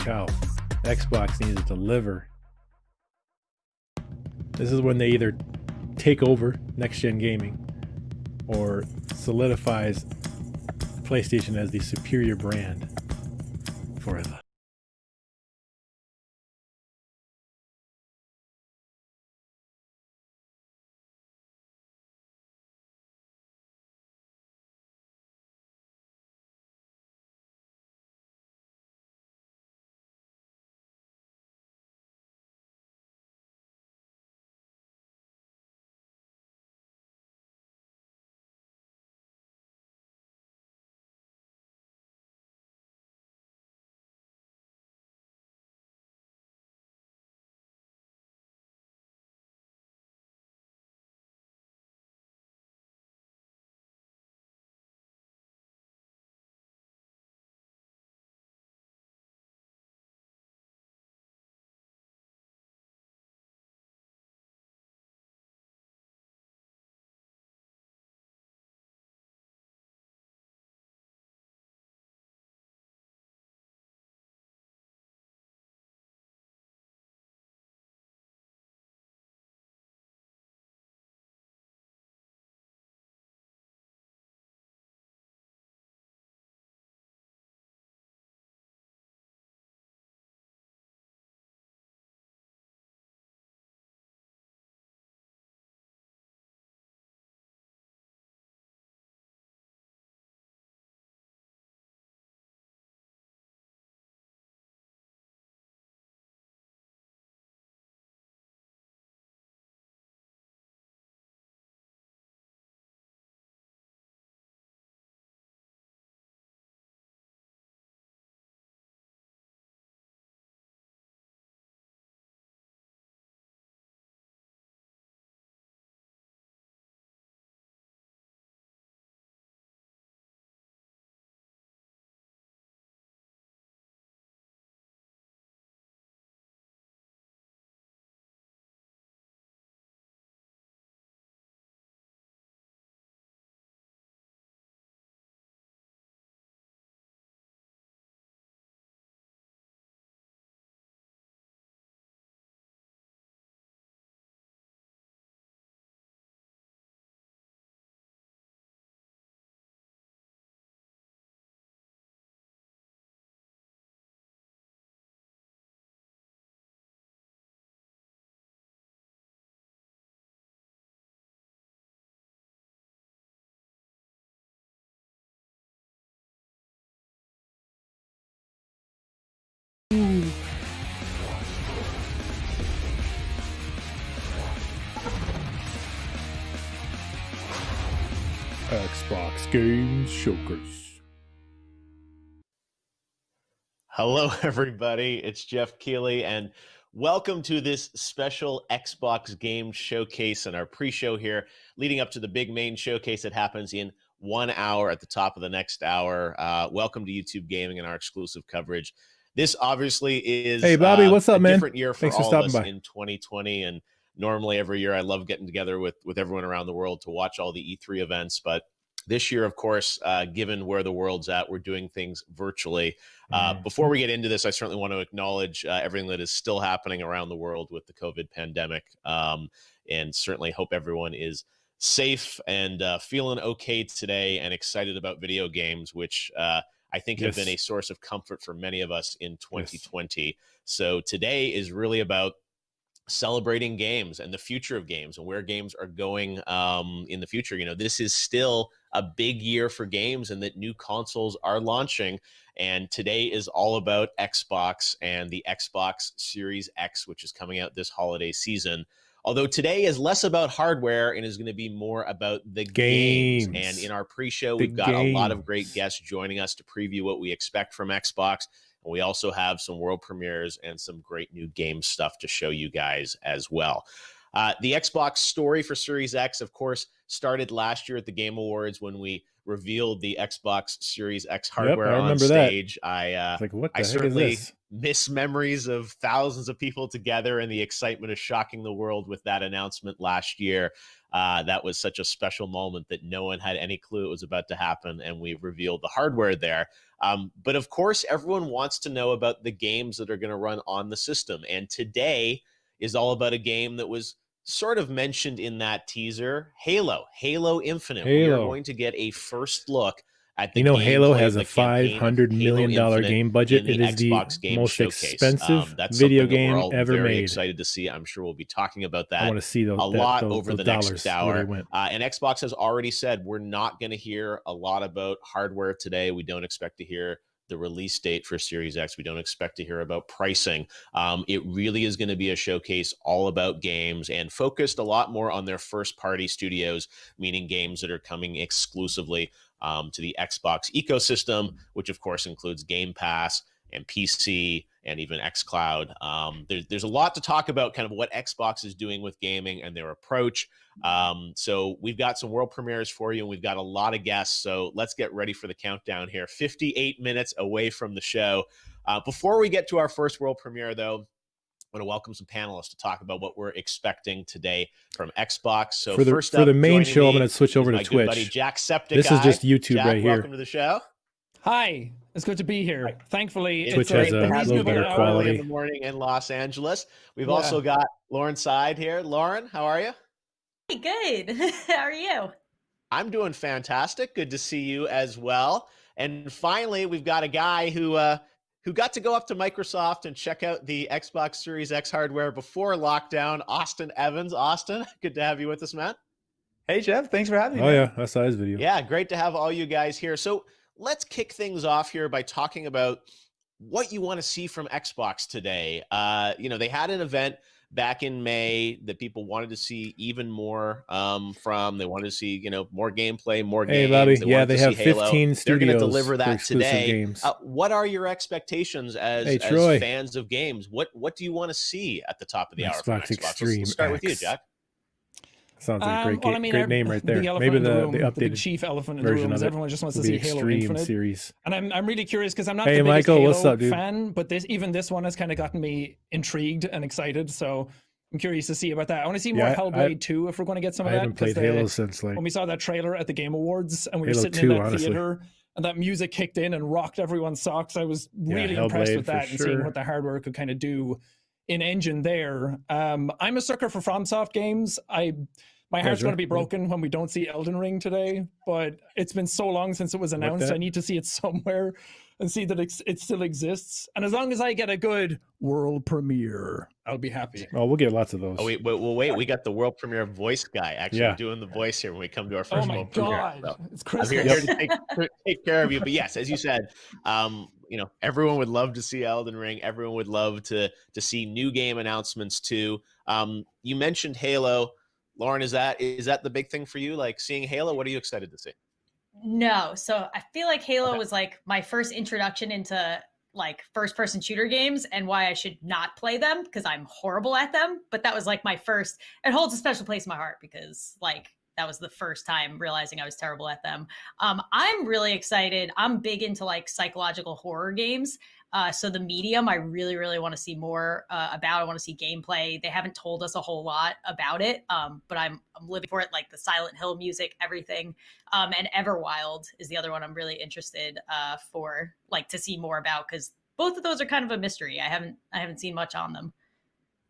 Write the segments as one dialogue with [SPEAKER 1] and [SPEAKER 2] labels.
[SPEAKER 1] cow. Xbox needs to deliver. This is when they either take over next-gen gaming or solidifies PlayStation as the superior brand forever. Xbox Games Showcase.
[SPEAKER 2] Hello, everybody. It's Jeff Keighley, and welcome to this special Xbox Game Showcase and our pre-show here, leading up to the big main showcase that happens in 1 hour at the top of the next hour. Welcome to YouTube Gaming and our exclusive coverage. This obviously is
[SPEAKER 1] Hey, Bobby, what's up, man?
[SPEAKER 2] Different year for
[SPEAKER 1] Thanks for
[SPEAKER 2] all of us
[SPEAKER 1] stopping by.
[SPEAKER 2] in 2020, and normally every year I love getting together with everyone around the world to watch all the E3 events, but this year, of course, given where the world's at, we're doing things virtually. Before we get into this, I certainly want to acknowledge everything that is still happening around the world with the COVID pandemic, and certainly hope everyone is safe and feeling okay today and excited about video games, which I think have been a source of comfort for many of us in 2020. Yes. So today is really about celebrating games and the future of games and where games are going in the future. You know, this is still a big year for games and that new consoles are launching. And today is all about Xbox and the Xbox Series X, which is coming out this holiday season. Although today is less about hardware and is going to be more about the games. And in our pre-show, we've got a lot of great guests joining us to preview what we expect from Xbox. And we also have some world premieres and some great new game stuff to show you guys as well. The Xbox story for Series X, of course, started last year at the Game Awards when we revealed the Xbox Series X hardware on stage.
[SPEAKER 1] Like, what the
[SPEAKER 2] I
[SPEAKER 1] heck
[SPEAKER 2] certainly
[SPEAKER 1] is this?
[SPEAKER 2] miss memories of thousands of people together and the excitement of shocking the world with that announcement last year. That was such a special moment that no one had any clue it was about to happen, and we revealed the hardware there. But of course, everyone wants to know about the games that are going to run on the system. And today is all about a game that was sort of mentioned in that teaser, Halo Infinite. We are going to get a first look at the
[SPEAKER 1] Halo has a $500 million game budget. It is the most expensive video game ever made.
[SPEAKER 2] Very excited to see. I'm sure we'll be talking about that
[SPEAKER 1] I want to see
[SPEAKER 2] a lot over the next hour. And Xbox has already said we're not going to hear a lot about hardware today. We don't expect to hear the release date for Series X. We don't expect to hear about pricing. It really is going to be a showcase all about games and focused a lot more on their first party studios, meaning games that are coming exclusively to the Xbox ecosystem, which of course includes Game Pass and PC and even xCloud. There's a lot to talk about, kind of what Xbox is doing with gaming and their approach. So we've got some world premieres for you, and we've got a lot of guests. So let's get ready for the countdown here. 58 minutes away from the show. Before we get to our first world premiere, though, I want to welcome some panelists to talk about what we're expecting today from Xbox. So
[SPEAKER 1] for the main show, I'm going to switch over to Twitch.
[SPEAKER 2] Buddy Jacksepticeye.
[SPEAKER 1] This is just YouTube
[SPEAKER 2] Jack,
[SPEAKER 1] right here.
[SPEAKER 2] Welcome to the show.
[SPEAKER 3] Hi, it's good to be here.
[SPEAKER 2] Hi.
[SPEAKER 3] Thankfully,
[SPEAKER 1] Twitch has a little better quality
[SPEAKER 2] in the morning in Los Angeles. We've also got Lauren Side here. Lauren, how are you?
[SPEAKER 4] Hey, good. How are you?
[SPEAKER 2] I'm doing fantastic. Good to see you as well. And finally, we've got a guy who got to go up to Microsoft and check out the Xbox Series X hardware before lockdown. Austin Evans. Austin, good to have you with us, man.
[SPEAKER 5] Hey, Jeff. Thanks for having me.
[SPEAKER 1] Oh, yeah. I saw his video.
[SPEAKER 2] Yeah, great to have all you guys here. So let's kick things off here by talking about what you want to see from Xbox today. They had an event back in May that people wanted to see even more from. They wanted to see, more gameplay, more games.
[SPEAKER 1] Bobby, they have 15 studios.
[SPEAKER 2] They're going to deliver that today.
[SPEAKER 1] Games.
[SPEAKER 2] What are your expectations as fans of games? What do you want to see at the top of the hour from Xbox? Let's start with you, Jack.
[SPEAKER 1] Sounds like a great name right there. Maybe the updated
[SPEAKER 3] the chief elephant in the room is everyone just wants to see Halo Infinite
[SPEAKER 1] series.
[SPEAKER 3] And I'm really curious because I'm not the biggest Halo fan, but this one has kind of gotten me intrigued and excited. So I'm curious to see about that. I want to see more Hellblade 2 if we're going to get some of that.
[SPEAKER 1] I haven't played Halo since
[SPEAKER 3] when we saw that trailer at the Game Awards and we were sitting
[SPEAKER 1] 2,
[SPEAKER 3] in that theater and that music kicked in and rocked everyone's socks. I was really impressed with that and seeing what the hardware could kind of do in engine there. I'm a sucker for FromSoft games. My heart's going to be broken when we don't see Elden Ring today, but it's been so long since it was announced. I need to see it somewhere and see that it still exists. And as long as I get a good world premiere, I'll be happy.
[SPEAKER 1] Oh, we'll get lots of those.
[SPEAKER 2] Oh, wait. We got the world premiere voice guy actually doing the voice here when we come to our first world premiere.
[SPEAKER 3] Oh, my God.
[SPEAKER 2] So
[SPEAKER 3] it's Christmas.
[SPEAKER 2] I'm here to take care of you. But yes, as you said, everyone would love to see Elden Ring. Everyone would love to see new game announcements too. You mentioned Halo. Lauren, is that the big thing for you? Like seeing Halo, what are you excited to see?
[SPEAKER 4] No. So I feel like Halo was like my first introduction into like first person shooter games and why I should not play them because I'm horrible at them. But that was like my first, it holds a special place in my heart because like that was the first time realizing I was terrible at them. I'm really excited. I'm big into like psychological horror games. So the medium, I really, really want to see more about. I want to see gameplay. They haven't told us a whole lot about it, but I'm living for it, like the Silent Hill music, everything. And Everwild is the other one I'm really interested for, like to see more about because both of those are kind of a mystery. I haven't seen much on them.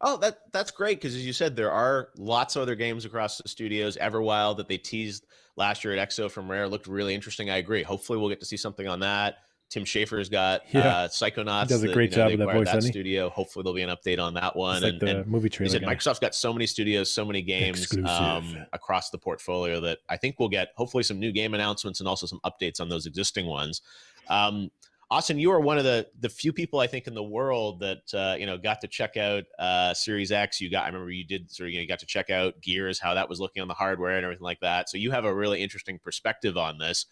[SPEAKER 2] Oh, that's great because as you said, there are lots of other games across the studios. Everwild that they teased last year at EXO from Rare looked really interesting. I agree. Hopefully, we'll get to see something on that. Tim Schafer's got Psychonauts.
[SPEAKER 1] He does a great job with that voice, doesn't he?
[SPEAKER 2] Studio. Hopefully, there'll be an update on that one.
[SPEAKER 1] It's like the movie trailer.
[SPEAKER 2] Microsoft's got so many studios, so many games across the portfolio that I think we'll get hopefully some new game announcements and also some updates on those existing ones. Austin, you are one of the few people I think in the world that got to check out Series X. I remember you did you got to check out Gears, how that was looking on the hardware and everything like that. So you have a really interesting perspective on this.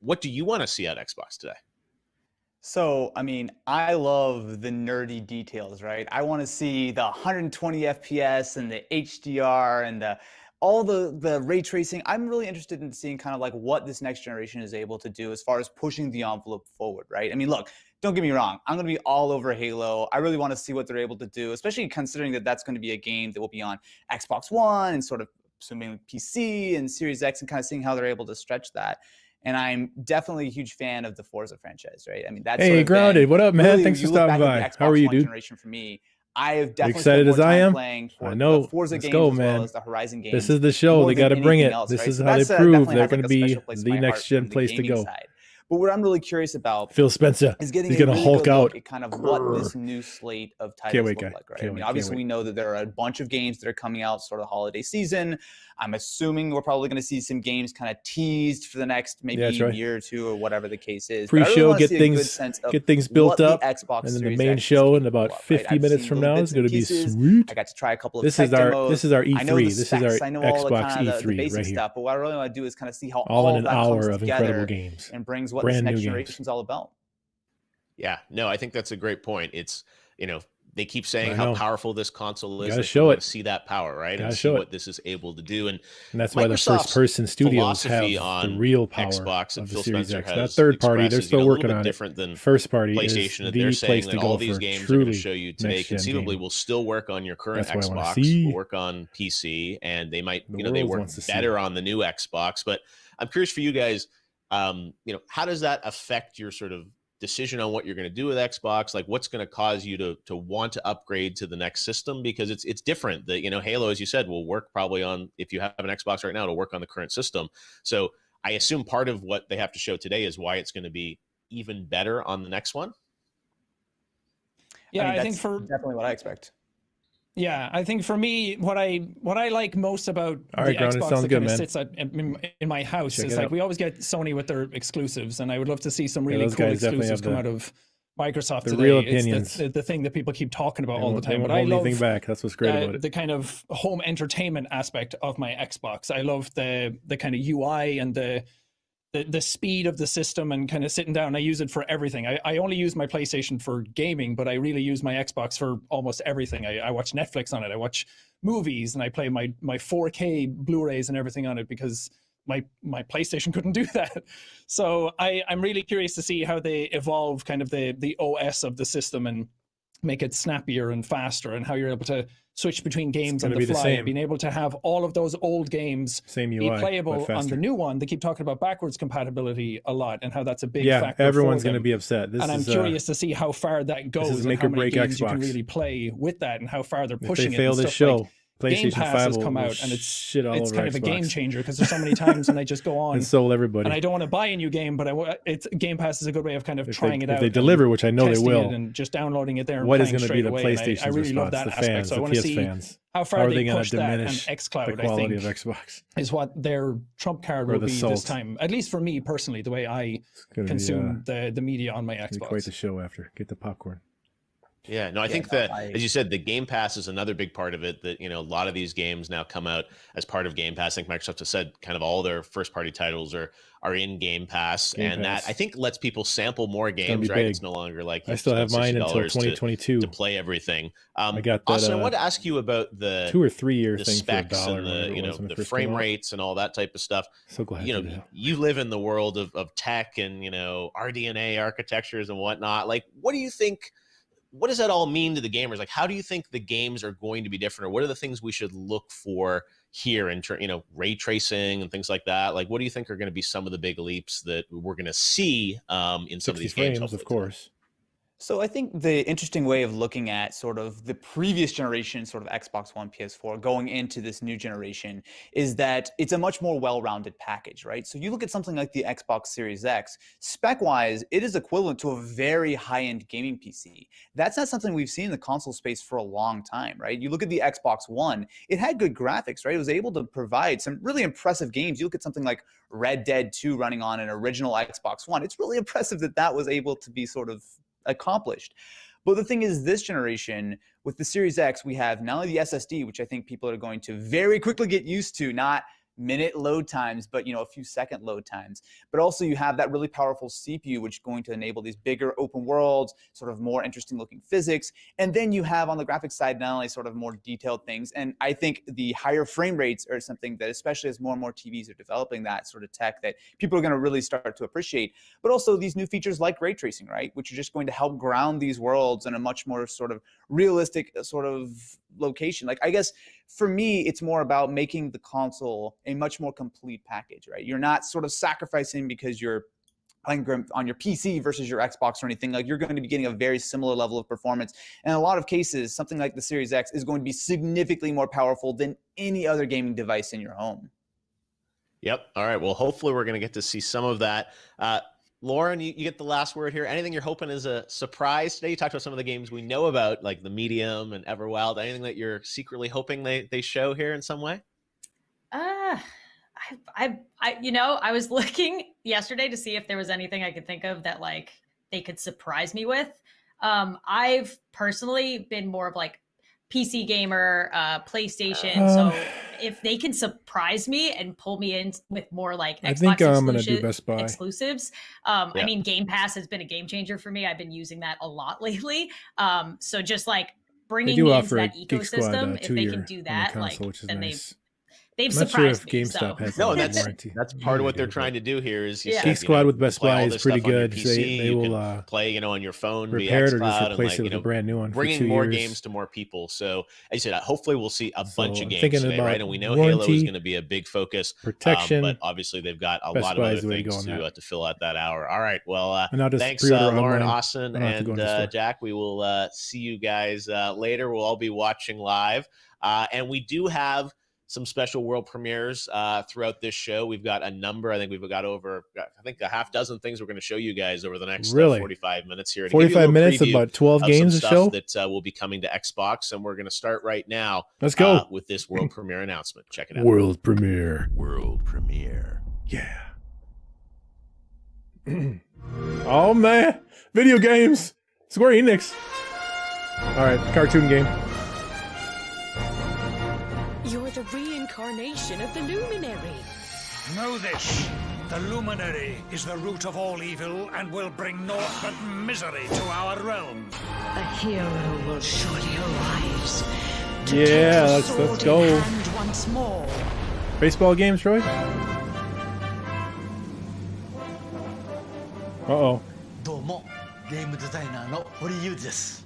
[SPEAKER 2] What do you want to see at Xbox today?
[SPEAKER 5] So, I mean, I love the nerdy details, right? I want to see the 120 FPS and the HDR and all the ray tracing. I'm really interested in seeing kind of like what this next generation is able to do as far as pushing the envelope forward, right? I mean, look, don't get me wrong. I'm going to be all over Halo. I really want to see what they're able to do, especially considering that that's going to be a game that will be on Xbox One and sort of assuming PC and Series X, and kind of seeing how they're able to stretch that. And I'm definitely a huge fan of the Forza franchise, right? I mean, that's
[SPEAKER 1] hey, Grounded. What up, man?
[SPEAKER 5] Really,
[SPEAKER 1] thanks for stopping by. How are you, dude?
[SPEAKER 5] Generation for me, I have definitely
[SPEAKER 1] excited
[SPEAKER 5] spent more
[SPEAKER 1] as I
[SPEAKER 5] time
[SPEAKER 1] am.
[SPEAKER 5] playing for
[SPEAKER 1] I know.
[SPEAKER 5] the Forza
[SPEAKER 1] Let's
[SPEAKER 5] games
[SPEAKER 1] go,
[SPEAKER 5] as
[SPEAKER 1] man.
[SPEAKER 5] well as the Horizon games.
[SPEAKER 1] This is the show. They got to bring it. This is how they prove they're going to be the next gen place to go.
[SPEAKER 5] But what I'm really curious about,
[SPEAKER 1] Phil Spencer,
[SPEAKER 5] is getting
[SPEAKER 1] he's going to Hulk out
[SPEAKER 5] at kind of what this new slate of titles look like, right? I mean, obviously we know that there are a bunch of games that are coming out sort of holiday season. I'm assuming we're probably going to see some games kind of teased for the next maybe year or two or whatever the case is.
[SPEAKER 1] Pre-show, get things built up, and then the main show in about 50 minutes from now is going to be sweet.
[SPEAKER 5] I got to try a couple of
[SPEAKER 1] this is our E3. This is our Xbox E3 right here.
[SPEAKER 5] Stuff, but what I really want to do is kind of see how
[SPEAKER 1] all in an
[SPEAKER 5] that
[SPEAKER 1] hour
[SPEAKER 5] comes
[SPEAKER 1] of
[SPEAKER 5] together
[SPEAKER 1] incredible games
[SPEAKER 5] and brings what this next generation is all about.
[SPEAKER 2] Yeah, no, I think that's a great point. It's, they keep saying how powerful this console is.
[SPEAKER 1] Gotta show it.
[SPEAKER 2] See that power, right? And
[SPEAKER 1] see
[SPEAKER 2] what this is able to do. And
[SPEAKER 1] that's why the first-person studios have the real power
[SPEAKER 2] Xbox and
[SPEAKER 1] of the
[SPEAKER 2] Phil
[SPEAKER 1] Series
[SPEAKER 2] Spencer
[SPEAKER 1] X. That third party, they're still working on
[SPEAKER 2] different
[SPEAKER 1] it.
[SPEAKER 2] Than
[SPEAKER 1] first party
[SPEAKER 2] PlayStation,
[SPEAKER 1] is
[SPEAKER 2] they're
[SPEAKER 1] the
[SPEAKER 2] saying
[SPEAKER 1] place
[SPEAKER 2] that
[SPEAKER 1] to go
[SPEAKER 2] all these games are going to show you today conceivably will still work on your current Xbox, will work on PC, and they might, they work better on the new Xbox. But I'm curious for you guys, how does that affect your sort of decision on what you're going to do with Xbox? Like, what's going to cause you to want to upgrade to the next system? Because it's different. That Halo, as you said, will work probably on, if you have an Xbox right now, it'll work on the current system. So I assume part of what they have to show today is why it's going to be even better on the next one.
[SPEAKER 5] Yeah, I think for definitely what I expect.
[SPEAKER 3] Yeah, I think for me, what I like most about the Xbox that kind of sits in my house is like we always get Sony with their exclusives, and I would love to see some really cool exclusives come out of Microsoft today.
[SPEAKER 1] Real opinions.
[SPEAKER 3] It's the thing that people keep talking about all the time. But I love
[SPEAKER 1] back. That's what's great about it.
[SPEAKER 3] The kind of home entertainment aspect of my Xbox. I love the kind of UI and the speed of the system and kind of sitting down. I use it for everything. I only use my PlayStation for gaming, but I really use my Xbox for almost everything. I watch Netflix on it. I watch movies, and I play my 4K Blu-rays and everything on it because my PlayStation couldn't do that. So I'm really curious to see how they evolve kind of the OS of the system and make it snappier and faster, and how you're able to switch between games on the fly, being able to have all of those old games be playable on the new one. They keep talking about backwards compatibility a lot, and how that's a big factor.
[SPEAKER 1] Everyone's going to be upset.
[SPEAKER 3] I'm curious to see how far that goes, and how many games you can really play with that, and how far they're pushing it.
[SPEAKER 1] If they fail this show,
[SPEAKER 3] Game Pass has come out, and it's kind of a game changer, because there's so many times when I just go on
[SPEAKER 1] and sold everybody.
[SPEAKER 3] And I don't want to buy a new game, but Game Pass is a good way of kind of trying it out.
[SPEAKER 1] If they deliver, which I know they will,
[SPEAKER 3] and just downloading it there. And
[SPEAKER 1] what is going
[SPEAKER 3] to
[SPEAKER 1] be the PlayStation?
[SPEAKER 3] I really love that aspect. So I want to see how far they push that, and xCloud,
[SPEAKER 1] the quality of Xbox
[SPEAKER 3] is what their trump card will be this time. At least for me personally, the way I consume the media on my Xbox.
[SPEAKER 1] Quite the show after. Get the popcorn.
[SPEAKER 2] Yeah, no, I think that, as you said, the Game Pass is another big part of it, that, a lot of these games now come out as part of Game Pass. I think Microsoft has said kind of all their first-party titles are in Game Pass, that, I think, lets people sample more games, right? It's no longer like
[SPEAKER 1] I still have mine until 2022
[SPEAKER 2] to play everything.
[SPEAKER 1] I got that.
[SPEAKER 2] Also, I wanted to ask you about the
[SPEAKER 1] 2 or 3 year
[SPEAKER 2] the
[SPEAKER 1] thing
[SPEAKER 2] specs
[SPEAKER 1] for
[SPEAKER 2] and the frame rates and all that type of stuff.
[SPEAKER 1] So glad
[SPEAKER 2] you live in the world of tech and RDNA architectures and whatnot. Like, what do you think? What does that all mean to the gamers? Like, how do you think the games are going to be different, or what are the things we should look for here in ray tracing and things like that? Like, what do you think are going to be some of the big leaps that we're going to see in some of these games?
[SPEAKER 1] Of course.
[SPEAKER 5] So I think the interesting way of looking at sort of the previous generation, sort of Xbox One, PS4, going into this new generation, is that it's a much more well-rounded package, right? So you look at something like the Xbox Series X, spec-wise, it is equivalent to a very high-end gaming PC. That's not something we've seen in the console space for a long time, right? You look at the Xbox One, it had good graphics, right? It was able to provide some really impressive games. You look at something like Red Dead 2 running on an original Xbox One. It's really impressive that was able to be sort of accomplished. But the thing is, this generation with the Series X, we have not only the SSD, which I think people are going to very quickly get used to, not minute load times, but a few second load times. But also you have that really powerful CPU, which is going to enable these bigger open worlds, sort of more interesting looking physics. And then you have on the graphics side, not only sort of more detailed things. And I think the higher frame rates are something that, especially as more and more TVs are developing that sort of tech, that people are going to really start to appreciate. But also these new features like ray tracing, right? Which are just going to help ground these worlds in a much more sort of realistic sort of location. Like, I guess for me, it's more about making the console a much more complete package, right? You're not sort of sacrificing because you're playing on your PC versus your Xbox or anything. Like, you're going to be getting a very similar level of performance. And in a lot of cases, something like the Series X is going to be significantly more powerful than any other gaming device in your home.
[SPEAKER 2] Yep. All right. Well, hopefully we're going to get to see some of that. Lauren, you get the last word here. Anything you're hoping is a surprise today? You talked about some of the games we know about, like the Medium and Everwild. Anything that you're secretly hoping they show here in some way?
[SPEAKER 4] I was looking yesterday to see if there was anything I could think of that like they could surprise me with. I've personally been more of like PC gamer, PlayStation. So if they can surprise me and pull me in with more like
[SPEAKER 1] I think I'm going to do Best Buy
[SPEAKER 4] exclusives. I mean, Game Pass has been a game changer for me. I've been using that a lot lately. So just like bringing me into that ecosystem, if they can do that,
[SPEAKER 1] console,
[SPEAKER 4] like
[SPEAKER 1] which is
[SPEAKER 4] then
[SPEAKER 1] nice.
[SPEAKER 4] They've
[SPEAKER 1] I'm not
[SPEAKER 4] surprised
[SPEAKER 1] sure if GameStop
[SPEAKER 4] me.
[SPEAKER 1] has
[SPEAKER 2] no,
[SPEAKER 1] warranty.
[SPEAKER 2] That's part of what they're trying to do here. Is
[SPEAKER 1] Geek Squad with Best Buy is pretty good. They will
[SPEAKER 2] play, on your phone,
[SPEAKER 1] repair it or just
[SPEAKER 2] xCloud,
[SPEAKER 1] replace it with a brand new one.
[SPEAKER 2] Bringing
[SPEAKER 1] for 2
[SPEAKER 2] more
[SPEAKER 1] years.
[SPEAKER 2] games to more people. So as you said, hopefully we'll see a bunch of games today,
[SPEAKER 1] about
[SPEAKER 2] right? And we know
[SPEAKER 1] warranty,
[SPEAKER 2] Halo is going to be a big focus.
[SPEAKER 1] Protection,
[SPEAKER 2] but obviously they've got a
[SPEAKER 1] Best
[SPEAKER 2] lot
[SPEAKER 1] Buy
[SPEAKER 2] of other things to fill out that hour. All right. Well, thanks, Lauren, Austin, and Jack. We will see you guys later. We'll all be watching live, and we do have some special world premieres throughout this show. We've got a number. I think we've got over, a half dozen things we're going to show you guys over the next 45 minutes here.
[SPEAKER 1] 45 minutes, about 12 games to show?
[SPEAKER 2] That will be coming to Xbox, and we're going to start right now.
[SPEAKER 1] Let's go.
[SPEAKER 2] With this world premiere announcement. Check it out.
[SPEAKER 1] World premiere.
[SPEAKER 2] World premiere.
[SPEAKER 1] Yeah. Oh, man. Video games. Square Enix. All right, cartoon game.
[SPEAKER 6] You're the reincarnation of the Luminary.
[SPEAKER 7] Know this. The Luminary is the root of all evil and will bring naught but misery to our realm.
[SPEAKER 6] A hero will surely arise.
[SPEAKER 1] Yeah, let's go.
[SPEAKER 6] Once more.
[SPEAKER 1] Baseball games, Troy? Uh-oh.
[SPEAKER 8] どうもゲームデザイナーの堀裕二です。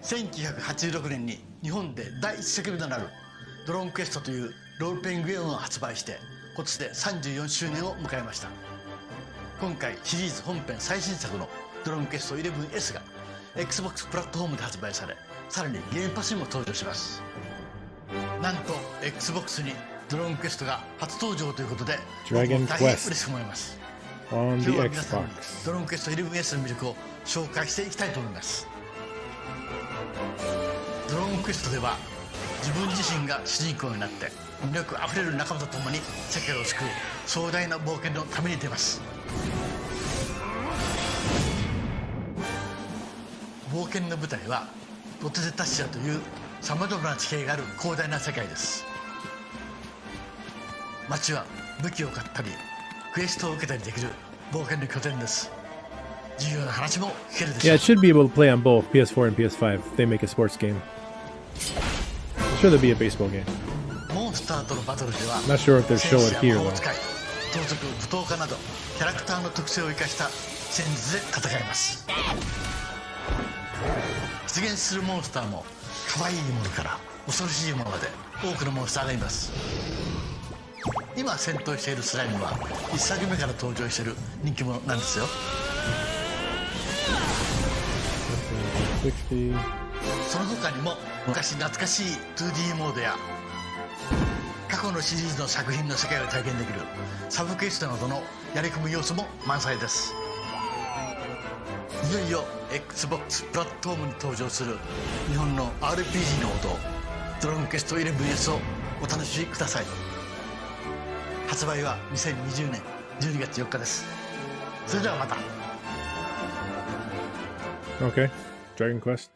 [SPEAKER 8] 1986年に日本で第一作目となるドローンクエストというロールプレイングゲームを発売して今年で34周年を迎えました。今回シリーズ本編最新作のドローンクエスト 11S が Xbox プラットフォームで発売され、さらにゲームパスにも登場します。なんと Xbox にドローンクエストが初登場ということで僕も大変嬉しく思います。今日は皆さんにドローンクエスト 11S の魅力を紹介していきたいと思います。ドローンクエストでは自分自身が主人公になって魅力あふれる仲間と共に世界を救う壮大な冒険の旅に出ます。冒険の舞台はロテゼタシアというさまざまな地形がある広大な世界です。街は武器を買ったりクエストを受けたりできる冒険の拠点です。重要な話も聞けるでしょう。
[SPEAKER 1] Yeah, it should be able to play on both PS4 and PS5 if they make a sports game. I'm sure there'll be a baseball game.
[SPEAKER 8] モンスターとのバトルでは
[SPEAKER 1] Not sure if they'll show it here,
[SPEAKER 8] 戦士や魔法
[SPEAKER 1] though.
[SPEAKER 8] 使い、盗賊、武闘家などキャラクターの特性を生かした戦術で戦います。出現するモンスターも可愛いものから恐ろしいものまで多くのモンスターがいます。今戦闘しているスライムは1作目から登場している人気者なんですよ。その他にも昔懐かしい 2D モードや過去のシリーズの作品の世界を体験できるサブクエストなどのやり込む要素も満載です。いよいよ Xbox プラットフォームに登場する日本の RPG の王道ドローンクエスト 11S をお楽しみください。発売は2020年12月4日です。それではまた。
[SPEAKER 1] Okay, Dragon Quest.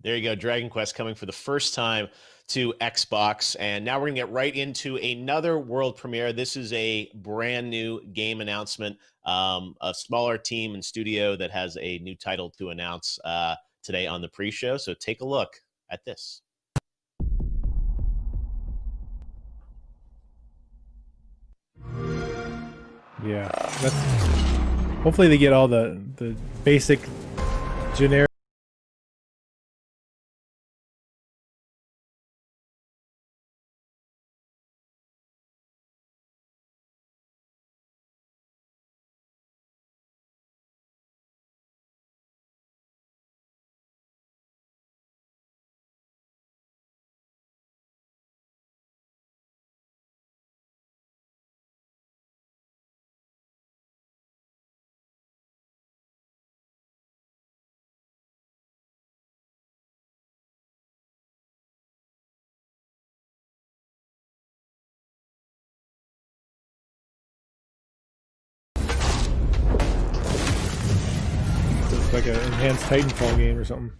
[SPEAKER 2] There you go. Dragon Quest coming for the first time to Xbox. And now we're going to get right into another world premiere. This is a brand new game announcement, a smaller team and studio that has a new title to announce today on the pre-show. So take a look at this.
[SPEAKER 1] Yeah, hopefully they get all the basic generic. Like an enhanced Titanfall game or something.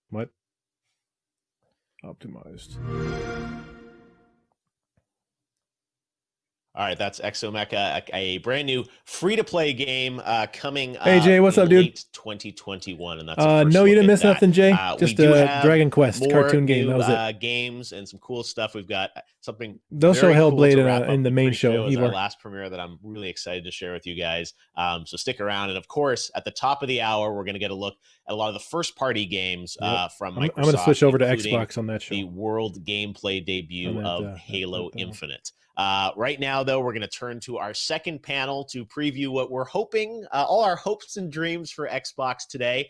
[SPEAKER 1] What? Optimized.
[SPEAKER 2] All right, that's Exomecha, a brand new free-to-play game coming
[SPEAKER 1] Hey Jay, what's up, dude?
[SPEAKER 2] Late 2021, and that's the first
[SPEAKER 1] no, you
[SPEAKER 2] look
[SPEAKER 1] didn't
[SPEAKER 2] at
[SPEAKER 1] miss
[SPEAKER 2] that.
[SPEAKER 1] nothing, Jay. Just a Dragon Quest cartoon game. That was it.
[SPEAKER 2] Games and some cool stuff. We've got something.
[SPEAKER 1] They'll show Hellblade
[SPEAKER 2] cool
[SPEAKER 1] in the main show.
[SPEAKER 2] Our last premiere that I'm really excited to share with you guys. So stick around, and of course, at the top of the hour, we're going to get a look at a lot of the first-party games from Microsoft. I'm going to
[SPEAKER 1] switch over to Xbox on that show.
[SPEAKER 2] The world gameplay debut of Halo Infinite. Right now, though, we're going to turn to our second panel to preview what we're hoping, all our hopes and dreams for Xbox today.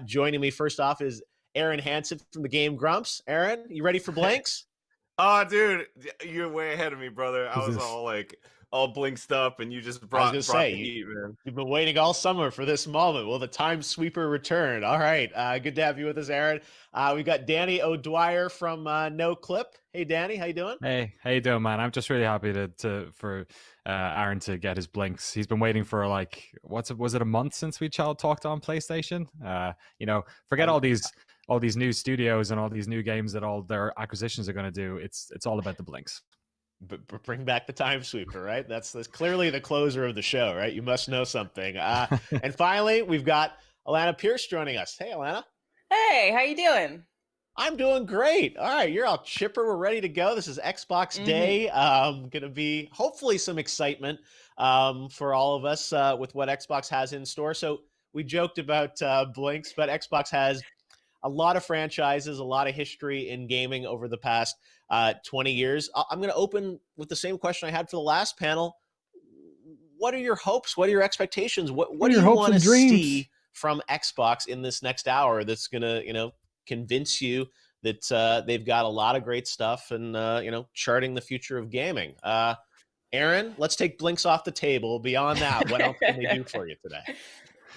[SPEAKER 2] Joining me first off is Aaron Hansen from the Game Grumps. Aaron, you ready for blanks?
[SPEAKER 9] Oh, dude, you're way ahead of me, brother. I was all blinked up, and you just brought the heat, man.
[SPEAKER 2] You've been waiting all summer for this moment. Will the time sweeper return? All right. Good to have you with us, Aaron. We got Danny O'Dwyer from No Clip. Hey, Danny, how you doing?
[SPEAKER 10] Hey, how you doing, man? I'm just really happy for Aaron to get his blinks. He's been waiting for was it a month since we talked on PlayStation? Forget all these new studios and all these new games that all their acquisitions are going to do. It's all about the blinks.
[SPEAKER 2] But bring back the time sweeper, right? That's clearly the closer of the show, right? You must know something. And finally, we've got Alana Pierce joining us. Hey, Alana.
[SPEAKER 11] Hey, how you doing?
[SPEAKER 2] I'm doing great. All right, you're all chipper. We're ready to go. This is Xbox Day. Going to be hopefully some excitement for all of us with what Xbox has in store. So we joked about blinks, but Xbox has a lot of franchises, a lot of history in gaming over the past 20 years. I'm going to open with the same question I had for the last panel. What are your hopes? What are your expectations? What do you want to see from Xbox in this next hour that's going to, convince you that they've got a lot of great stuff and, charting the future of gaming? Aaron, let's take blinks off the table. Beyond that, what else can they do for you today?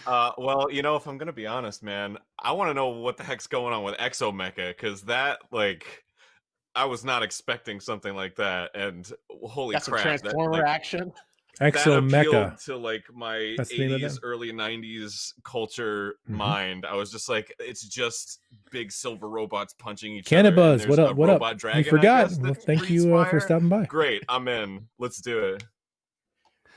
[SPEAKER 9] Well, if I'm going to be honest, man, I want to know what the heck's going on with Exomecha, because that, I was not expecting something like that, and holy crap.
[SPEAKER 2] Some Transformer action?
[SPEAKER 1] Exomecha.
[SPEAKER 9] To my 80s, early 90s culture mind. I was just like, it's just big silver robots punching each other.
[SPEAKER 1] Cannabuzz, what up? What up?
[SPEAKER 9] Dragon,
[SPEAKER 1] you forgot. Well, thank you for stopping by.
[SPEAKER 9] Great, I'm in. Let's do it.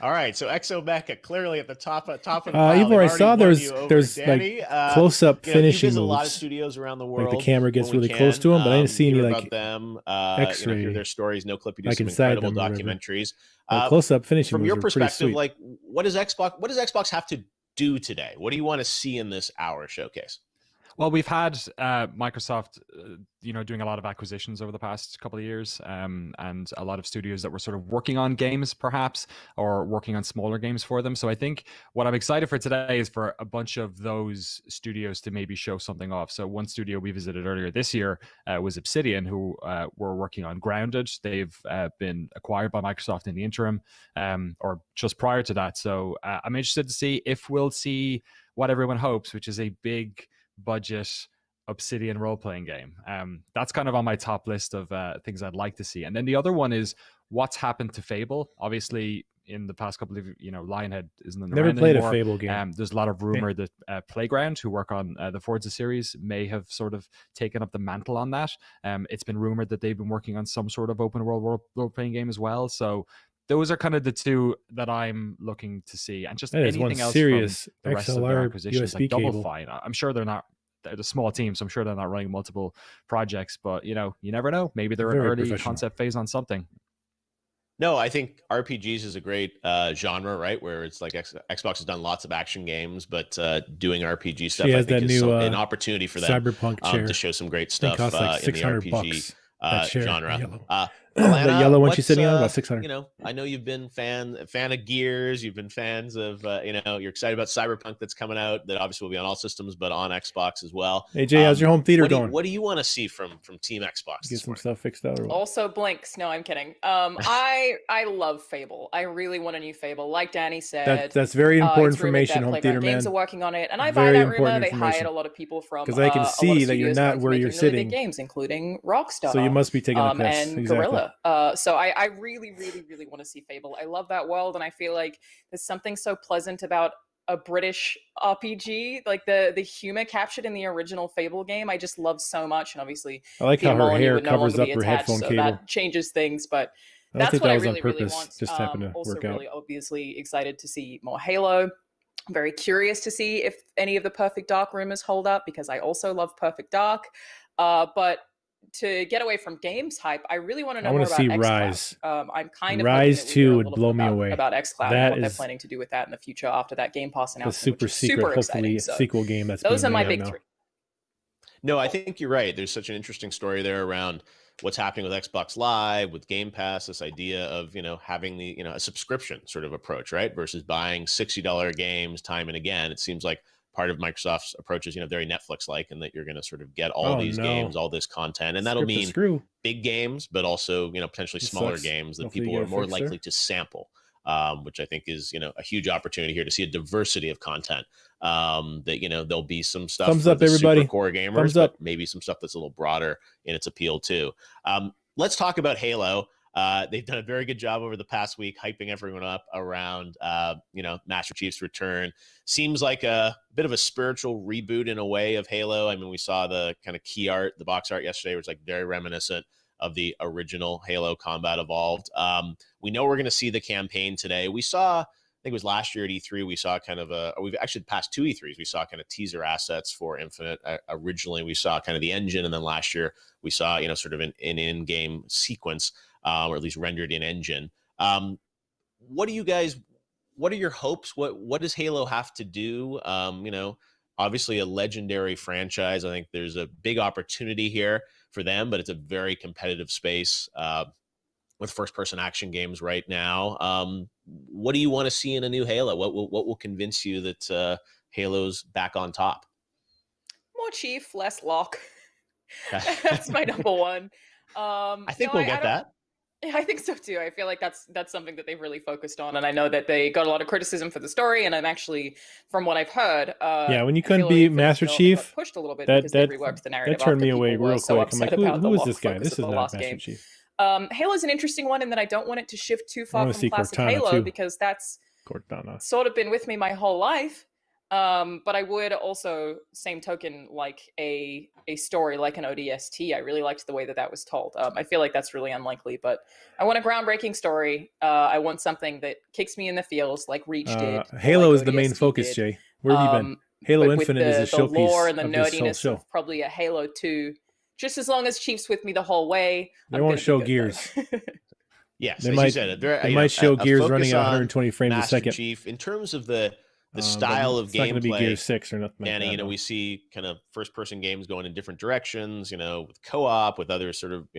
[SPEAKER 2] All right, so Exomecha clearly at the top of the pile.
[SPEAKER 1] Ivor, I saw there's close-up finishing moves.
[SPEAKER 2] A lot of studios around the world.
[SPEAKER 1] Like the camera gets really close to them, but I didn't see any
[SPEAKER 2] about them.
[SPEAKER 1] X-ray.
[SPEAKER 2] Hear their stories. No Clip, you do some incredible documentaries.
[SPEAKER 1] Close-up finishing
[SPEAKER 2] from
[SPEAKER 1] moves
[SPEAKER 2] your perspective,
[SPEAKER 1] pretty sweet.
[SPEAKER 2] what does Xbox have to do today? What do you want to see in this hour showcase?
[SPEAKER 10] Well, we've had Microsoft, doing a lot of acquisitions over the past couple of years, and a lot of studios that were sort of working on games, perhaps, or working on smaller games for them. So I think what I'm excited for today is for a bunch of those studios to maybe show something off. So one studio we visited earlier this year was Obsidian, who were working on Grounded. They've been acquired by Microsoft in the interim, or just prior to that. So I'm interested to see if we'll see what everyone hopes, which is a big budget Obsidian role-playing game. That's kind of on my top list of things I'd like to see. And then the other one is what's happened to Fable. Obviously, in the past couple of, Lionhead isn't in the
[SPEAKER 1] Never
[SPEAKER 10] round
[SPEAKER 1] played
[SPEAKER 10] anymore.
[SPEAKER 1] a Fable game.
[SPEAKER 10] There's a lot of rumor that Playground, who work on the Forza series, may have sort of taken up the mantle on that. It's been rumored that they've been working on some sort of open world role-playing game as well. So those are kind of the two that I'm looking to see, and just
[SPEAKER 1] That is
[SPEAKER 10] anything
[SPEAKER 1] one
[SPEAKER 10] else
[SPEAKER 1] serious
[SPEAKER 10] from the rest of their
[SPEAKER 1] XLR
[SPEAKER 10] acquisitions,
[SPEAKER 1] USB
[SPEAKER 10] like Double
[SPEAKER 1] cable.
[SPEAKER 10] Fine. I'm sure they're a small team, so I'm sure they're not running multiple projects. But you never know. Maybe they're
[SPEAKER 1] Very
[SPEAKER 10] an early
[SPEAKER 1] professional.
[SPEAKER 10] concept phase on something.
[SPEAKER 2] No, I think RPGs is a great genre, right? Where it's like Xbox has done lots of action games, but doing RPG stuff, I think, is an opportunity for them
[SPEAKER 1] Cyberpunk chair
[SPEAKER 2] to show some great stuff
[SPEAKER 1] costs like
[SPEAKER 2] in the RPG
[SPEAKER 1] $600. That chair,
[SPEAKER 2] genre.
[SPEAKER 1] yellow.
[SPEAKER 2] Alana,
[SPEAKER 1] the yellow one she's sitting on, about 600.
[SPEAKER 2] I know you've been fan of Gears. You've been fans of, you're excited about Cyberpunk that's coming out. That obviously will be on all systems, but on Xbox as well.
[SPEAKER 1] Hey Jay, how's your home theater going?
[SPEAKER 2] What do you want to see from Team Xbox?
[SPEAKER 1] Get some stuff fixed out. Or what?
[SPEAKER 11] Also blinks. No, I'm kidding. I love Fable. I really want a new Fable. Like Danny said,
[SPEAKER 1] that's very important information.
[SPEAKER 11] Home
[SPEAKER 1] theater man.
[SPEAKER 11] Games are working on it, and I buy that rumor. They hired a lot of people from
[SPEAKER 1] because I can see that you're not where you're sitting.
[SPEAKER 11] Really big games, including Rockstar.
[SPEAKER 1] So you must be taking a piss.
[SPEAKER 11] And
[SPEAKER 1] exactly.
[SPEAKER 11] Guerrilla. So I really, really, really want to see Fable. I love that world, and I feel like there's something so pleasant about a British RPG, like the humor captured in the original Fable game. I just love so much, and obviously
[SPEAKER 1] I like how her hair covers up her
[SPEAKER 11] attached,
[SPEAKER 1] headphone
[SPEAKER 11] so
[SPEAKER 1] cable.
[SPEAKER 11] That changes things, but
[SPEAKER 1] I
[SPEAKER 11] that's what I really,
[SPEAKER 1] on purpose.
[SPEAKER 11] really want.
[SPEAKER 1] Just happened to
[SPEAKER 11] also,
[SPEAKER 1] work out.
[SPEAKER 11] really obviously excited to see more Halo. I'm very curious to see if any of the Perfect Dark rumors hold up, because I also love Perfect Dark. But to get away from games hype, I really want to know more about
[SPEAKER 1] see
[SPEAKER 11] xCloud.
[SPEAKER 1] Rise.
[SPEAKER 11] I'm kind of
[SPEAKER 1] Rise 2 would blow me away.
[SPEAKER 11] About xCloud
[SPEAKER 1] that
[SPEAKER 11] and what they're planning to do with that in the future after that Game Pass announcement.
[SPEAKER 1] The super secret, hopefully sequel game. That's
[SPEAKER 11] those are my big three.
[SPEAKER 2] No, I think you're right. There's such an interesting story there around what's happening with Xbox Live, with Game Pass, this idea of, having the, a subscription sort of approach, right? Versus buying $60 games time and again. It seems like part of Microsoft's approach is, very Netflix-like, and that you're going to sort of get all these games, all this content, and that'll mean big games, but also, potentially smaller games that people are more likely to sample, which I think is, a huge opportunity here to see a diversity of content. That, there'll be some stuff
[SPEAKER 1] Thumbs
[SPEAKER 2] for
[SPEAKER 1] up,
[SPEAKER 2] the
[SPEAKER 1] everybody.
[SPEAKER 2] super core gamers, but maybe some stuff that's a little broader in its appeal too. Let's talk about Halo. They've done a very good job over the past week hyping everyone up around, Master Chief's return. Seems like a bit of a spiritual reboot in a way of Halo. I mean, we saw the kind of key art, the box art yesterday was like very reminiscent of the original Halo Combat Evolved. We know we're going to see the campaign today. We saw, I think it was last year at E3, we saw kind of we've actually past two E3s, we saw kind of teaser assets for Infinite. Originally, we saw kind of the engine, and then last year we saw, sort of an in-game sequence, or at least rendered in engine. What are your hopes? What does Halo have to do? Obviously a legendary franchise. I think there's a big opportunity here for them, but it's a very competitive space with first-person action games right now. What do you want to see in a new Halo? What will convince you that Halo's back on top?
[SPEAKER 11] More Chief, less Locke. That's my number one.
[SPEAKER 2] I think we'll get that.
[SPEAKER 11] I think so too. I feel like that's something that they've really focused on, and I know that they got a lot of criticism for the story. And I'm actually, from what I've heard,
[SPEAKER 1] when you couldn't be Master Chief,
[SPEAKER 11] pushed a little bit because they reworked the narrative.
[SPEAKER 1] That turned me away real quick. I'm like, who is this guy?
[SPEAKER 11] This
[SPEAKER 1] is not Master Chief.
[SPEAKER 11] Halo's an interesting one in that I don't want it to shift too far from classic Halo because that's sort of been with me my whole life. But I would also, same token, like a story like an ODST. I really liked the way that was told. I feel like that's really unlikely, but I want a groundbreaking story. I want something that kicks me in the feels like Reach did.
[SPEAKER 1] Halo
[SPEAKER 11] like
[SPEAKER 1] is the main focus, Jay. Where have you been? Halo Infinite is a showpiece. The lore and the nerdiness of probably a Halo 2. Just as long as Chief's with me the whole way. They won't show Gears.
[SPEAKER 2] Yes,
[SPEAKER 1] they
[SPEAKER 2] as
[SPEAKER 1] might,
[SPEAKER 2] you said,
[SPEAKER 1] they might show Gears running at 120 frames
[SPEAKER 2] Master
[SPEAKER 1] a second.
[SPEAKER 2] Chief, in terms of the style of gameplay,
[SPEAKER 1] it's not going to be Gears 6 or nothing
[SPEAKER 2] Danny,
[SPEAKER 1] like that.
[SPEAKER 2] we see kind of first-person games going in different directions, with co-op, with other sort of,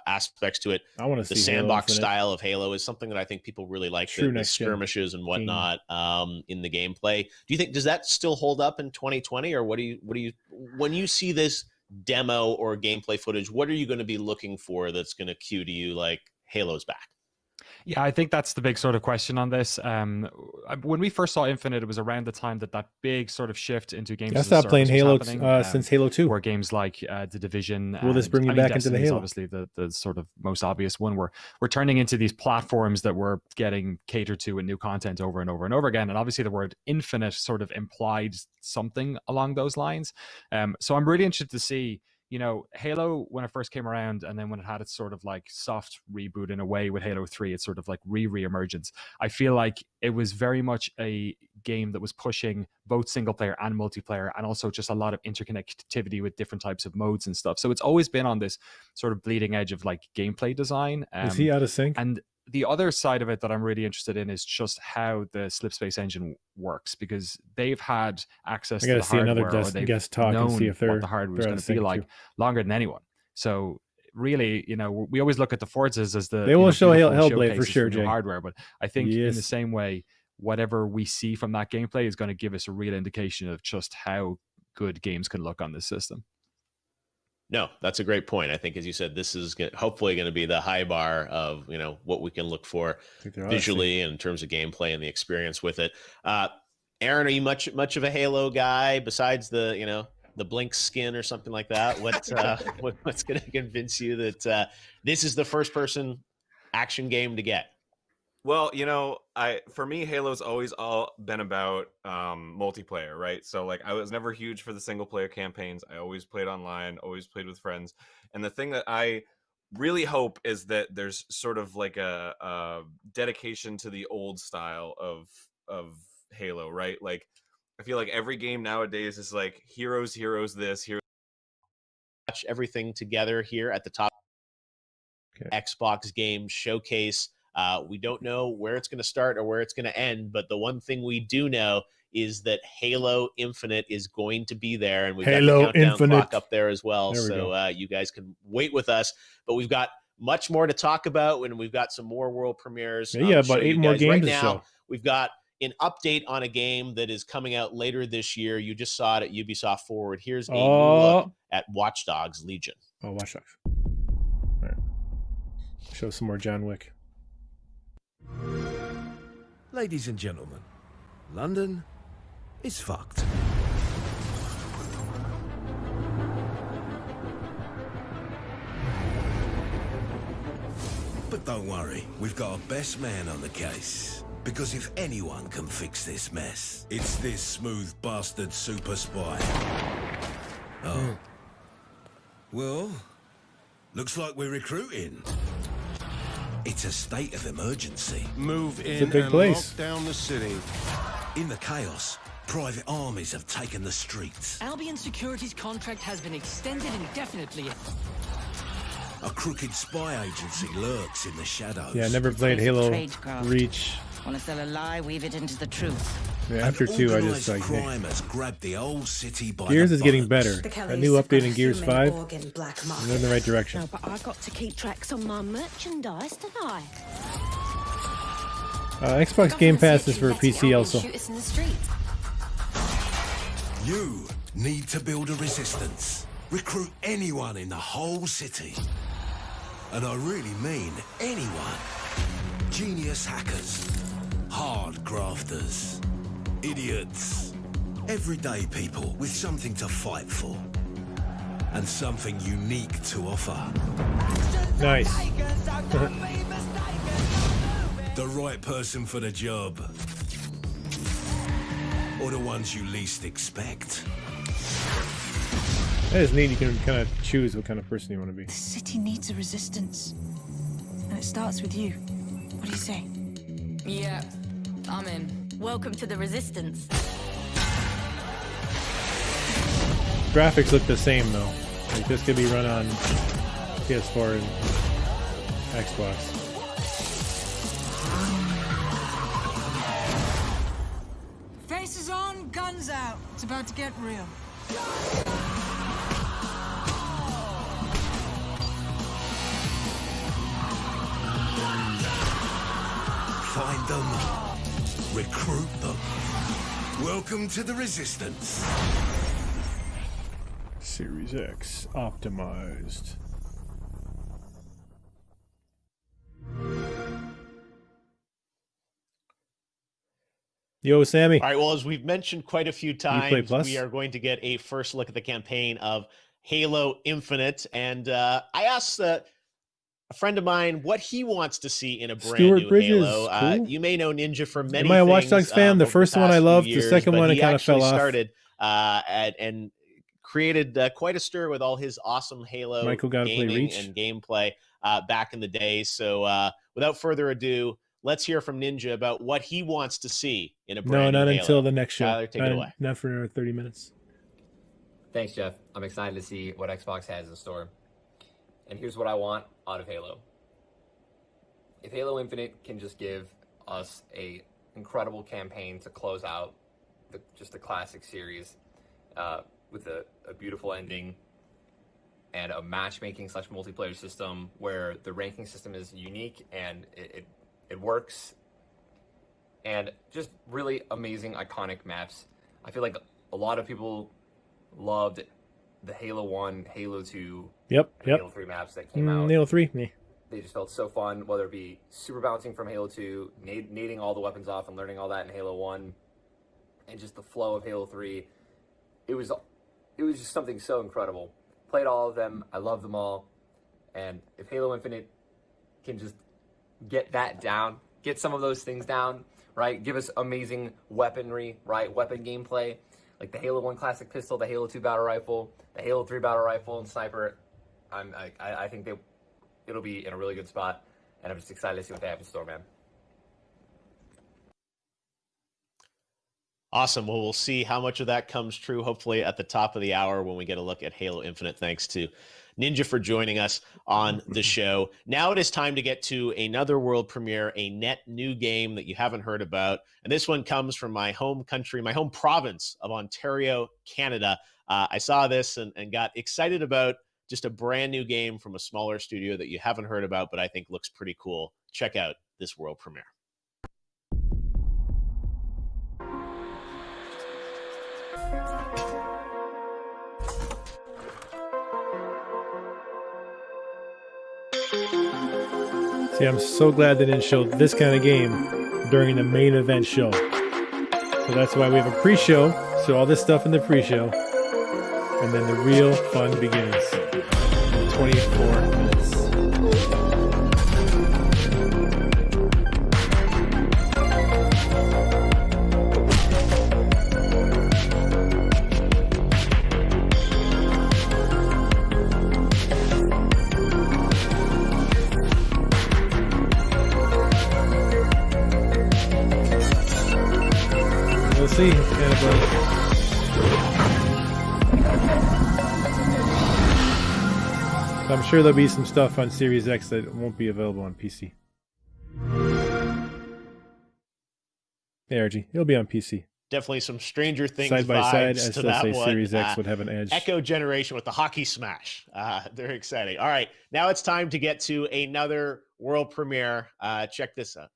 [SPEAKER 2] aspects to it.
[SPEAKER 1] I want to see
[SPEAKER 2] the sandbox style of Halo is something that I think people really like, the skirmishes and whatnot in the gameplay. Do you think, does that still hold up in 2020, or what do you when you see this demo or gameplay footage, what are you going to be looking for that's going to cue to you like Halo's back?
[SPEAKER 10] Yeah, I think that's the big sort of question on this. When we first saw Infinite, it was around the time that big sort of shift into games.
[SPEAKER 1] I stopped playing Halo since Halo 2.
[SPEAKER 10] Where games like The Division.
[SPEAKER 1] Will this bring you back into the Halo?
[SPEAKER 10] Obviously, the sort of most obvious one. We're turning into these platforms that we're getting catered to with new content over and over and over again. And obviously, the word Infinite sort of implied something along those lines. So I'm really interested to see. You know, Halo, when it first came around, and then when it had its sort of like soft reboot in a way with Halo 3, it's sort of like re-emergence. I feel like it was very much a game that was pushing both single player and multiplayer, and also just a lot of interconnectivity with different types of modes and stuff. So it's always been on this sort of bleeding edge of like gameplay design.
[SPEAKER 1] Is he out of sync?
[SPEAKER 10] And the other side of it that I'm really interested in is just how the Slipspace engine works, because they've had access to the hardware, or they've known what the hardware is going to be like longer than anyone. So really, you know, we always look at the Forzas as the
[SPEAKER 1] they will show Hellblade for sure, Jay.
[SPEAKER 10] Hardware, but I think in the same way, whatever we see from that gameplay is going to give us a real indication of just how good games can look on this system.
[SPEAKER 2] No, that's a great point. I think, as you said, this is hopefully going to be the high bar of, you know, what we can look for visually and in terms of gameplay and the experience with it. Aaron, are you much of a Halo guy besides the, you know, the Blink skin or something like that? What's going to convince you that this is the first person action game to get?
[SPEAKER 9] Well, you know, for me, Halo's always all been about multiplayer, right? So like I was never huge for the single player campaigns. I always played online, always played with friends. And the thing that I really hope is that there's sort of like a dedication to the old style of Halo, right? Like I feel like every game nowadays is like heroes this, heroes.
[SPEAKER 2] Watch everything together here at the top. Okay. Xbox game showcase. We don't know where it's going to start or where it's going to end, but the one thing we do know is that Halo Infinite is going to be there, and we've got the countdown clock up there as well. So you guys can wait with us, but we've got much more to talk about when we've got some more world premieres.
[SPEAKER 1] Yeah, about 8 more games
[SPEAKER 2] right
[SPEAKER 1] to
[SPEAKER 2] now.
[SPEAKER 1] show.
[SPEAKER 2] We've got an update on a game that is coming out later this year. You just saw it at Ubisoft Forward. Here's a new look at Watch Dogs Legion.
[SPEAKER 1] Oh, Watch Dogs. All right. Show some more John Wick.
[SPEAKER 12] Ladies and gentlemen, London is fucked. But don't worry, we've got our best man on the case. Because if anyone can fix this mess, it's this smooth bastard super spy. Oh. Well, looks like we're recruiting. It's a state of emergency. Move in and lock down the city. In the chaos, private armies have taken the streets.
[SPEAKER 13] Albion Security's contract has been extended indefinitely.
[SPEAKER 12] A crooked spy agency lurks in the shadows.
[SPEAKER 1] Yeah, I never played Halo Reach.
[SPEAKER 14] Want to sell a lie, weave it into the truth.
[SPEAKER 1] Yeah, after 2, I just like,
[SPEAKER 12] crime has grabbed the old city by
[SPEAKER 1] Gears is getting better. A new update in Gears 5. We're in the right direction.
[SPEAKER 6] No, but I got to keep tracks on my merchandise, don't I?
[SPEAKER 1] Xbox Game Pass is for PC also.
[SPEAKER 12] You need to build a resistance. Recruit anyone in the whole city. And I really mean anyone. Genius hackers, hard grafters, idiots, everyday people with something to fight for and something unique to offer.
[SPEAKER 1] Nice.
[SPEAKER 12] The right person for the job, or the ones you least expect.
[SPEAKER 1] That is neat. You can kind of choose what kind of person you want to be.
[SPEAKER 15] The city needs a resistance, and it starts with you. What do you say?
[SPEAKER 13] Yeah, I'm in.
[SPEAKER 14] Welcome to the Resistance.
[SPEAKER 1] Graphics look the same though. Like this could be run on PS4 and Xbox.
[SPEAKER 15] Faces on, guns out. It's about to get real.
[SPEAKER 12] Find them, recruit them. Welcome to the Resistance.
[SPEAKER 1] Series X optimized. Yo, Sammy.
[SPEAKER 2] All right, well, as we've mentioned quite a few times, we are going to get a first look at the campaign of Halo Infinite. And I asked a friend of mine what he wants to see in a brand new Halo.
[SPEAKER 1] Cool.
[SPEAKER 2] You may know Ninja from many
[SPEAKER 1] Am I a
[SPEAKER 2] things.
[SPEAKER 1] Watch Dogs fan? The first one I loved. The second one, it kind of fell off.
[SPEAKER 2] Started and created quite a stir with all his awesome Halo gaming and gameplay back in the day. So without further ado, let's hear from Ninja about what he wants to see in a brand new Halo.
[SPEAKER 1] No, not until the next show.
[SPEAKER 2] Tyler, take it away.
[SPEAKER 1] Not for another 30 minutes.
[SPEAKER 16] Thanks, Jeff. I'm excited to see what Xbox has in store. And here's what I want out of Halo. If Halo Infinite can just give us a incredible campaign to close out just the classic series with a beautiful ending and a matchmaking / multiplayer system where the ranking system is unique and it works, and just really amazing, iconic maps. I feel like a lot of people loved the Halo 1, Halo 2, Halo 3 maps that came out.
[SPEAKER 1] Halo 3, yeah.
[SPEAKER 16] They just felt so fun, whether it be super bouncing from Halo 2, nading all the weapons off and learning all that in Halo 1, and just the flow of Halo 3. It was just something so incredible. Played all of them. I love them all. And if Halo Infinite can just get that down, get some of those things down, right? Give us amazing weaponry, right? Weapon gameplay, like the Halo 1 classic pistol, the Halo 2 battle rifle, the Halo 3 battle rifle and sniper. I think it'll be in a really good spot, and I'm just excited to see what they have in store, man.
[SPEAKER 2] Awesome. Well, we'll see how much of that comes true, hopefully at the top of the hour when we get a look at Halo Infinite. Thanks to Ninja for joining us on the show. Now it is time to get to another world premiere, a net new game that you haven't heard about. And this one comes from my home country, my home province of Ontario, Canada. I saw this and got excited about just a brand new game from a smaller studio that you haven't heard about, but I think looks pretty cool. Check out this world premiere.
[SPEAKER 1] See, I'm so glad they didn't show this kind of game during the main event show. So that's why we have a pre-show. So all this stuff in the pre-show. And then the real fun begins. 24 minutes. We'll see. I'm sure there'll be some stuff on Series X that won't be available on PC. Hey, RG, it'll be on PC.
[SPEAKER 2] Definitely some Stranger Things
[SPEAKER 1] side by side. I
[SPEAKER 2] to
[SPEAKER 1] still
[SPEAKER 2] that
[SPEAKER 1] say
[SPEAKER 2] one.
[SPEAKER 1] Series X would have an edge.
[SPEAKER 2] Echo Generation with the hockey smash. They're exciting. All right, now it's time to get to another world premiere. Check this out.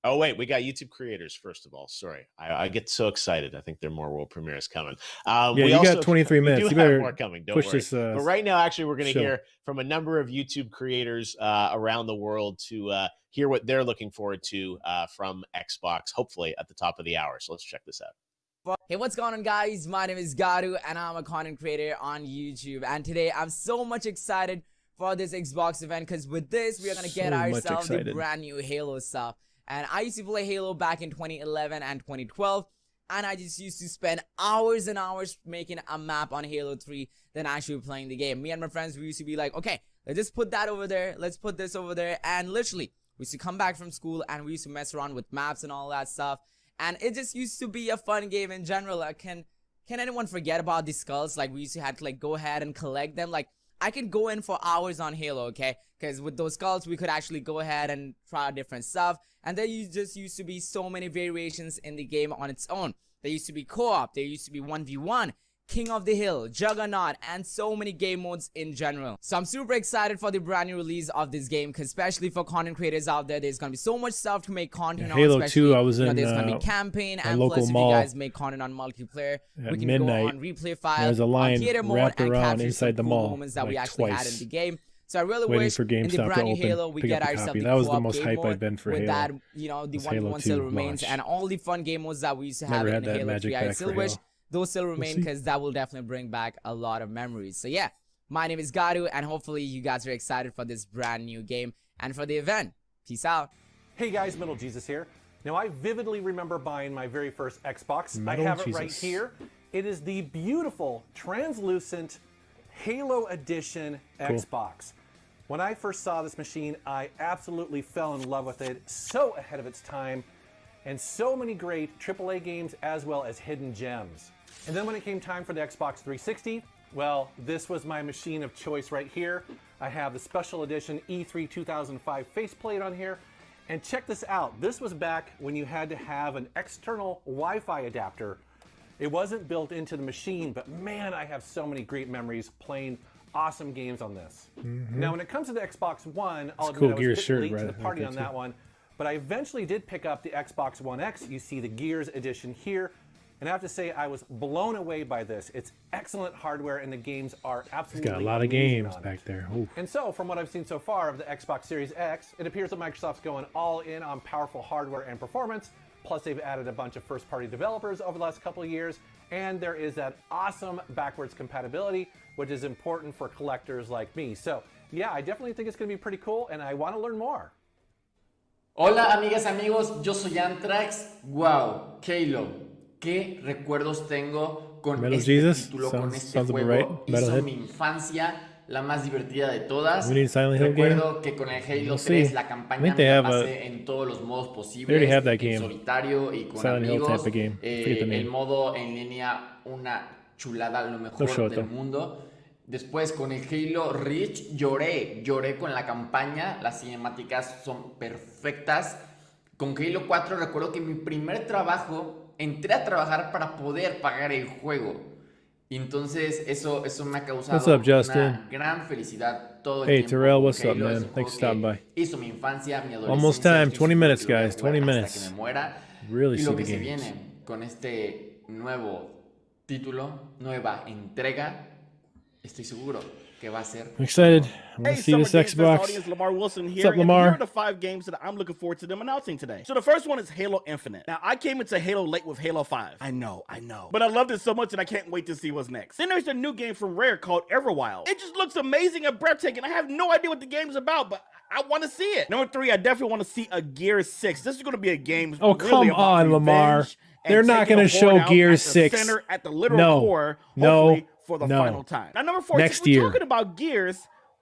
[SPEAKER 2] Oh, wait, we got YouTube creators, first of all. Sorry. I get so excited. I think there are more world premieres coming.
[SPEAKER 1] We got 23 minutes.
[SPEAKER 2] We do have more coming. Don't worry.
[SPEAKER 1] This,
[SPEAKER 2] but right now, actually, we're going to hear from a number of YouTube creators around the world to hear what they're looking forward to from Xbox, hopefully at the top of the hour. So let's check this out.
[SPEAKER 17] Hey, what's going on, guys? My name is Garu, and I'm a content creator on YouTube. And today, I'm so much excited for this Xbox event, because with this, we are going to get ourselves the brand new Halo stuff. And I used to play Halo back in 2011 and 2012, and I just used to spend hours and hours making a map on Halo 3 than actually playing the game. Me and my friends, we used to be like, okay, let's just put that over there, let's put this over there, and literally, we used to come back from school and we used to mess around with maps and all that stuff, and it just used to be a fun game in general. Can anyone forget about the skulls? Like, we used to have to like go ahead and collect them. Like, I could go in for hours on Halo, okay? Because with those skulls, we could actually go ahead and try out different stuff. And there just used to be so many variations in the game on its own. There used to be co-op, there used to be 1v1, King of the Hill, Juggernaut, and so many game modes in general. So I'm super excited for the brand new release of this game, because especially for content creators out there, there's gonna be so much stuff to make content on.
[SPEAKER 1] Halo 2, I was in
[SPEAKER 17] there's gonna be campaign, and
[SPEAKER 1] local
[SPEAKER 17] plus if
[SPEAKER 1] mall
[SPEAKER 17] you guys make content on multiplayer, we can
[SPEAKER 1] midnight,
[SPEAKER 17] go on replay file,
[SPEAKER 1] there's a line
[SPEAKER 17] theater mode,
[SPEAKER 1] wrapped
[SPEAKER 17] and
[SPEAKER 1] around
[SPEAKER 17] capture
[SPEAKER 1] inside the
[SPEAKER 17] cool
[SPEAKER 1] mall
[SPEAKER 17] moments that
[SPEAKER 1] like
[SPEAKER 17] we actually
[SPEAKER 1] twice.
[SPEAKER 17] had in the game. So I really
[SPEAKER 1] Waiting
[SPEAKER 17] wish
[SPEAKER 1] for
[SPEAKER 17] in the
[SPEAKER 1] GameStop
[SPEAKER 17] brand
[SPEAKER 1] to
[SPEAKER 17] new
[SPEAKER 1] open,
[SPEAKER 17] Halo we
[SPEAKER 1] pick
[SPEAKER 17] get
[SPEAKER 1] up a
[SPEAKER 17] ourselves
[SPEAKER 1] copy.
[SPEAKER 17] the
[SPEAKER 1] That was the
[SPEAKER 17] co-op
[SPEAKER 1] most
[SPEAKER 17] game
[SPEAKER 1] hype
[SPEAKER 17] mode
[SPEAKER 1] I've been for
[SPEAKER 17] with
[SPEAKER 1] Halo.
[SPEAKER 17] that, you know, the
[SPEAKER 1] Was
[SPEAKER 17] 1v1
[SPEAKER 1] Halo
[SPEAKER 17] still
[SPEAKER 1] 2
[SPEAKER 17] remains,
[SPEAKER 1] launch.
[SPEAKER 17] and all the fun game modes that we used to
[SPEAKER 1] Never
[SPEAKER 17] have
[SPEAKER 1] had
[SPEAKER 17] in
[SPEAKER 1] that
[SPEAKER 17] Halo
[SPEAKER 1] magic
[SPEAKER 17] 3. I
[SPEAKER 1] pack
[SPEAKER 17] still
[SPEAKER 1] for
[SPEAKER 17] wish
[SPEAKER 1] Halo.
[SPEAKER 17] those still
[SPEAKER 1] We'll
[SPEAKER 17] remain
[SPEAKER 1] see.
[SPEAKER 17] because that will definitely bring back a lot of memories. So yeah, my name is Garu, and hopefully you guys are excited for this brand new game and for the event. Peace out.
[SPEAKER 18] Hey guys, Metal Jesus here. Now I vividly remember buying my very first Xbox.
[SPEAKER 1] Metal
[SPEAKER 18] I have it
[SPEAKER 1] Jesus.
[SPEAKER 18] right here. It is the beautiful, translucent Halo Edition
[SPEAKER 1] Cool.
[SPEAKER 18] Xbox. When I first saw this machine, I absolutely fell in love with it. So ahead of its time, and so many great AAA games as well as hidden gems. And then when it came time for the Xbox 360, well, this was my machine of choice right here. I have the special edition E3 2005 faceplate on here. And check this out. This was back when you had to have an external Wi-Fi adapter. It wasn't built into the machine, but man, I have so many great memories playing awesome games on this. Now, when it comes to the Xbox One, I'll admit
[SPEAKER 1] cool
[SPEAKER 18] I was a
[SPEAKER 1] Gears
[SPEAKER 18] bit
[SPEAKER 1] shirt,
[SPEAKER 18] late to
[SPEAKER 1] Brad.
[SPEAKER 18] the party
[SPEAKER 1] I
[SPEAKER 18] on
[SPEAKER 1] think
[SPEAKER 18] that
[SPEAKER 1] so.
[SPEAKER 18] one, but I eventually did pick up the Xbox One X. You see the Gears edition here, and I have to say I was blown away by this. It's excellent hardware, and the games are
[SPEAKER 1] He's
[SPEAKER 18] absolutely
[SPEAKER 1] got a lot of
[SPEAKER 18] amazing
[SPEAKER 1] games
[SPEAKER 18] on it.
[SPEAKER 1] back there. Ooh.
[SPEAKER 18] And so, from what I've seen so far of the Xbox Series X, it appears that Microsoft's going all in on powerful hardware and performance. Plus, they've added a bunch of first-party developers over the last couple of years, and there is that awesome backwards compatibility, which is important for collectors like me. So, yeah, I definitely think it's going to be pretty cool, and I want to learn more.
[SPEAKER 19] Hola amigas, amigos, yo soy Antrax. Wow, Halo, qué recuerdos tengo con
[SPEAKER 1] Metal
[SPEAKER 19] este
[SPEAKER 1] Jesus?
[SPEAKER 19] título, con este
[SPEAKER 1] Sounds about
[SPEAKER 19] juego.
[SPEAKER 1] right.
[SPEAKER 19] Hizo
[SPEAKER 1] Metalhead.
[SPEAKER 19] mi infancia la más divertida de todas.
[SPEAKER 1] We need a Silent Hill
[SPEAKER 19] Recuerdo
[SPEAKER 1] game?
[SPEAKER 19] que con el Halo
[SPEAKER 1] We'll
[SPEAKER 19] 3
[SPEAKER 1] see.
[SPEAKER 19] la
[SPEAKER 1] I
[SPEAKER 19] campaña
[SPEAKER 1] think
[SPEAKER 19] me
[SPEAKER 1] they
[SPEAKER 19] la
[SPEAKER 1] have a-
[SPEAKER 19] pasé en todos los modos posibles,
[SPEAKER 1] They already have that
[SPEAKER 19] en
[SPEAKER 1] game.
[SPEAKER 19] solitario y con
[SPEAKER 1] Silent Hill
[SPEAKER 19] amigos.
[SPEAKER 1] type of game. I forget the name.
[SPEAKER 19] El modo en línea, una chulada, lo mejor
[SPEAKER 1] show it,
[SPEAKER 19] del
[SPEAKER 1] though.
[SPEAKER 19] mundo. Después con el Halo Reach lloré con la campaña, las cinemáticas son perfectas. Con Halo 4 recuerdo que mi primer trabajo, entré a trabajar para poder pagar el juego. Y entonces eso me ha causado
[SPEAKER 1] What's up, Justin?
[SPEAKER 19] una gran felicidad todo el
[SPEAKER 1] Hey,
[SPEAKER 19] tiempo.
[SPEAKER 1] Terrell,
[SPEAKER 19] con
[SPEAKER 1] what's up,
[SPEAKER 19] Halo. Es
[SPEAKER 1] man?
[SPEAKER 19] un
[SPEAKER 1] Thanks for
[SPEAKER 19] juego
[SPEAKER 1] stopping by.
[SPEAKER 19] que hizo mi infancia, mi adolescencia.
[SPEAKER 1] Almost time,
[SPEAKER 19] Estoy
[SPEAKER 1] 20
[SPEAKER 19] seguro
[SPEAKER 1] minutes,
[SPEAKER 19] que lo voy a
[SPEAKER 1] guys,
[SPEAKER 19] jugar
[SPEAKER 1] 20
[SPEAKER 19] hasta
[SPEAKER 1] minutes.
[SPEAKER 19] que me muera.
[SPEAKER 1] Really
[SPEAKER 19] Y
[SPEAKER 1] see
[SPEAKER 19] lo
[SPEAKER 1] the
[SPEAKER 19] que se
[SPEAKER 1] games.
[SPEAKER 19] viene con este nuevo título, nueva entrega, estoy seguro que va a ser.
[SPEAKER 1] I'm excited. I want
[SPEAKER 20] Hey,
[SPEAKER 1] to see
[SPEAKER 20] Summer
[SPEAKER 1] this
[SPEAKER 20] Games Fest
[SPEAKER 1] Xbox.
[SPEAKER 20] audience, Lamar Wilson here.
[SPEAKER 1] What's up,
[SPEAKER 20] And
[SPEAKER 1] Lamar?
[SPEAKER 20] here are the 5 games that I'm looking forward to them announcing today. So the first one is Halo Infinite. Now, I came into Halo late with Halo 5. I know. But I loved it so much that I can't wait to see what's next. Then there's a new game from Rare called Everwild. It just looks amazing and breathtaking. I have no idea what the game's about, but I want to see it. Number 3, I definitely want to see a Gears 6. This is going to be a game
[SPEAKER 1] Oh,
[SPEAKER 20] really
[SPEAKER 1] come
[SPEAKER 20] about
[SPEAKER 1] on, Lamar.
[SPEAKER 20] revenge and
[SPEAKER 1] They're not
[SPEAKER 20] taking
[SPEAKER 1] going
[SPEAKER 20] a
[SPEAKER 1] to show
[SPEAKER 20] horde out
[SPEAKER 1] Gears
[SPEAKER 20] at the
[SPEAKER 1] 6.
[SPEAKER 20] center, at the literal
[SPEAKER 1] No.
[SPEAKER 20] core,
[SPEAKER 1] No.
[SPEAKER 20] hopefully for the
[SPEAKER 1] No.
[SPEAKER 20] final time. Now, number 4,
[SPEAKER 1] Next
[SPEAKER 20] since we're
[SPEAKER 1] year.
[SPEAKER 20] talking about Gears,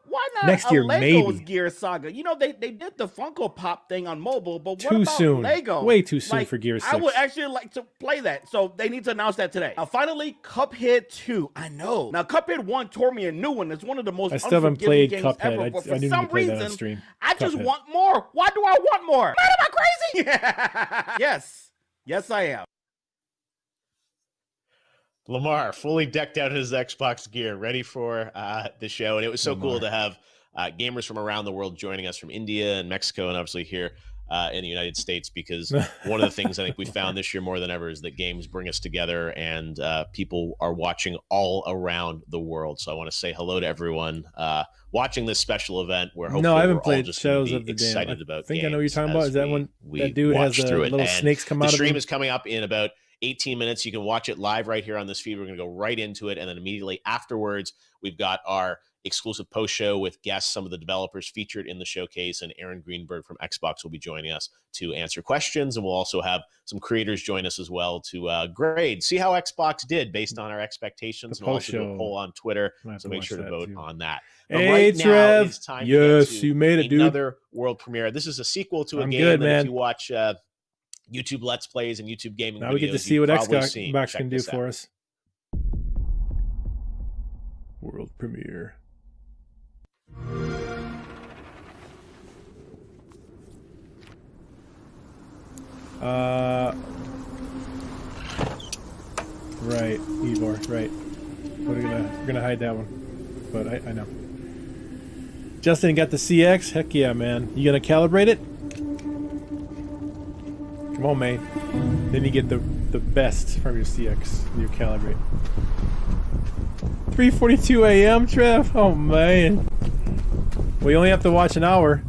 [SPEAKER 20] why not
[SPEAKER 1] Next
[SPEAKER 20] a
[SPEAKER 1] year,
[SPEAKER 20] Lego's
[SPEAKER 1] maybe.
[SPEAKER 20] Gears Saga? You know, they did the Funko Pop thing on mobile, but what
[SPEAKER 1] Too
[SPEAKER 20] about
[SPEAKER 1] soon.
[SPEAKER 20] Lego?
[SPEAKER 1] Way too soon
[SPEAKER 20] Like,
[SPEAKER 1] for Gears
[SPEAKER 20] I would
[SPEAKER 1] 6.
[SPEAKER 20] actually like to play that, so they need to announce that today. Now, finally, Cuphead 2. I know. Now, Cuphead 1 tore me a new one. It's one of the most
[SPEAKER 1] I still haven't
[SPEAKER 20] unforgiving
[SPEAKER 1] played
[SPEAKER 20] games
[SPEAKER 1] Cuphead.
[SPEAKER 20] ever,
[SPEAKER 1] I
[SPEAKER 20] but for
[SPEAKER 1] need to
[SPEAKER 20] some
[SPEAKER 1] play that on
[SPEAKER 20] reason,
[SPEAKER 1] stream.
[SPEAKER 20] I just
[SPEAKER 1] Cuphead.
[SPEAKER 20] want more. Why do I want more? Man, am I crazy? Yes, I am.
[SPEAKER 2] Lamar, fully decked out in his Xbox gear, ready for the show. And it was so cool to have gamers from around the world joining us from India and Mexico and obviously here in the United States, because one of the things I think we found this year more than ever is that games bring us together, and people are watching all around the world. So I want to say hello to everyone watching this special event where hopefully
[SPEAKER 1] No, I haven't
[SPEAKER 2] we're all
[SPEAKER 1] played
[SPEAKER 2] just gonna
[SPEAKER 1] Shadows
[SPEAKER 2] be
[SPEAKER 1] of the Dam.
[SPEAKER 2] excited
[SPEAKER 1] I
[SPEAKER 2] about
[SPEAKER 1] think I know what you're
[SPEAKER 2] games
[SPEAKER 1] talking about.
[SPEAKER 2] as
[SPEAKER 1] Is that when
[SPEAKER 2] we
[SPEAKER 1] that dude has
[SPEAKER 2] watch
[SPEAKER 1] the
[SPEAKER 2] through it.
[SPEAKER 1] little
[SPEAKER 2] And
[SPEAKER 1] snakes come
[SPEAKER 2] the
[SPEAKER 1] out of
[SPEAKER 2] stream
[SPEAKER 1] him?
[SPEAKER 2] is coming up in about 18 minutes. You can watch it live right here on this feed. We're going to go right into it. And then immediately afterwards, we've got our exclusive post show with guests, some of the developers featured in the showcase, and Aaron Greenberg from Xbox will be joining us to answer questions. And we'll also have some creators join us as well to grade, see how Xbox did based on our expectations, and we'll also do a poll on Twitter. So make sure to vote on that. But
[SPEAKER 1] Hey,
[SPEAKER 2] right now,
[SPEAKER 1] Trev.
[SPEAKER 2] it's time
[SPEAKER 1] Yes,
[SPEAKER 2] to get to
[SPEAKER 1] you made it, dude.
[SPEAKER 2] another world premiere. This is a sequel to a
[SPEAKER 1] I'm
[SPEAKER 2] game
[SPEAKER 1] good,
[SPEAKER 2] that
[SPEAKER 1] man.
[SPEAKER 2] if you watch YouTube Let's Plays and YouTube gaming
[SPEAKER 1] Now
[SPEAKER 2] videos,
[SPEAKER 1] we get to see
[SPEAKER 2] you've
[SPEAKER 1] what
[SPEAKER 2] probably seen.
[SPEAKER 1] Xbox
[SPEAKER 2] Check
[SPEAKER 1] can do
[SPEAKER 2] this out.
[SPEAKER 1] for us. World premiere. Right, Ivor, right. We're gonna hide that one, but I know. Justin got the CX. Heck yeah, man! You gonna calibrate it? Come on, man. Then you get the best from your CX. You calibrate. 3:42 a.m. Trev. Oh man. We only have to watch an hour.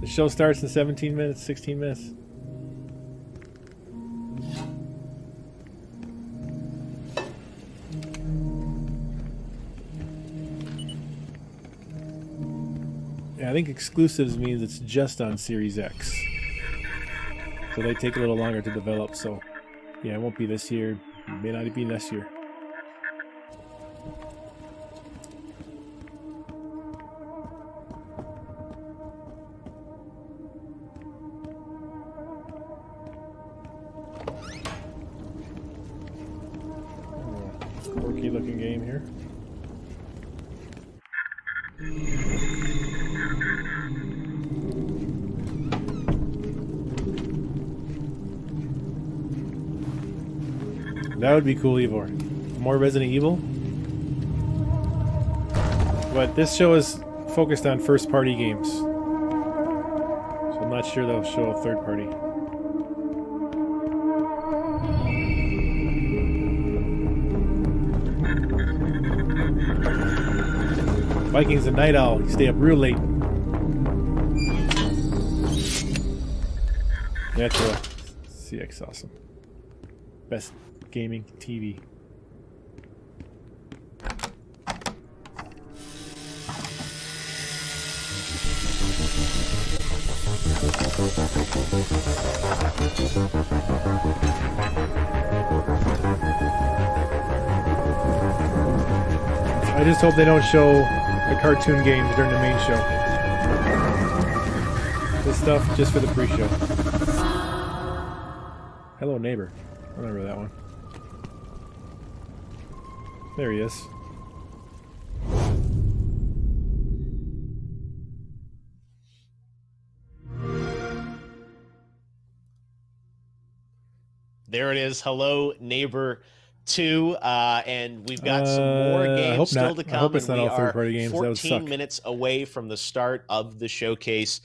[SPEAKER 1] The show starts in 17 minutes, 16 minutes. Yeah, I think exclusives means it's just on Series X. So they take a little longer to develop, so yeah, it won't be this year. It may not be next year. Quirky looking game here. That would be cool, Ivor. More Resident Evil. But this show is focused on first-party games. So I'm not sure they'll show a third-party. Vikings and Night Owl. You stay up real late. That's CX awesome. Best gaming TV. I just hope they don't show the cartoon games during the main show. This stuff just for the pre-show. Hello, neighbor. I remember that one. There he is.
[SPEAKER 2] There it is. Hello, Neighbor 2. And we've got some more games still to come.
[SPEAKER 1] I hope it's not all third-party games.
[SPEAKER 2] 14 minutes away from the start of the showcase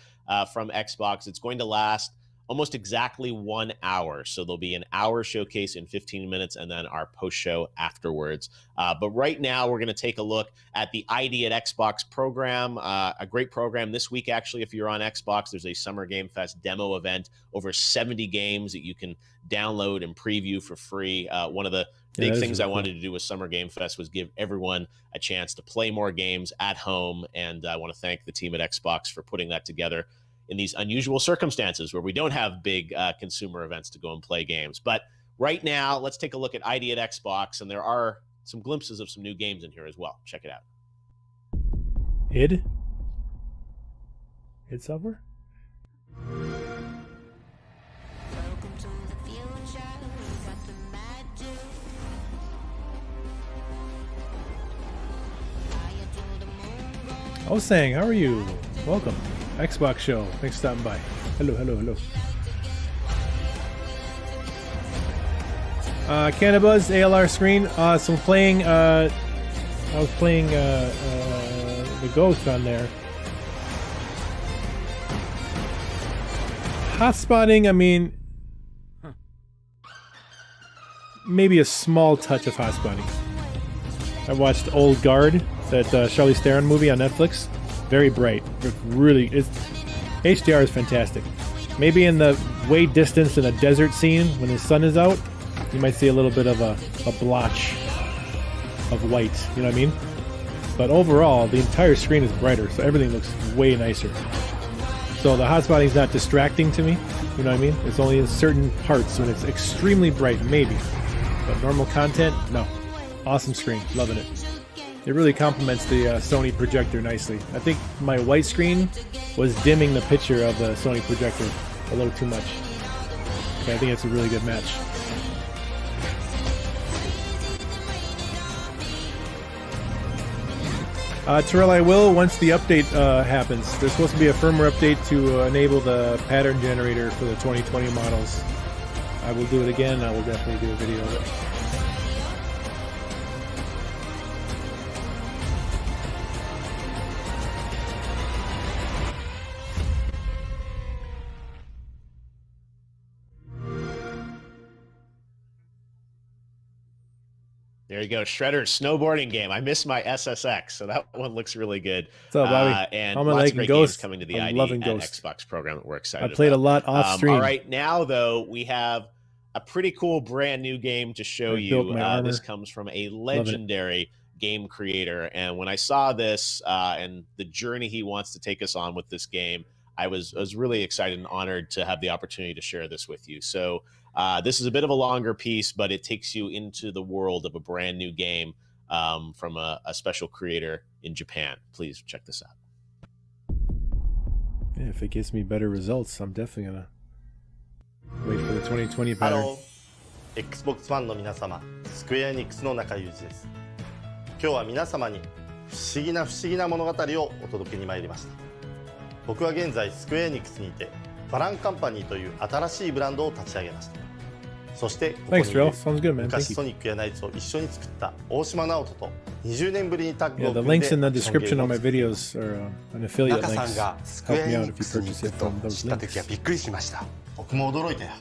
[SPEAKER 2] from Xbox. It's going to last almost exactly 1 hour. So there'll be an hour showcase in 15 minutes and then our post-show afterwards. But right now, we're going to take a look at the ID at Xbox program, a great program this week, actually. If you're on Xbox, there's a Summer Game Fest demo event, over 70 games that you can download and preview for free. One of the big things I wanted to do with Summer Game Fest was give everyone a chance to play more games at home. And I want to thank the team at Xbox for putting that together in these unusual circumstances where we don't have big consumer events to go and play games. But right now, let's take a look at ID at Xbox, and there are some glimpses of some new games in here as well. Check it out.
[SPEAKER 1] id Software? I was saying, how are you? Welcome. Xbox show. Thanks for stopping by. Hello, hello, hello. Cannabuzz ALR screen. So I'm playing. I was playing the Ghost on there. Hotspotting. I mean, maybe a small touch of hotspotting. I watched Old Guard, that Charlize Theron movie on Netflix. Very bright. Really, HDR is fantastic. Maybe in the way distance in a desert scene when the sun is out, you might see a little bit of a blotch of white. You know what I mean? But overall, the entire screen is brighter, so everything looks way nicer. So the hotspotting is not distracting to me. You know what I mean? It's only in certain parts when it's extremely bright, maybe. But normal content, no. Awesome screen. Loving it. It really complements the Sony projector nicely. I think my white screen was dimming the picture of the Sony projector a little too much. Okay, I think it's a really good match. Terrell, I will once the update happens. There's supposed to be a firmware update to enable the pattern generator for the 2020 models. I will do it again. I will definitely do a video of it.
[SPEAKER 2] There you go, Shredder's snowboarding game. I missed my SSX, so that one looks really good.
[SPEAKER 1] What's up, Bobby?
[SPEAKER 2] And
[SPEAKER 1] I'm
[SPEAKER 2] lots
[SPEAKER 1] liking
[SPEAKER 2] of great
[SPEAKER 1] Ghost.
[SPEAKER 2] games coming to the
[SPEAKER 1] I'm
[SPEAKER 2] ID
[SPEAKER 1] loving
[SPEAKER 2] at
[SPEAKER 1] Ghost.
[SPEAKER 2] Xbox program that we're excited
[SPEAKER 1] I played
[SPEAKER 2] about.
[SPEAKER 1] a lot off stream.
[SPEAKER 2] All right, now though we have a pretty cool brand new game to show you. This comes from a legendary game creator, and when I saw this and the journey he wants to take us on with this game, I was really excited and honored to have the opportunity to share this with you. So this is a bit of a longer piece, but it takes you into the world of a brand new game from a special creator in Japan. Please check this out.
[SPEAKER 1] Yeah, if it gives me better results, I'm definitely gonna wait for the 2020 pattern.
[SPEAKER 21] Hello, Xbox ファンの皆様、スクエアエニックスの中裕二です。今日は皆様に不思議な物語をお届けに参りました。僕は現在スクエアエニックスにいて、バランカンパニーという新しいブランドを立ち上げました。そしてここに昔ソニックやナイツを一緒に作った大島直人と20年ぶりにタッグを組んで
[SPEAKER 1] the links in the description of my videos are an affiliate links.
[SPEAKER 21] 中さんがスクエアエニックスに行くと知った時はびっくりしました。僕も驚いたよ。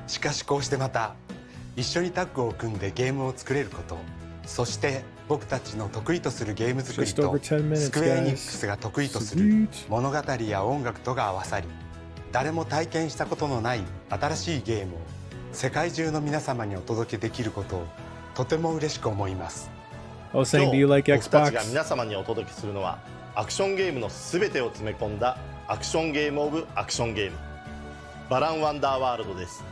[SPEAKER 21] しかしこうしてまた一緒にタッグを組んでゲームを作れること、そして僕たちの得意とするゲーム作りとスクエアエニックスが得意とする物語や音楽とが合わさり、誰も体験したことのない新しいゲームを世界中の皆様にお届けできることをとても嬉しく思います。今日僕たちが皆様にお届けするのはアクションゲームのすべてを詰め込んだアクションゲームオブアクションゲーム、バランワンダーワールドです。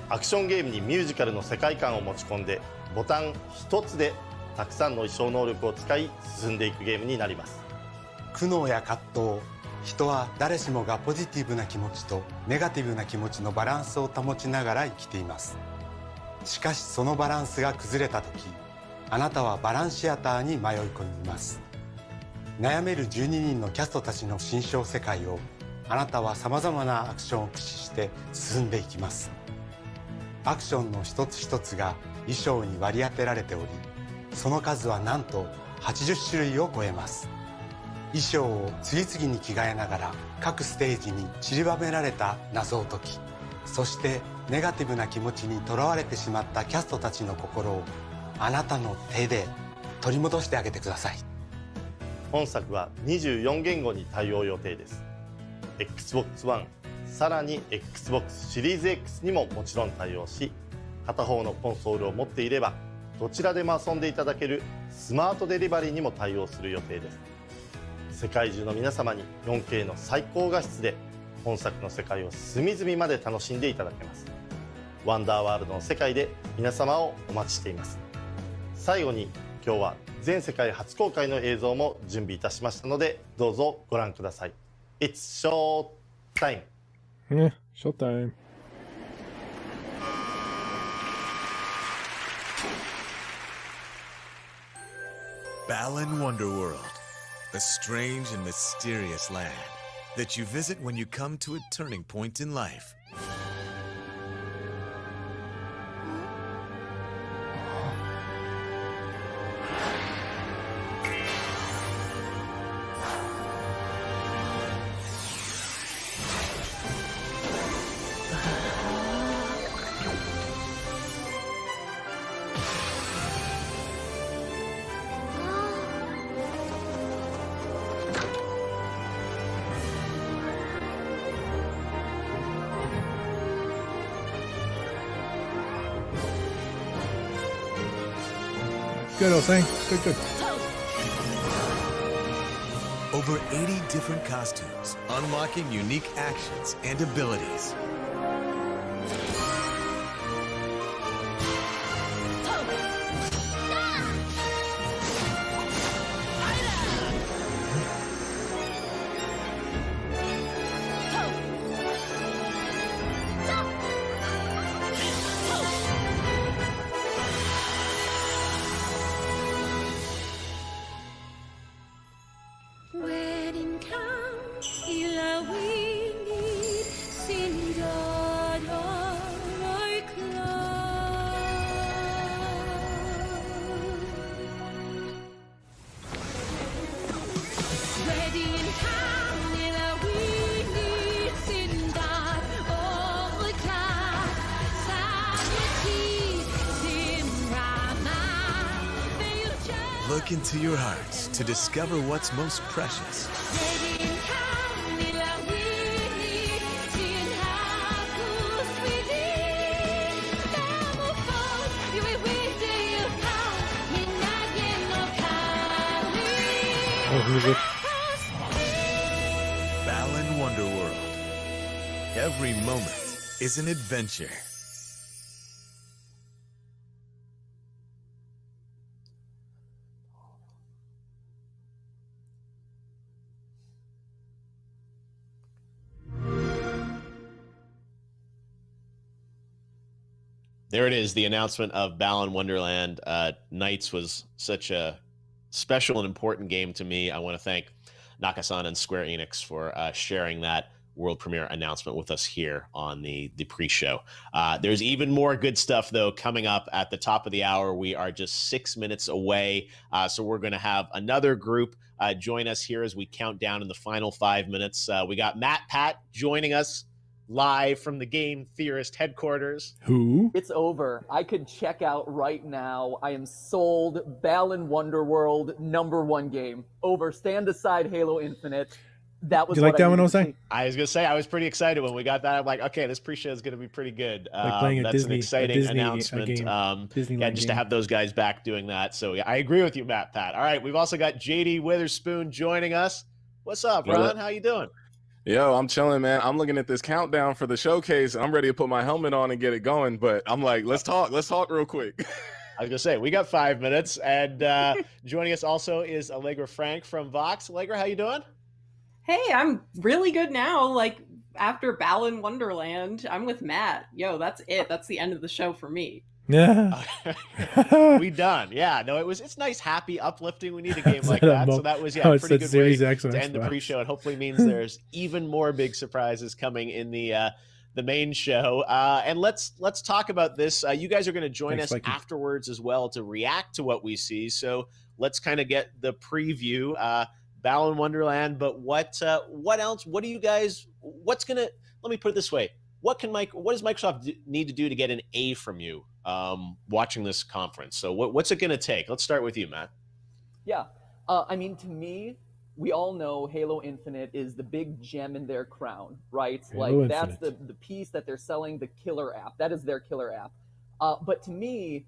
[SPEAKER 21] アクションゲームにミュージカルの世界観を持ち込んでボタン一つでたくさんの衣装能力を使い進んでいくゲームになります。苦悩や葛藤、人は誰しもがポジティブな気持ちとネガティブな気持ちのバランスを保ちながら生きています。しかしそのバランスが崩れた時、あなたはバランシアターに迷い込みます。悩める12人のキャストたちの心象世界をあなたはさまざまなアクションを駆使して進んでいきます。アクションの一つ一つが衣装に割り当てられており、その数はなんと80種類を超えます。衣装を次々に着替えながら各ステージに散りばめられた謎を解き、そしてネガティブな気持ちにとらわれてしまったキャストたちの心をあなたの手で取り戻してあげてください。本作は24言語に対応予定です。 Xbox One、 さらに Xbox シリーズ X にももちろん対応し、片方のコンソールを持っていればどちらでも遊んでいただけるスマートデリバリーにも対応する予定です。世界中の皆様に 4K の最高画質で本作の世界を隅々まで楽しんでいただけます。ワンダーワールドの世界で皆様をお待ちしています。最後に今日は全世界初公開の映像も準備いたしましたので、どうぞご覧ください。It's show time.
[SPEAKER 1] Show time.
[SPEAKER 12] Balan Wonderworld, a strange and mysterious land that you visit when you come to a turning point in life.
[SPEAKER 1] Good old thing. Good.
[SPEAKER 12] Over 80 different costumes, unlocking unique actions and abilities.
[SPEAKER 6] Wedding comes, ilawini, sinigaw.
[SPEAKER 3] Look into your hearts to discover what's most precious. Balan Wonderworld. Every moment is an adventure.
[SPEAKER 2] There it is, the announcement of Balan Wonderland. Nights was such a special and important game to me. I want to thank Nakasan and Square Enix for sharing that world premiere announcement with us here on the pre-show. There's even more good stuff, though, coming up at the top of the hour. We are just 6 minutes away, so we're going to have another group join us here as we count down in the final 5 minutes. We got Matt Pat joining us live from the Game Theorist headquarters.
[SPEAKER 1] Who?
[SPEAKER 22] It's over. I could check out right now. I am sold. Balan Wonderworld, #1 game. Over. Stand aside Halo Infinite. That was.
[SPEAKER 1] Did you like that one, Jose?
[SPEAKER 2] I was gonna say I was pretty excited when we got that. I'm like, okay, this pre-show is gonna be pretty good.
[SPEAKER 1] Like playing a
[SPEAKER 2] that's
[SPEAKER 1] Disney,
[SPEAKER 2] an exciting
[SPEAKER 1] Disney
[SPEAKER 2] announcement.
[SPEAKER 1] game.
[SPEAKER 2] Yeah, just to have those guys back doing that. So yeah, I agree with you, Matt Pat. All right, we've also got JD Witherspoon joining us. What's up, Ron? How you doing?
[SPEAKER 23] Yo, I'm chilling, man. I'm looking at this countdown for the showcase. I'm ready to put my helmet on and get it going, but I'm like, let's talk real quick.
[SPEAKER 2] I was gonna say, we got 5 minutes, and joining us also is Allegra Frank from Vox. Allegra, how you doing?
[SPEAKER 24] Hey, I'm really good now. Like, after Balan Wonderland, I'm with Matt. Yo, that's it. That's the end of the show for me.
[SPEAKER 1] Yeah.
[SPEAKER 2] We done. Yeah, no, it's nice, happy, uplifting. We need a game like that. So that was pretty good way to end the pre-show. It hopefully means there's even more big surprises coming in the main show. And let's talk about this. You guys are going to join us afterwards as well to react to what we see. So let's kind of get the preview. Balan Wonderland, but what else? What do you guys? Let me put it this way. What does Microsoft need to do to get an A from you watching this conference? So what's it going to take? Let's start with you, Matt.
[SPEAKER 22] Yeah. I mean, to me, we all know Halo Infinite is the big gem in their crown, right? That's the piece that they're selling, the killer app. That is their killer app. But to me,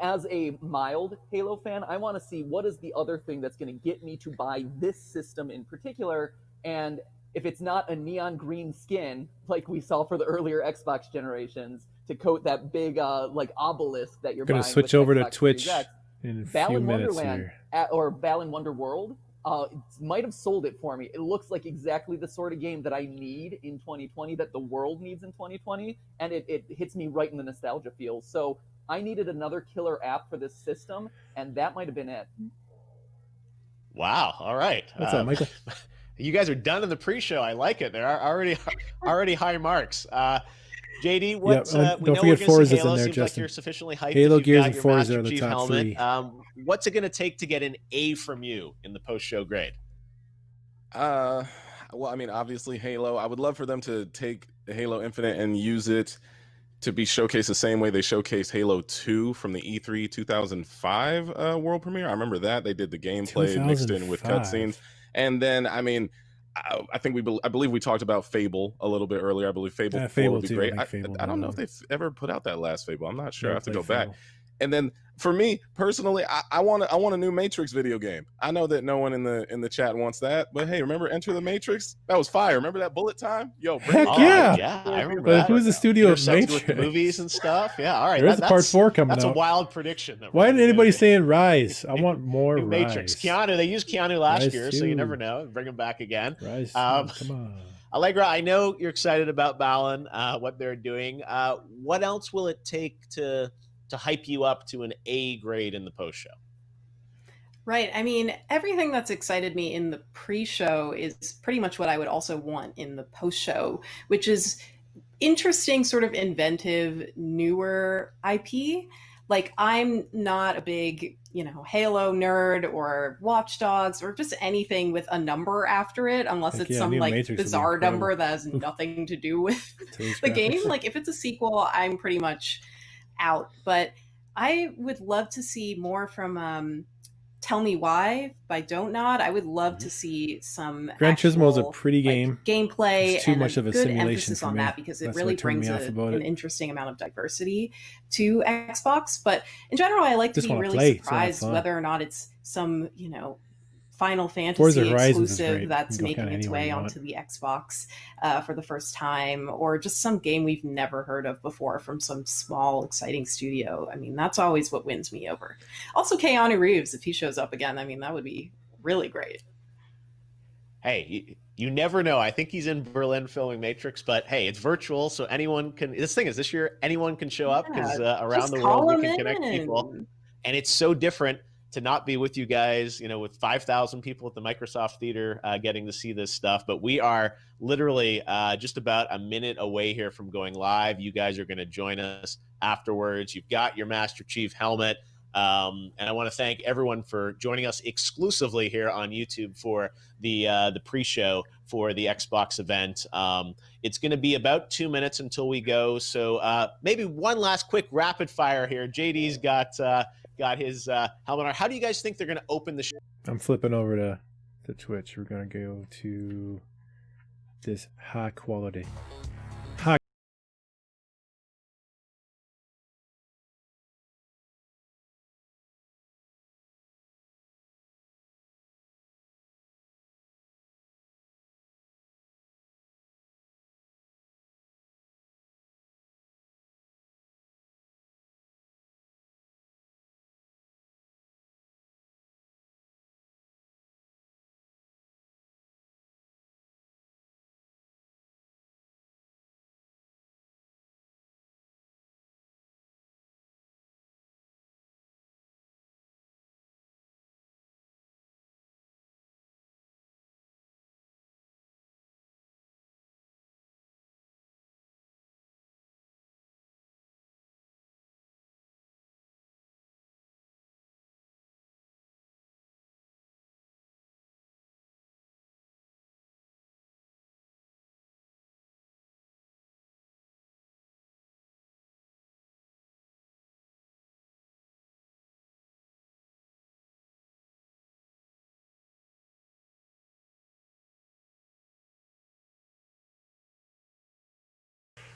[SPEAKER 22] as a mild Halo fan, I want to see what is the other thing that's going to get me to buy this system in particular. And if it's not a neon green skin like we saw for the earlier Xbox generations to coat that big obelisk that you're
[SPEAKER 1] gonna
[SPEAKER 22] buying,
[SPEAKER 1] switch over to Twitch in a few minutes here.
[SPEAKER 22] Or Balan Wonderworld might have sold it for me. It looks like exactly the sort of game that I need in 2020, that the world needs in 2020, and it hits me right in the nostalgia feels. So I needed another killer app for this system, and that might have been it.
[SPEAKER 2] Wow. All right.
[SPEAKER 1] What's up, Michael?
[SPEAKER 2] You guys are done in the pre-show. I like it. There are already high marks. JD, we
[SPEAKER 1] don't
[SPEAKER 2] know we're
[SPEAKER 1] forget Forza's
[SPEAKER 2] Halo.
[SPEAKER 1] in there,
[SPEAKER 2] Seems
[SPEAKER 1] Justin.
[SPEAKER 2] like you're sufficiently hyped.
[SPEAKER 1] Halo,
[SPEAKER 2] if
[SPEAKER 1] Gears,
[SPEAKER 2] you've
[SPEAKER 1] and
[SPEAKER 2] got your
[SPEAKER 1] Forza
[SPEAKER 2] Master
[SPEAKER 1] are the
[SPEAKER 2] Chief
[SPEAKER 1] top
[SPEAKER 2] helmet.
[SPEAKER 1] 3.
[SPEAKER 2] What's it going to take to get an A from you in the post-show grade?
[SPEAKER 23] Well, I mean, obviously Halo. I would love for them to take Halo Infinite and use it to be showcased the same way they showcased Halo 2 from the E3 2005 world premiere. I remember that. They did the gameplay mixed in with cutscenes. And then, I mean, I believe we talked about Fable a little bit earlier. I believe Fable 4 would be great. I don't know if they've ever put out that last Fable. I'm not sure. I have to go back. And then for me personally, I want a new Matrix video game. I know that no one in the chat wants that, but hey, remember Enter the Matrix? That was fire. Remember that bullet time? Yo,
[SPEAKER 1] heck yeah,
[SPEAKER 2] yeah, I remember
[SPEAKER 1] but
[SPEAKER 2] that.
[SPEAKER 1] Who's the studio of Matrix?
[SPEAKER 2] With the movies and stuff. Yeah, all right.
[SPEAKER 1] There's part 4 coming out.
[SPEAKER 2] That's a wild prediction.
[SPEAKER 1] Why didn't anybody saying Rise? I want more Rise.
[SPEAKER 2] Matrix. Keanu. They used Keanu last
[SPEAKER 1] Rise
[SPEAKER 2] year,
[SPEAKER 1] 2.
[SPEAKER 2] so you never know. Bring him back again.
[SPEAKER 1] Rise 2. Come on.
[SPEAKER 2] Allegra, I know you're excited about Balan, what they're doing. What else will it take to hype you up to an A grade in the post show?
[SPEAKER 24] Right. I mean, everything that's excited me in the pre-show is pretty much what I would also want in the post-show, which is interesting, sort of inventive, newer IP. Like, I'm not a big, Halo nerd or Watch Dogs or just anything with a number after it, unless it's some bizarre number that has nothing to do with the game. Like, if it's a sequel, I'm pretty much out. But I would love to see more from Tell Me Why by Don't Nod. I would love to see some
[SPEAKER 1] Gran Turismo is a
[SPEAKER 24] actual,
[SPEAKER 1] pretty game.
[SPEAKER 24] Gameplay
[SPEAKER 1] It's too
[SPEAKER 24] and
[SPEAKER 1] much of a
[SPEAKER 24] good
[SPEAKER 1] simulation
[SPEAKER 24] emphasis
[SPEAKER 1] for
[SPEAKER 24] on
[SPEAKER 1] me.
[SPEAKER 24] that because it
[SPEAKER 1] That's what
[SPEAKER 24] really
[SPEAKER 1] turned
[SPEAKER 24] brings
[SPEAKER 1] me off about
[SPEAKER 24] an
[SPEAKER 1] it.
[SPEAKER 24] interesting amount of diversity to Xbox. But in general, I like to
[SPEAKER 1] Just
[SPEAKER 24] be
[SPEAKER 1] wanna
[SPEAKER 24] really
[SPEAKER 1] play. Just wanna have
[SPEAKER 24] surprised
[SPEAKER 1] fun.
[SPEAKER 24] whether or not it's some, Final
[SPEAKER 1] Forza
[SPEAKER 24] Fantasy
[SPEAKER 1] Horizons is
[SPEAKER 24] exclusive
[SPEAKER 1] great.
[SPEAKER 24] that's
[SPEAKER 1] You can go
[SPEAKER 24] making
[SPEAKER 1] kinda
[SPEAKER 24] its
[SPEAKER 1] anywhere
[SPEAKER 24] way
[SPEAKER 1] you want.
[SPEAKER 24] onto the Xbox for the first time, or just some game we've never heard of before from some small, exciting studio. I mean, that's always what wins me over. Also, Keanu Reeves, if he shows up again, I mean, that would be really great.
[SPEAKER 2] Hey, you never know. I think he's in Berlin filming Matrix, but hey, it's virtual, so anyone can. This thing is, this year anyone can show up because around the world we can connect people, and it's so different to not be with you guys, with 5,000 people at the Microsoft Theater getting to see this stuff. But we are literally just about a minute away here from going live. You guys are going to join us afterwards. You've got your Master Chief helmet. And I want to thank everyone for joining us exclusively here on YouTube for the pre-show for the Xbox event. It's going to be about 2 minutes until we go. So maybe one last quick rapid fire here. JD's got his helmet on. How do you guys think they're going to open the show?
[SPEAKER 1] I'm flipping over to Twitch. We're going to go to this high quality.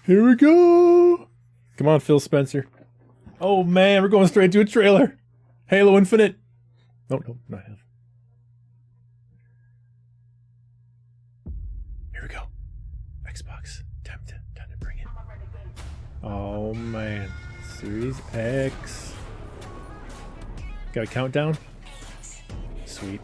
[SPEAKER 1] Here we go. Come on, Phil Spencer. Oh man, we're going straight to a trailer. Halo Infinite. No, not Halo. Here we go. Xbox. Time to bring it. Oh man. Series X. Got a countdown? Sweet.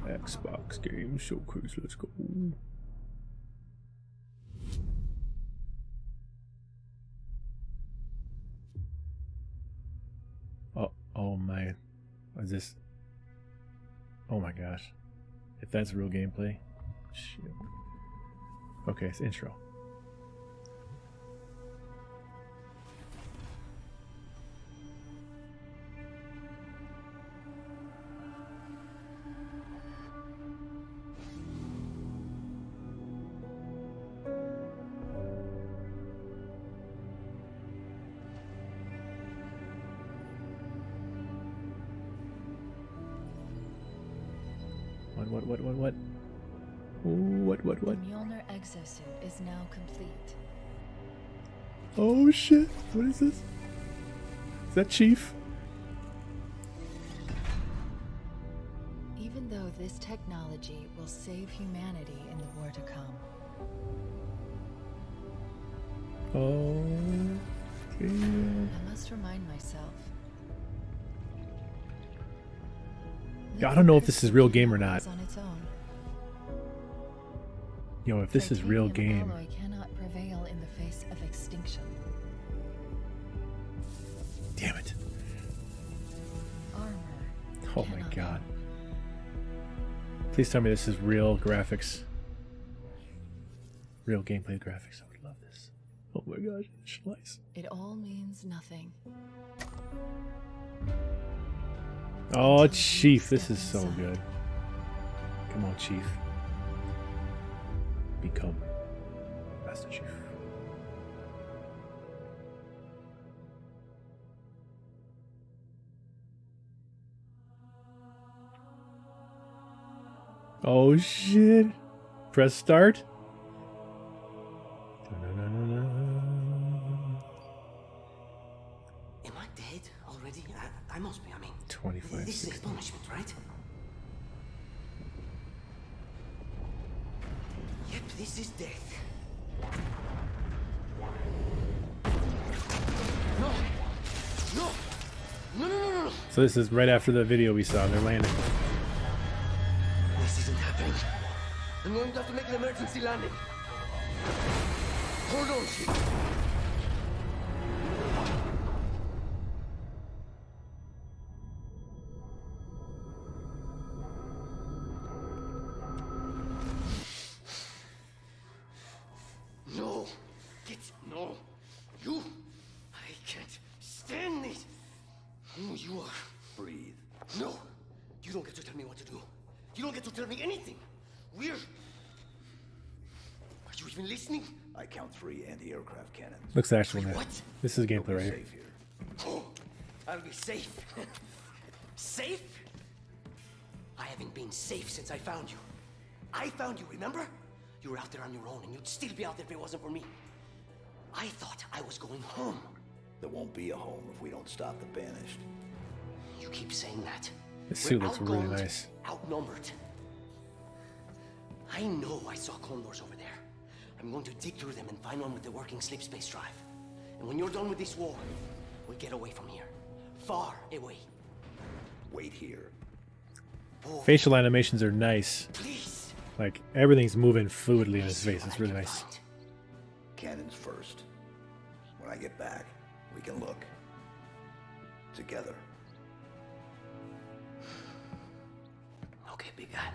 [SPEAKER 1] Xbox Game Showcase, let's go. Oh man. Is this? Oh my gosh. If that's real gameplay. Shit. Okay, it's intro. What? What?
[SPEAKER 4] The Mjolnir exosuit is now complete.
[SPEAKER 1] Oh shit! What is this? Is that Chief?
[SPEAKER 4] Even though this technology will save humanity in the war to come.
[SPEAKER 1] Oh. Okay.
[SPEAKER 4] I must remind myself.
[SPEAKER 1] I don't know if this is real game or not.
[SPEAKER 4] On its own.
[SPEAKER 1] Yo, if this is real
[SPEAKER 4] Titanium
[SPEAKER 1] game.
[SPEAKER 4] alloy cannot prevail in the face of extinction.
[SPEAKER 1] Damn it.
[SPEAKER 4] Armor.
[SPEAKER 1] Oh my god. Please tell me this is real graphics. Real gameplay graphics. I would love this. Oh my gosh. Slice.
[SPEAKER 4] It all means nothing.
[SPEAKER 1] Oh, Chief. This is so good. Come on, Chief. become Master Chief. Oh shit! Press start.
[SPEAKER 5] Am I dead already? I must be. I mean,
[SPEAKER 1] 25.
[SPEAKER 5] This is a punishment, right? Yep, this is death. No! No! No, no, no, no!
[SPEAKER 1] So this is right after the video we saw. They're landing.
[SPEAKER 5] This isn't happening. I'm going to have to make an emergency landing. Hold on, Chief. No. No. You. I can't stand this. Who you are. Breathe. No. You don't get to tell me what to do. You don't get to tell me anything. We're... Are you even listening?
[SPEAKER 7] I count 3 anti-aircraft cannons.
[SPEAKER 1] Looks actually nice. This is gameplay right here.
[SPEAKER 5] Oh, I'll be safe. Safe? I haven't been safe since I found you. I found you, remember? You were out there on your own, and you'd still be out there if it wasn't for me. I thought I was going home.
[SPEAKER 7] There won't be a home if we don't stop the banished.
[SPEAKER 5] You keep saying that.
[SPEAKER 1] This suit looks really nice.
[SPEAKER 5] Outnumbered. I know I saw condors over there. I'm going to dig through them and find one with the working sleep space drive. And when you're done with this war, we get away from here. Far away.
[SPEAKER 7] Wait here.
[SPEAKER 1] Facial animations are nice.
[SPEAKER 5] Please.
[SPEAKER 1] Like everything's moving fluidly in his face. It's really nice.
[SPEAKER 7] Cannons first. When I get back, we can look. Together.
[SPEAKER 5] Okay, big guy.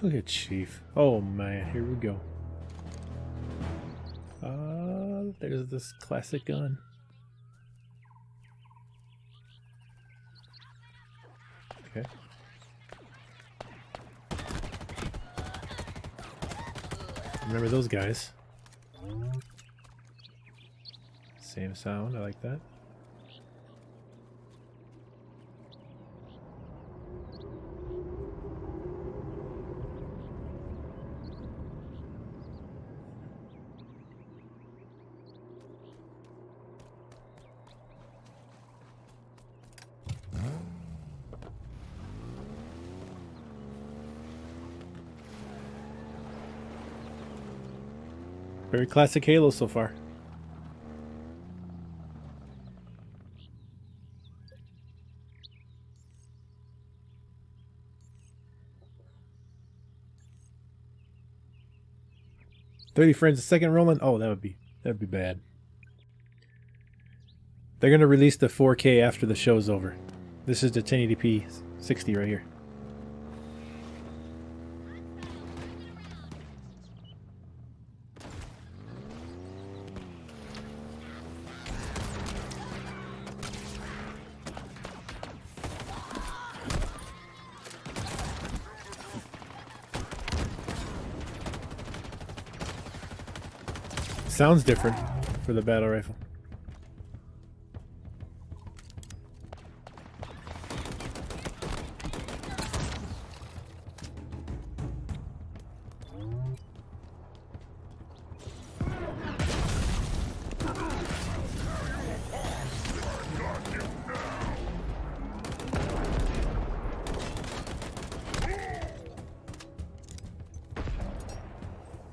[SPEAKER 1] Look at Chief. Oh man, here we go. There's this classic gun. Okay. Remember those guys. Same sound, I like that. Very classic Halo so far. $30 frames a second rolling. Oh, that'd be bad. They're gonna release the 4K after the show's over. This is the 1080p 60 right here. Sounds different for the battle rifle.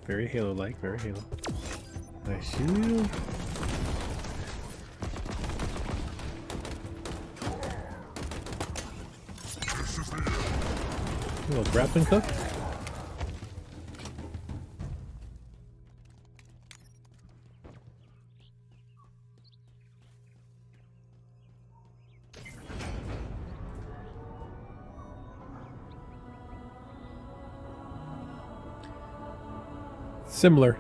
[SPEAKER 1] Very Halo-like, very Halo. Nice shield. A little grappling hook. Similar.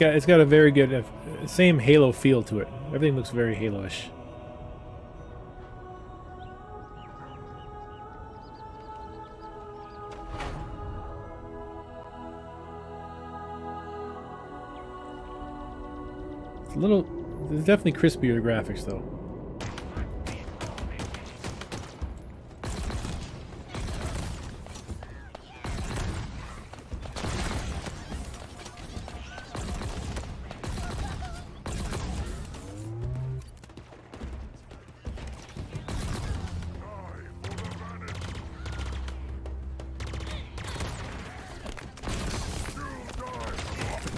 [SPEAKER 1] It's got a very good same Halo feel to it. Everything looks very Halo-ish. There's definitely crispier graphics though.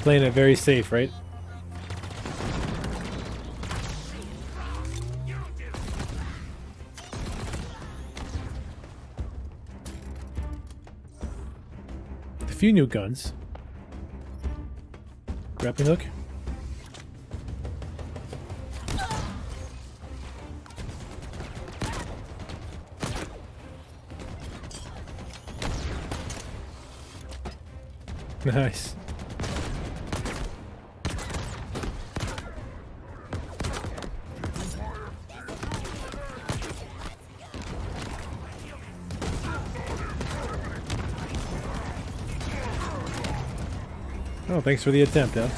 [SPEAKER 1] Playing it very safe, right? A few new guns. Grappling hook. Nice. Oh, thanks for the attempt, Alex.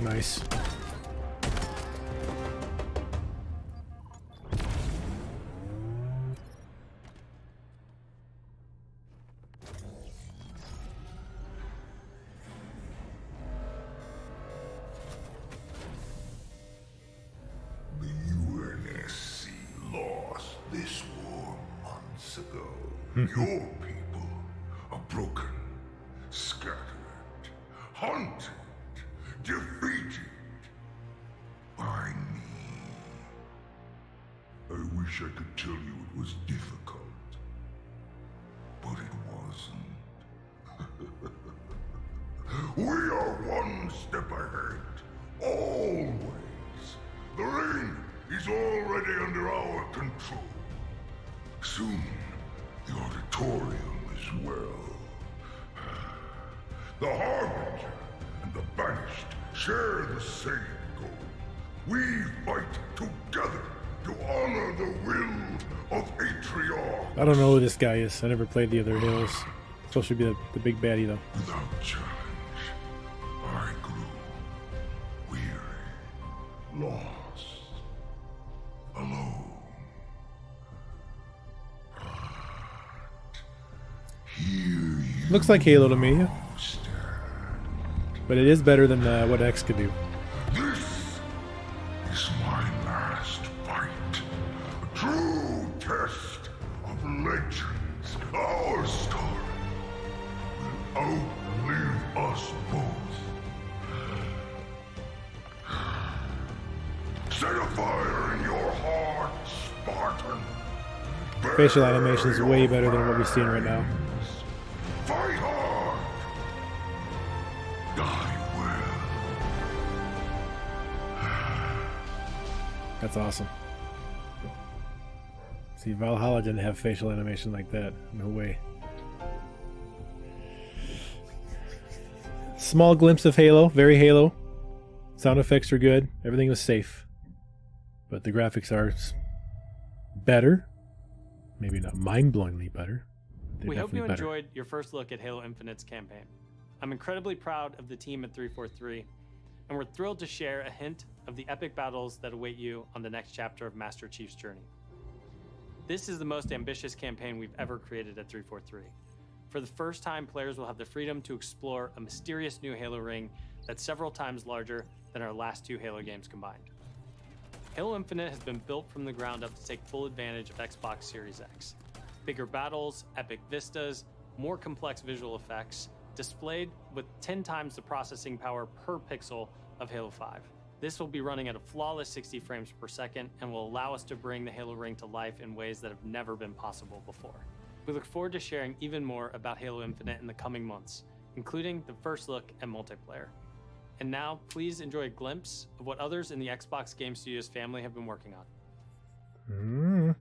[SPEAKER 1] Nice.
[SPEAKER 8] This war months ago. Your people are broken, scattered, hunted, defeated by me. I wish I could tell you it was difficult, but it wasn't. We are one step ahead, always. The ring is already under our control. Soon, the auditorium as well. The Harbinger and the Banished share the same goal. We fight together to honor the will of Atriarch.
[SPEAKER 1] I don't know who this guy is. I never played the other Halos. Supposed to be the big baddie though.
[SPEAKER 8] Without challenge, I grew weary, lost, alone.
[SPEAKER 1] Looks like Halo to me, but it is better than what X could do.
[SPEAKER 8] This is my last fight. A true test of legends. Our story will outlive us both. Set a fire in your heart, Spartan.
[SPEAKER 1] Facial animation is way better than what we're seeing right now.
[SPEAKER 8] Fight hard. Die well.
[SPEAKER 1] That's awesome. See, Valhalla didn't have facial animation like that. No way. Small glimpse of Halo. Very Halo. Sound effects are good. Everything was safe. But the graphics are better. Maybe not mind-blowingly better.
[SPEAKER 9] We hope you enjoyed your first look at Halo Infinite's campaign. I'm incredibly proud of the team at 343, and we're thrilled to share a hint of the epic battles that await you on the next chapter of Master Chief's journey. This is the most ambitious campaign we've ever created at 343. For the first time, players will have the freedom to explore a mysterious new Halo ring that's several times larger than our last two Halo games combined. Halo Infinite has been built from the ground up to take full advantage of Xbox Series X. Bigger battles, epic vistas, more complex visual effects, displayed with 10 times the processing power per pixel of Halo 5. This will be running at a flawless 60 frames per second and will allow us to bring the Halo ring to life in ways that have never been possible before. We look forward to sharing even more about Halo Infinite in the coming months, including the first look at multiplayer. And now, please enjoy a glimpse of what others in the Xbox Game Studios family have been working on.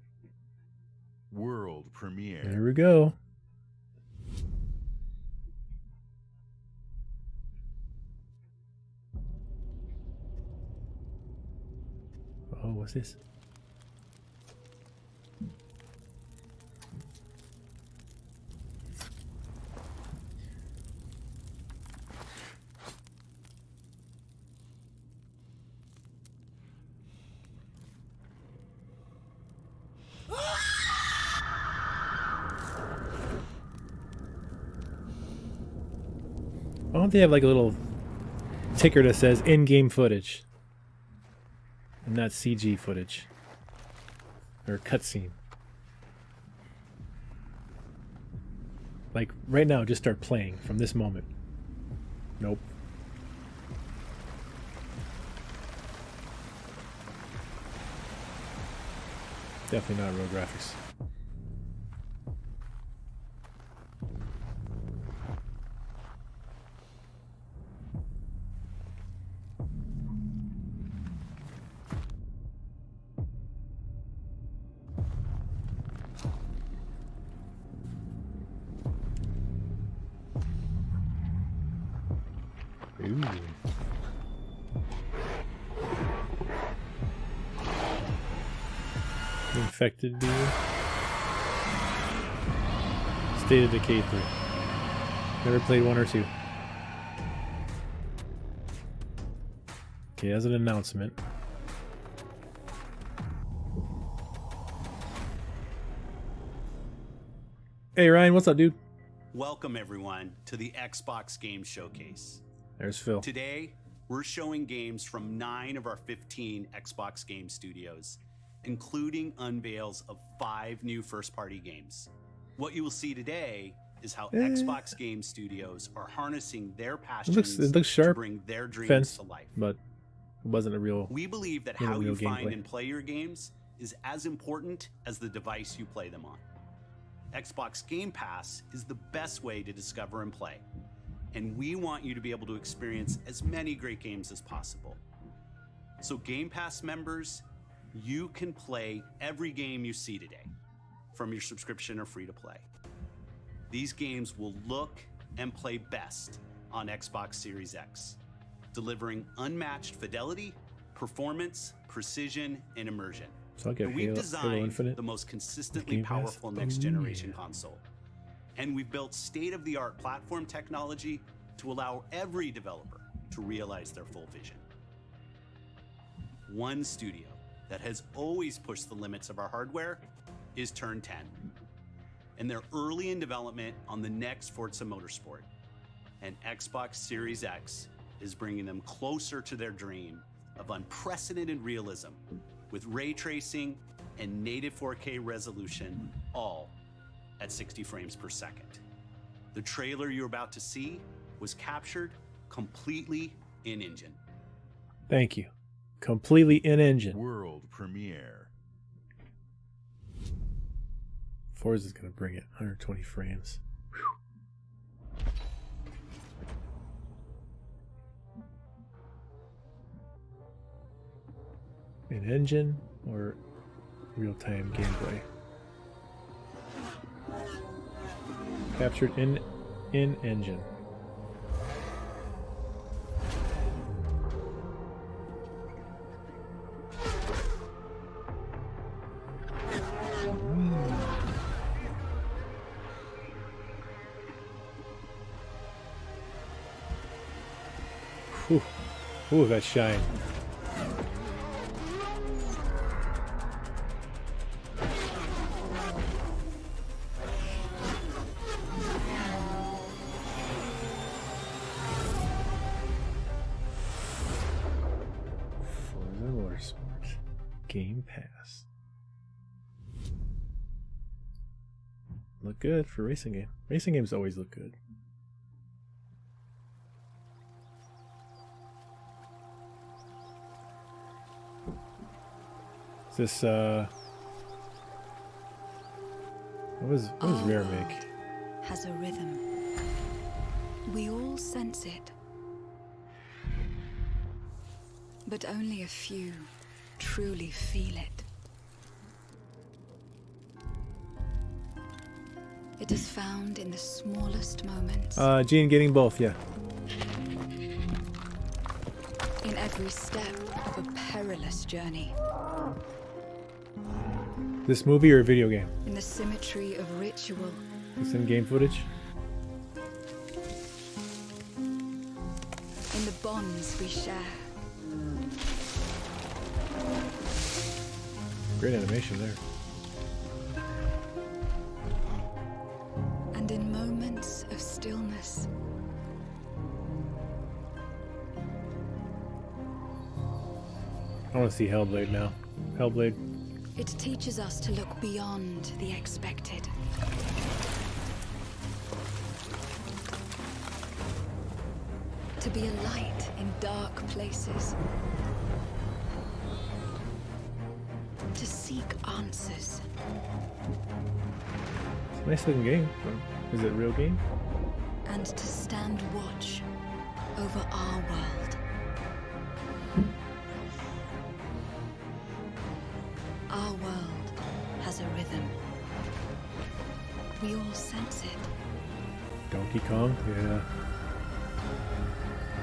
[SPEAKER 8] World premiere.
[SPEAKER 1] There we go. boxes. Why don't they have like a little ticker that says in-game footage and not CG footage or cutscene? Like right now, just start playing from this moment. Nope. Definitely not real graphics. Ooh. Infected Bee. State of Decay 3. Never played 1 or 2. Okay, as an announcement. Hey Ryan, what's up, dude?
[SPEAKER 10] Welcome everyone to the Xbox Game Showcase.
[SPEAKER 1] There's Phil.
[SPEAKER 10] Today, we're showing games from 9 of our 15 Xbox game studios, including unveils of 5 new first-party games. What you will see today is how Xbox game studios are harnessing their passions
[SPEAKER 1] it looks sharp.
[SPEAKER 10] to bring their dreams
[SPEAKER 1] Fence,
[SPEAKER 10] to life.
[SPEAKER 1] but it wasn't a real.
[SPEAKER 10] We believe that how you find and play your games is as important as the device you play them on. Xbox Game Pass is the best way to discover and play, and we want you to be able to experience as many great games as possible. So Game Pass members, you can play every game you see today from your subscription or free to play. These games will look and play best on Xbox Series X, delivering unmatched fidelity, performance, precision, and immersion.
[SPEAKER 1] So I'll get
[SPEAKER 10] and we've
[SPEAKER 1] Halo
[SPEAKER 10] designed
[SPEAKER 1] Infinite
[SPEAKER 10] the most consistently
[SPEAKER 1] Game Pass.
[SPEAKER 10] powerful next generation console. And we've built state-of-the-art platform technology to allow every developer to realize their full vision. One studio that has always pushed the limits of our hardware is Turn 10. And they're early in development on the next Forza Motorsport. And Xbox Series X is bringing them closer to their dream of unprecedented realism with ray tracing and native 4K resolution, all at 60 frames per second. The trailer you're about to see was captured completely in-engine.
[SPEAKER 1] Thank you. Completely in-engine.
[SPEAKER 8] World premiere.
[SPEAKER 1] Forza's gonna bring it. 120 frames. Whew. In-engine or real-time gameplay? Captured in-engine. Whew. Ooh, that shine. Forza Motorsport. Game Pass. Look good for racing game. Racing games always look good. Is this what does Rare make?
[SPEAKER 15] Has a rhythm. We all sense it. But only a few truly feel it. It is found in the smallest moments.
[SPEAKER 1] Gene getting both, yeah.
[SPEAKER 15] In every
[SPEAKER 4] every step of a perilous journey.
[SPEAKER 1] This movie or a video game?
[SPEAKER 4] In the symmetry of ritual.
[SPEAKER 1] This in-game footage?
[SPEAKER 4] In the bonds we share.
[SPEAKER 1] Great animation there.
[SPEAKER 4] And in moments of stillness.
[SPEAKER 1] I want to see Hellblade now. Hellblade.
[SPEAKER 4] It teaches us to look beyond the expected. To be a light in dark places. To seek answers.
[SPEAKER 1] It's a nice looking game. Is it a real game?
[SPEAKER 4] And to stand watch over our world. Our world has a rhythm. We all sense it.
[SPEAKER 1] Donkey Kong? Yeah.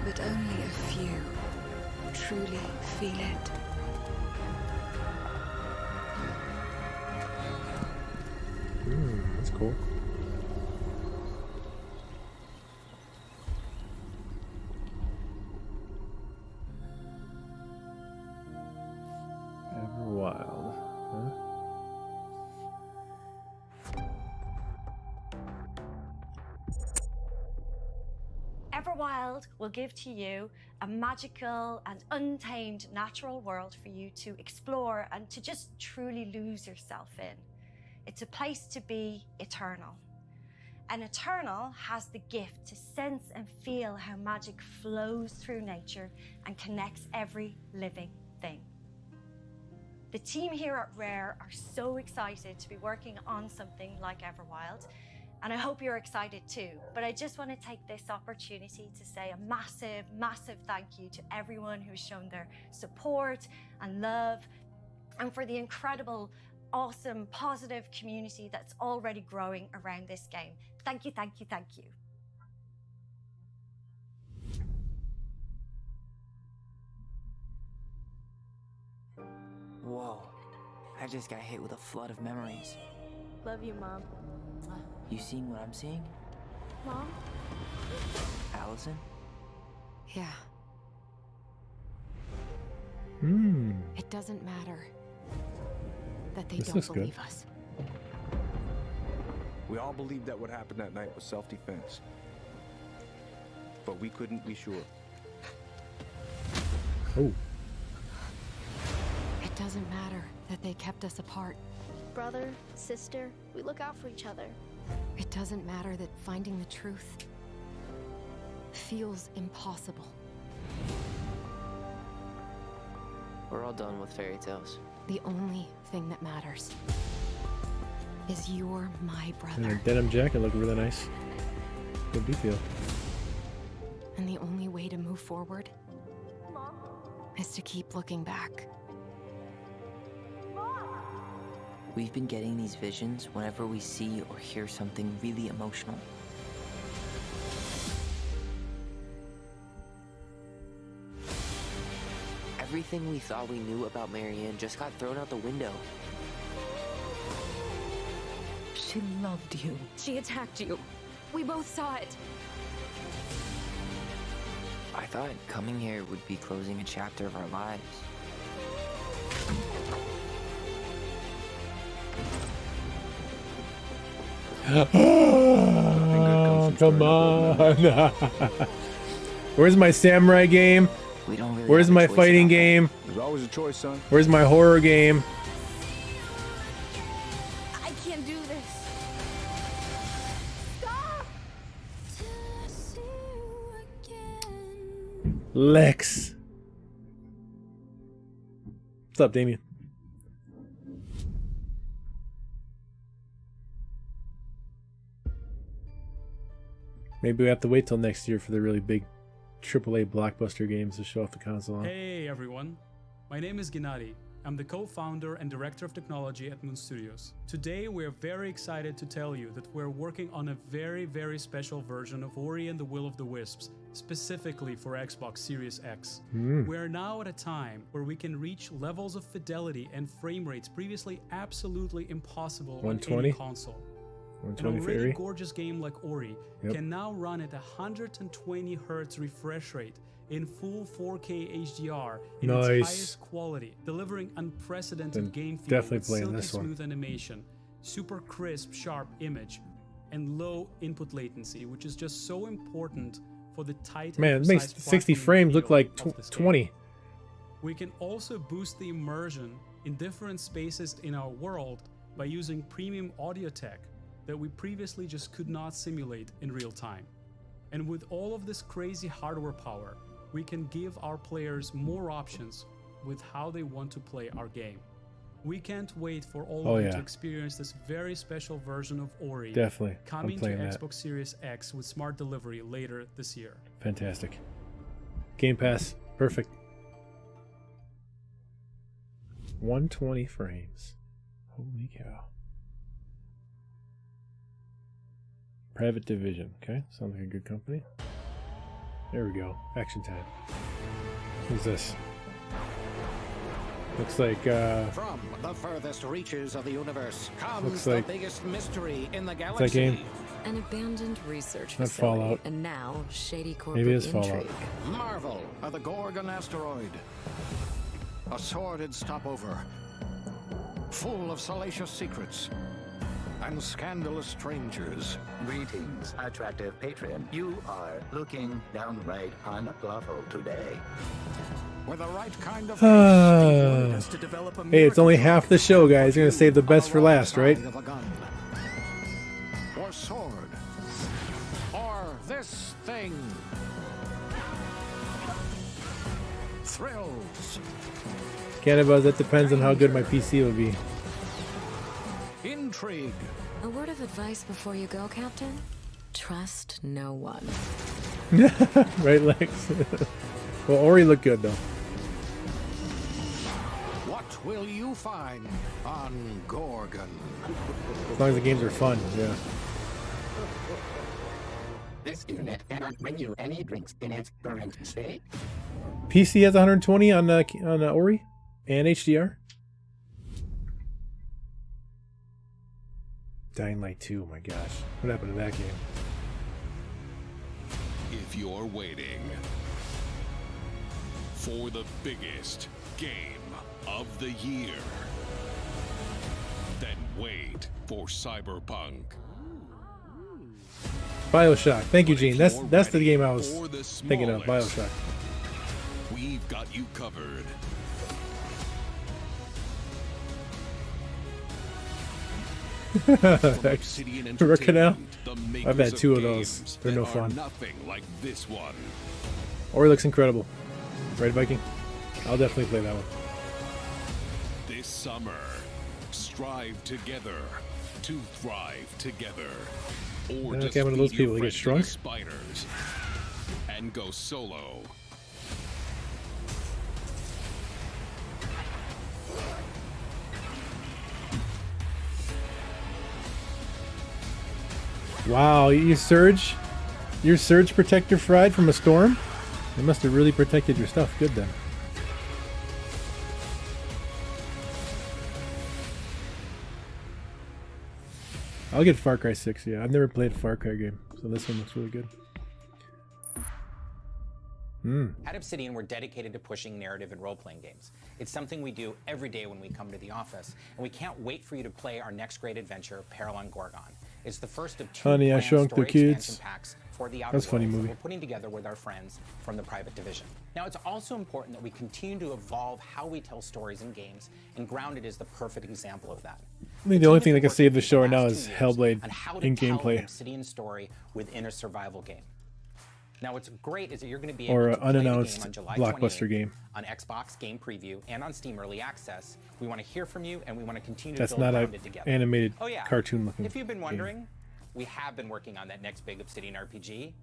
[SPEAKER 4] But only a few truly feel it.
[SPEAKER 1] That's cool. Everwild, huh?
[SPEAKER 11] Everwild will give to you a magical and untamed natural world for you to explore and to just truly lose yourself in. It's a place to be eternal. And eternal has the gift to sense and feel how magic flows through nature and connects every living thing. The team here at Rare are so excited to be working on something like Everwild, and I hope you're excited too. But I just want to take this opportunity to say a massive, massive thank you to everyone who's shown their support and love, and for the incredible, awesome, positive community that's already growing around this game. Thank you, thank you, thank you.
[SPEAKER 13] Whoa, I just got hit with a flood of memories.
[SPEAKER 14] Love you, Mom.
[SPEAKER 13] You seeing what I'm seeing?
[SPEAKER 14] Mom?
[SPEAKER 13] Allison?
[SPEAKER 14] Yeah.
[SPEAKER 6] It doesn't matter that they
[SPEAKER 1] This
[SPEAKER 6] don't
[SPEAKER 1] looks good.
[SPEAKER 6] believe us.
[SPEAKER 16] We all believed that what happened that night was self-defense. But we couldn't be sure.
[SPEAKER 1] Oh.
[SPEAKER 6] It doesn't matter that they kept us apart.
[SPEAKER 14] Brother, sister, we look out for each other.
[SPEAKER 6] It doesn't matter that finding the truth feels impossible.
[SPEAKER 13] We're all done with fairy tales.
[SPEAKER 6] The only thing that matters is you're my
[SPEAKER 1] And
[SPEAKER 6] brother.
[SPEAKER 1] her denim jacket looked really nice. Good detail.
[SPEAKER 6] And the only way to move forward is to keep looking back.
[SPEAKER 13] We've been getting these visions whenever we see or hear something really emotional. Everything we thought we knew about Marianne just got thrown out the window.
[SPEAKER 6] She loved you. She attacked you. We both saw it.
[SPEAKER 13] I thought coming here would be closing a chapter of our lives.
[SPEAKER 1] Oh, come on. Where's my samurai game?
[SPEAKER 13] We don't really
[SPEAKER 1] Where's
[SPEAKER 13] have a
[SPEAKER 1] my
[SPEAKER 13] choice
[SPEAKER 1] fighting
[SPEAKER 13] about that.
[SPEAKER 1] game?
[SPEAKER 16] There's always a choice, son.
[SPEAKER 1] Where's my horror game?
[SPEAKER 14] I can't do this. Stop!
[SPEAKER 1] Lex. What's up, Damien? Maybe we have to wait till next year for the really big AAA blockbuster games to show off the console. Huh?
[SPEAKER 25] Hey everyone, my name is Gennady,
[SPEAKER 17] I'm the co-founder and director of technology at Moon Studios. Today, we're very excited to tell you that we're working on a very, very special version of Ori and the Will of the Wisps, specifically for Xbox Series X. We are now at a time where we can reach levels of fidelity and frame rates previously absolutely impossible on
[SPEAKER 1] 120?
[SPEAKER 17] any console. An
[SPEAKER 1] 120 for
[SPEAKER 17] already
[SPEAKER 1] Ori?
[SPEAKER 17] gorgeous game like Ori
[SPEAKER 1] Yep.
[SPEAKER 17] can now run at 120 Hz refresh rate in full 4K HDR in its
[SPEAKER 1] Nice.
[SPEAKER 17] highest quality, delivering unprecedented
[SPEAKER 1] Then
[SPEAKER 17] game feel
[SPEAKER 1] definitely
[SPEAKER 17] with
[SPEAKER 1] playing
[SPEAKER 17] silky
[SPEAKER 1] this one.
[SPEAKER 17] smooth animation, super crisp, sharp image, and low input latency, which is just so important for the tight
[SPEAKER 1] Man,
[SPEAKER 17] and
[SPEAKER 1] it makes
[SPEAKER 17] precise
[SPEAKER 1] 60
[SPEAKER 17] platforming
[SPEAKER 1] frames look
[SPEAKER 17] feel
[SPEAKER 1] like
[SPEAKER 17] of this game.
[SPEAKER 1] 20.
[SPEAKER 17] We can also boost the immersion in different spaces in our world by using premium audio tech that we previously just could not simulate in real time. And with all of this crazy hardware power, we can give our players more options with how they want to play our game. We can't wait for all
[SPEAKER 1] Oh,
[SPEAKER 17] of you
[SPEAKER 1] yeah.
[SPEAKER 17] to experience this very special version of Ori
[SPEAKER 1] Definitely. I'm
[SPEAKER 17] coming to
[SPEAKER 1] playing that.
[SPEAKER 17] Xbox Series X with smart delivery later this year.
[SPEAKER 1] Fantastic. Game Pass. Perfect. 120 frames. Holy cow. Private Division. Okay, sounds like a good company. There we go. Action time. Who's this? Looks like
[SPEAKER 18] From the furthest reaches of the universe comes
[SPEAKER 1] Looks
[SPEAKER 18] the
[SPEAKER 1] like-
[SPEAKER 18] biggest mystery in the
[SPEAKER 1] what's
[SPEAKER 18] galaxy.
[SPEAKER 1] that game?
[SPEAKER 19] An abandoned research
[SPEAKER 1] Not
[SPEAKER 19] facility,
[SPEAKER 1] Fallout.
[SPEAKER 19] and now shady corporate
[SPEAKER 1] Maybe it is Fallout.
[SPEAKER 19] intrigue.
[SPEAKER 18] Marvel of the Gorgon asteroid. A sordid stopover, full of salacious secrets and scandalous strangers.
[SPEAKER 20] Greetings, attractive patron. You are looking downright unlawful today.
[SPEAKER 18] With the right kind of
[SPEAKER 1] Hey, it's only half the show, guys. You're gonna save the best for last, right?
[SPEAKER 18] of a gun, or sword, or this thing. Thrills,
[SPEAKER 1] Cannabis, that depends on how good my PC will be.
[SPEAKER 18] intrigue,
[SPEAKER 19] A word of advice before you go, Captain? Trust no one.
[SPEAKER 1] Right, Lex? Well, Ori looked good, though.
[SPEAKER 18] What will you find on Gorgon?
[SPEAKER 1] As long as the games are fun, yeah.
[SPEAKER 20] This unit cannot bring you any drinks in its current state.
[SPEAKER 1] PC has 120 on Ori and HDR. Dying Light 2, my gosh. What happened to that game?
[SPEAKER 25] If you're waiting for the biggest game of the year, then wait for Cyberpunk.
[SPEAKER 1] BioShock. Thank you, Gene. That's the game I was
[SPEAKER 25] For the
[SPEAKER 1] thinking of.
[SPEAKER 25] smallest,
[SPEAKER 1] BioShock.
[SPEAKER 25] We've got you covered.
[SPEAKER 1] Root Canal?
[SPEAKER 25] The
[SPEAKER 1] I've
[SPEAKER 25] makers
[SPEAKER 1] had two of
[SPEAKER 25] games
[SPEAKER 1] those. They're no
[SPEAKER 25] that are
[SPEAKER 1] fun.
[SPEAKER 25] Nothing like this one.
[SPEAKER 1] Ori looks incredible. Right, Viking? I'll definitely play that one.
[SPEAKER 25] This summer, strive together to thrive together. Or
[SPEAKER 1] Yeah,
[SPEAKER 25] just
[SPEAKER 1] okay, I'm one of those
[SPEAKER 25] feed your
[SPEAKER 1] people that get
[SPEAKER 25] friends to
[SPEAKER 1] shrunk.
[SPEAKER 25] spiders and go solo.
[SPEAKER 1] Wow, your surge protector fried from a storm? It must have really protected your stuff good then. I'll get Far Cry 6, yeah. I've never played a Far Cry game, so this one looks really good.
[SPEAKER 26] At Obsidian, we're dedicated to pushing narrative and role-playing games. It's something we do every day when we come to the office, and we can't wait for you to play our next great adventure, Peril on Gorgon. It's the first of two
[SPEAKER 1] Honey, I
[SPEAKER 26] planned
[SPEAKER 1] Shrunk the
[SPEAKER 26] story
[SPEAKER 1] Kids.
[SPEAKER 26] expansion packs for the Outer
[SPEAKER 1] That's a funny
[SPEAKER 26] Worlds that
[SPEAKER 1] movie.
[SPEAKER 26] we're putting together with our friends from the Private Division. Now, it's also important that we continue to evolve how we tell stories in games, and Grounded is the perfect example of that.
[SPEAKER 1] I think the only thing that can save the show right now is Hellblade
[SPEAKER 26] On how to
[SPEAKER 1] in
[SPEAKER 26] tell an
[SPEAKER 1] gameplay.
[SPEAKER 26] Obsidian story within a survival game. Now, what's great is that you're going to be
[SPEAKER 1] Or
[SPEAKER 26] able
[SPEAKER 1] an
[SPEAKER 26] to play the
[SPEAKER 1] unannounced
[SPEAKER 26] game on July
[SPEAKER 1] blockbuster
[SPEAKER 26] 28th
[SPEAKER 1] game.
[SPEAKER 26] on Xbox Game Preview and on Steam Early Access. We want to hear from you, and we want to continue
[SPEAKER 1] That's
[SPEAKER 26] to build
[SPEAKER 1] not a
[SPEAKER 26] Grounded together.
[SPEAKER 1] animated
[SPEAKER 26] oh, yeah.
[SPEAKER 1] cartoon looking
[SPEAKER 26] If you've been
[SPEAKER 1] game.
[SPEAKER 26] wondering, we have been working on that next big Obsidian RPG.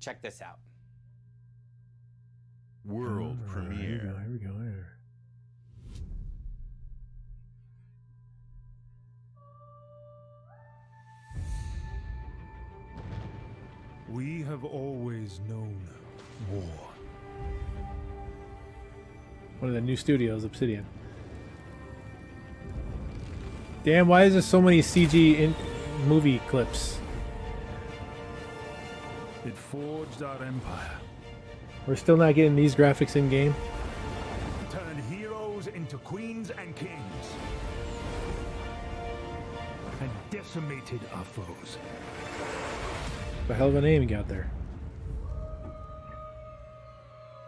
[SPEAKER 26] Check this out.
[SPEAKER 3] World premiere.
[SPEAKER 1] Here we go.
[SPEAKER 2] We have always known war.
[SPEAKER 1] One of the new studios, Obsidian. Damn, why is there so many CG in movie clips?
[SPEAKER 2] It forged our empire.
[SPEAKER 1] We're still not getting these graphics in game.
[SPEAKER 2] Turned heroes into queens and kings. And decimated our foes.
[SPEAKER 1] The hell of a name you got there.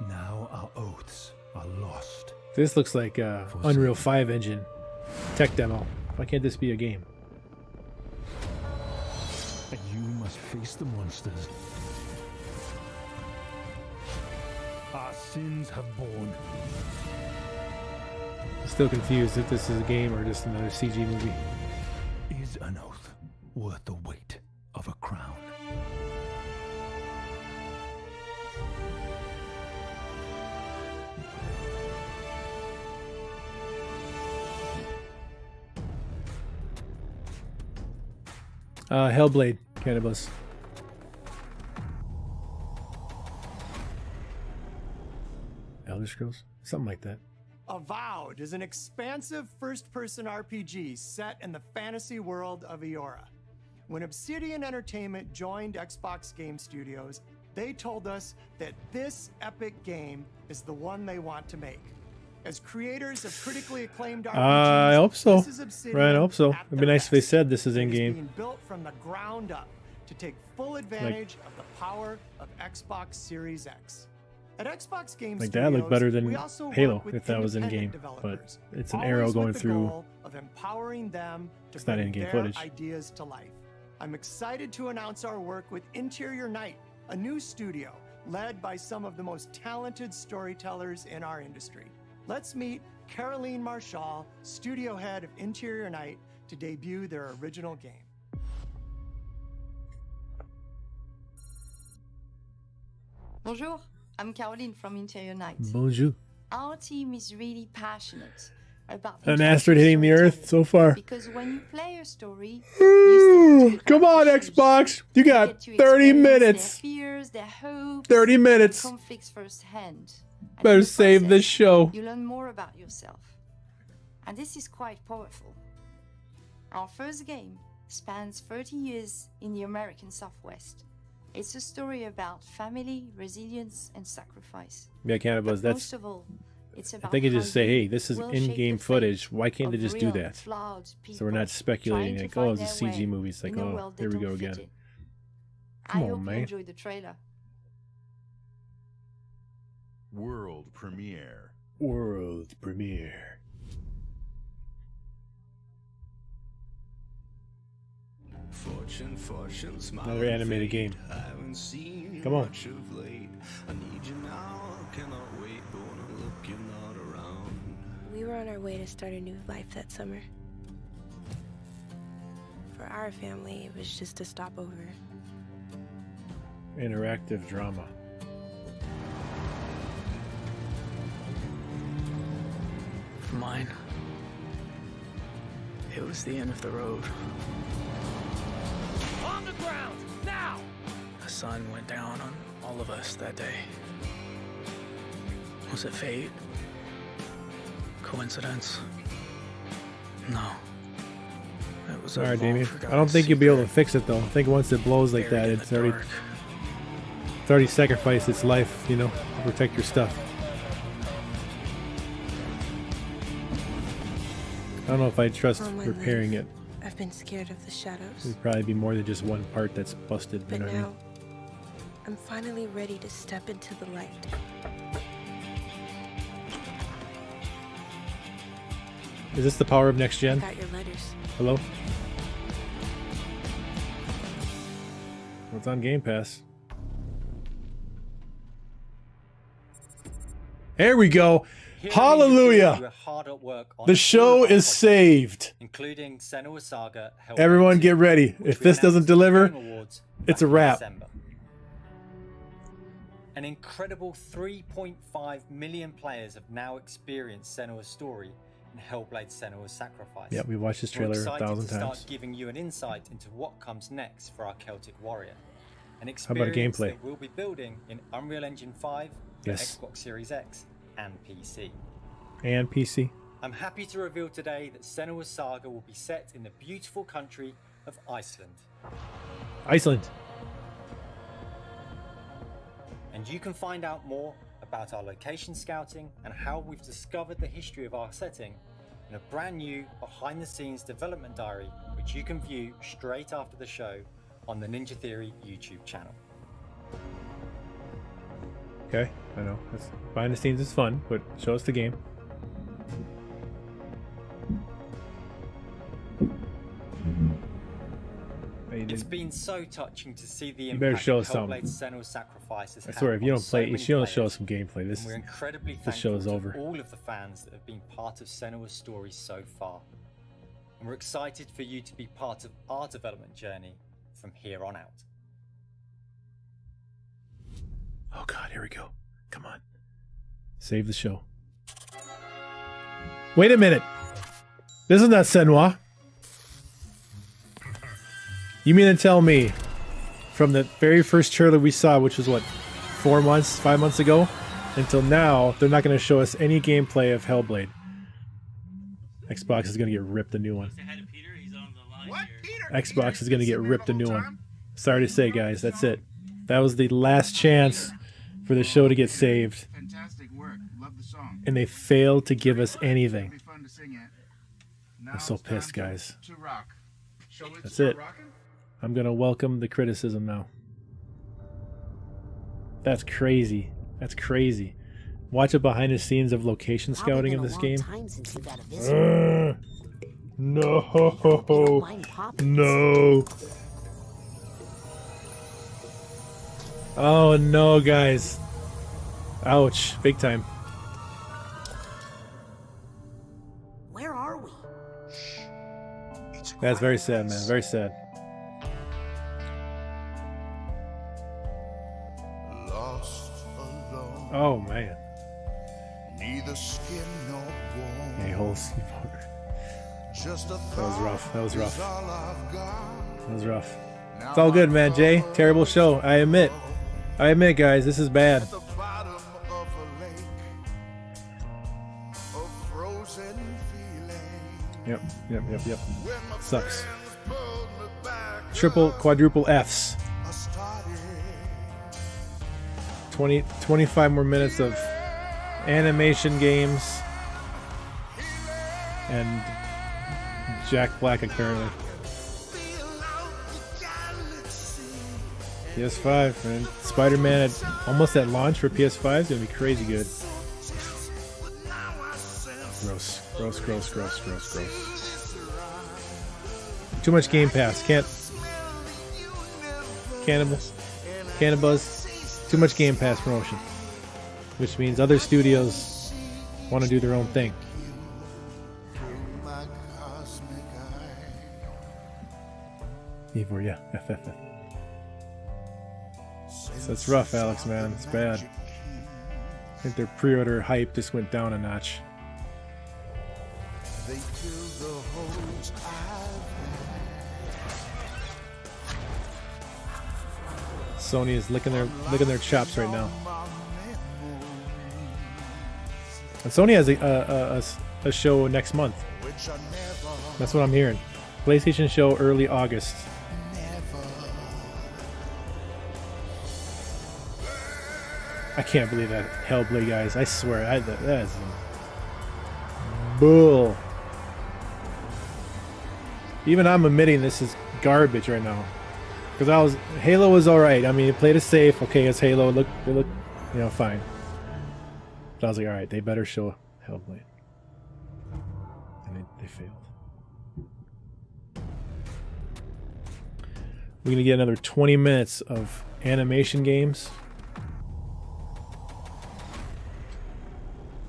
[SPEAKER 2] Now our oaths are lost.
[SPEAKER 1] This looks like a Unreal 5 engine tech demo. Why can't this be a game?
[SPEAKER 2] And you must face the monsters our sins have borne.
[SPEAKER 1] I'm still confused if this is a game or just another CG movie.
[SPEAKER 2] Is an oath worth the weight of a crown?
[SPEAKER 1] Hellblade, Cannabis. Elder Scrolls? Something like that.
[SPEAKER 12] Avowed is an expansive first-person RPG set in the fantasy world of Eora. When Obsidian Entertainment joined Xbox Game Studios, they told us that this epic game is the one they want to make. As creators of critically acclaimed RPGs,
[SPEAKER 1] I hope so.
[SPEAKER 12] this is Obsidian
[SPEAKER 1] Right, I hope so.
[SPEAKER 12] at
[SPEAKER 1] It'd be
[SPEAKER 12] their
[SPEAKER 1] nice if they
[SPEAKER 12] best.
[SPEAKER 1] said this is
[SPEAKER 12] It
[SPEAKER 1] in-game.
[SPEAKER 12] being built from the ground up to take full advantage of the power of Xbox Series X. At Xbox Game
[SPEAKER 1] Like
[SPEAKER 12] Studios,
[SPEAKER 1] that looked better than
[SPEAKER 12] we also
[SPEAKER 1] Halo
[SPEAKER 12] work with
[SPEAKER 1] if that was in
[SPEAKER 12] independent
[SPEAKER 1] game,
[SPEAKER 12] developers,
[SPEAKER 1] but it's an
[SPEAKER 12] always
[SPEAKER 1] arrow
[SPEAKER 12] with
[SPEAKER 1] going
[SPEAKER 12] the
[SPEAKER 1] through.
[SPEAKER 12] goal of empowering them to
[SPEAKER 1] It's not
[SPEAKER 12] bring
[SPEAKER 1] in-game
[SPEAKER 12] their
[SPEAKER 1] footage.
[SPEAKER 12] ideas to life. I'm excited to announce our work with Interior Night, a new studio led by some of the most talented storytellers in our industry. Let's meet Caroline Marshall, studio head of Interior Night, to debut their original game.
[SPEAKER 21] Bonjour, I'm Caroline from Interior Night.
[SPEAKER 1] Bonjour.
[SPEAKER 21] Our team is really passionate about
[SPEAKER 1] An asteroid hitting the Earth so far.
[SPEAKER 21] because when you play a story,
[SPEAKER 1] Come on, Xbox! You got 30 minutes!
[SPEAKER 21] their fears, their hopes,
[SPEAKER 1] 30 minutes!
[SPEAKER 21] and conflicts firsthand. And
[SPEAKER 1] Better
[SPEAKER 21] in the
[SPEAKER 1] save
[SPEAKER 21] process,
[SPEAKER 1] this show.
[SPEAKER 21] You learn more about yourself. And this is quite powerful. Our first game spans 30 years in the American Southwest. It's a story about family, resilience, and sacrifice.
[SPEAKER 1] Yeah, Cannabis,
[SPEAKER 21] But
[SPEAKER 1] that's...
[SPEAKER 21] most of all, it's
[SPEAKER 1] I
[SPEAKER 21] about
[SPEAKER 1] think you
[SPEAKER 21] how
[SPEAKER 1] just say,
[SPEAKER 21] you
[SPEAKER 1] hey, this is
[SPEAKER 21] will shape
[SPEAKER 1] in-game
[SPEAKER 21] the fate
[SPEAKER 1] footage. Why can't they
[SPEAKER 21] of
[SPEAKER 1] just do
[SPEAKER 21] real,
[SPEAKER 1] that?
[SPEAKER 21] flawed
[SPEAKER 1] So we're
[SPEAKER 21] people
[SPEAKER 1] not speculating,
[SPEAKER 21] trying
[SPEAKER 1] like,
[SPEAKER 21] to
[SPEAKER 1] oh,
[SPEAKER 21] find
[SPEAKER 1] it's a
[SPEAKER 21] their
[SPEAKER 1] CG
[SPEAKER 21] way
[SPEAKER 1] movie. It's like,
[SPEAKER 21] in a
[SPEAKER 1] oh,
[SPEAKER 21] world
[SPEAKER 1] here
[SPEAKER 21] they
[SPEAKER 1] we go
[SPEAKER 21] don't fit
[SPEAKER 1] again.
[SPEAKER 21] in.
[SPEAKER 1] Come
[SPEAKER 21] I
[SPEAKER 1] on,
[SPEAKER 21] hope you
[SPEAKER 1] man.
[SPEAKER 21] enjoyed the trailer.
[SPEAKER 25] World premiere.
[SPEAKER 1] World premiere. Another animated game. Come on.
[SPEAKER 22] We were on our way to start a new life that summer. For our family, it was just a stopover.
[SPEAKER 1] Interactive drama.
[SPEAKER 23] For mine, it was the end of the road.
[SPEAKER 5] On the ground, now!
[SPEAKER 23] The sun went down on all of us that day. Was it fate? Coincidence? No. It was
[SPEAKER 1] Alright, Damien. I don't think you'll be able to fix it, though. I think once it blows like that, it's already sacrificed its life, you know, to protect your stuff. I don't know if I trust
[SPEAKER 22] All my
[SPEAKER 1] repairing
[SPEAKER 22] life,
[SPEAKER 1] it.
[SPEAKER 22] I've been scared of the shadows.
[SPEAKER 1] It'd probably be more than just one part that's busted, you
[SPEAKER 22] But
[SPEAKER 1] know what I mean?
[SPEAKER 22] now, I'm finally ready to step into the light.
[SPEAKER 1] Is this the power of next gen?
[SPEAKER 22] I got your letters.
[SPEAKER 1] Hello? Well, it's on Game Pass. Here we go. Hallelujah! The show is saved.
[SPEAKER 24] Including Senua's Saga, Hellblade
[SPEAKER 1] Everyone
[SPEAKER 24] II,
[SPEAKER 1] get ready.
[SPEAKER 24] which
[SPEAKER 1] If
[SPEAKER 24] we
[SPEAKER 1] this doesn't
[SPEAKER 24] announced at the
[SPEAKER 1] deliver,
[SPEAKER 24] Game Awards
[SPEAKER 1] it's a
[SPEAKER 24] back in
[SPEAKER 1] wrap.
[SPEAKER 24] December. An incredible 3.5 million players have now experienced Senua's story in Hellblade: Senua's Sacrifice.
[SPEAKER 1] Yeah, we watched this trailer
[SPEAKER 24] We're
[SPEAKER 1] 1,000
[SPEAKER 24] excited to
[SPEAKER 1] times.
[SPEAKER 24] start giving you an insight into what comes next for our Celtic warrior. an
[SPEAKER 1] How about a
[SPEAKER 24] experience
[SPEAKER 1] gameplay?
[SPEAKER 24] that we'll be building in Unreal Engine 5, for
[SPEAKER 1] Yes.
[SPEAKER 24] Xbox Series X, and PC.
[SPEAKER 1] And PC.
[SPEAKER 24] I'm happy to reveal today that Senua's Saga will be set in the beautiful country of Iceland.
[SPEAKER 1] Iceland.
[SPEAKER 24] And you can find out more about our location scouting and how we've discovered the history of our setting in a brand new behind-the-scenes development diary, which you can view straight after the show on the Ninja Theory YouTube channel.
[SPEAKER 1] Okay, I know. That's, behind the scenes is fun, but show us the game.
[SPEAKER 24] It's been so touching to see the
[SPEAKER 1] You better
[SPEAKER 24] impact
[SPEAKER 1] show
[SPEAKER 24] of
[SPEAKER 1] us something.
[SPEAKER 24] Hellblade Senua's Sacrifice has
[SPEAKER 1] I
[SPEAKER 24] had
[SPEAKER 1] swear, if you
[SPEAKER 24] on
[SPEAKER 1] don't
[SPEAKER 24] so
[SPEAKER 1] play,
[SPEAKER 24] many
[SPEAKER 1] you don't show
[SPEAKER 24] players.
[SPEAKER 1] us some gameplay. This
[SPEAKER 24] And we're incredibly
[SPEAKER 1] this show is
[SPEAKER 24] thankful
[SPEAKER 1] over.
[SPEAKER 24] to all of the fans that have been part of Senua's story so far. And we're excited for you to be part of our development journey from here on out.
[SPEAKER 1] Oh God, here we go. Come on. Save the show. Wait a minute. This is not Senua. You mean to tell me from the very first trailer we saw, which was what, 5 months ago, until now, they're not going to show us any gameplay of Hellblade. Xbox is going to get ripped a new one. Xbox is going to get ripped a new one. Sorry to say, guys, that's it. That was the last chance for the show to get saved.
[SPEAKER 4] Fantastic work. Love the song.
[SPEAKER 1] And they failed to give us anything.
[SPEAKER 4] It'll be fun to sing it.
[SPEAKER 1] I'm
[SPEAKER 4] Now
[SPEAKER 1] so
[SPEAKER 4] it's time
[SPEAKER 1] pissed, guys.
[SPEAKER 4] To rock. Shall we
[SPEAKER 1] That's
[SPEAKER 4] start
[SPEAKER 1] it.
[SPEAKER 4] rocking?
[SPEAKER 1] I'm going to welcome the criticism now. That's crazy. That's crazy. Watch a behind the scenes of location scouting in this game. No. No. Oh no, guys. Ouch. Big time.
[SPEAKER 5] Where are we?
[SPEAKER 1] That's very sad, man. Very sad.
[SPEAKER 4] Lost alone.
[SPEAKER 1] Oh man.
[SPEAKER 4] Neither skin nor bone.
[SPEAKER 1] A-holes.
[SPEAKER 4] Just a
[SPEAKER 1] That was rough. That was rough.
[SPEAKER 4] is all I've got.
[SPEAKER 1] That was rough. It's all good, man. Jay, terrible show. I admit. I admit, guys, this is bad.
[SPEAKER 4] At the bottom of a lake, a frozen feeling.
[SPEAKER 1] Yep. Sucks. Triple, quadruple Fs. 25 more minutes of animation games. And Jack Black, apparently. PS5, man. Spider-Man almost at launch for PS5 is gonna be crazy good. Gross. Too much Game Pass. Cannabis. Too much Game Pass promotion. Which means other studios want to do their own thing. Ivor, yeah. FFF. So it's rough, Alex, man. It's bad. I think their pre-order hype just went down a notch.
[SPEAKER 4] They fill the holes
[SPEAKER 1] Sony is licking their chops right now. And Sony has a show next month. That's what I'm hearing. PlayStation show early August. I can't believe that Hellblade, guys. I swear, that is bull. Even I'm admitting this is garbage right now. Because Halo was alright. I mean, it played it safe. Okay, it's Halo. It looked, fine. But I was like, alright, they better show Hellblade. And they failed. We're gonna get another 20 minutes of animation games.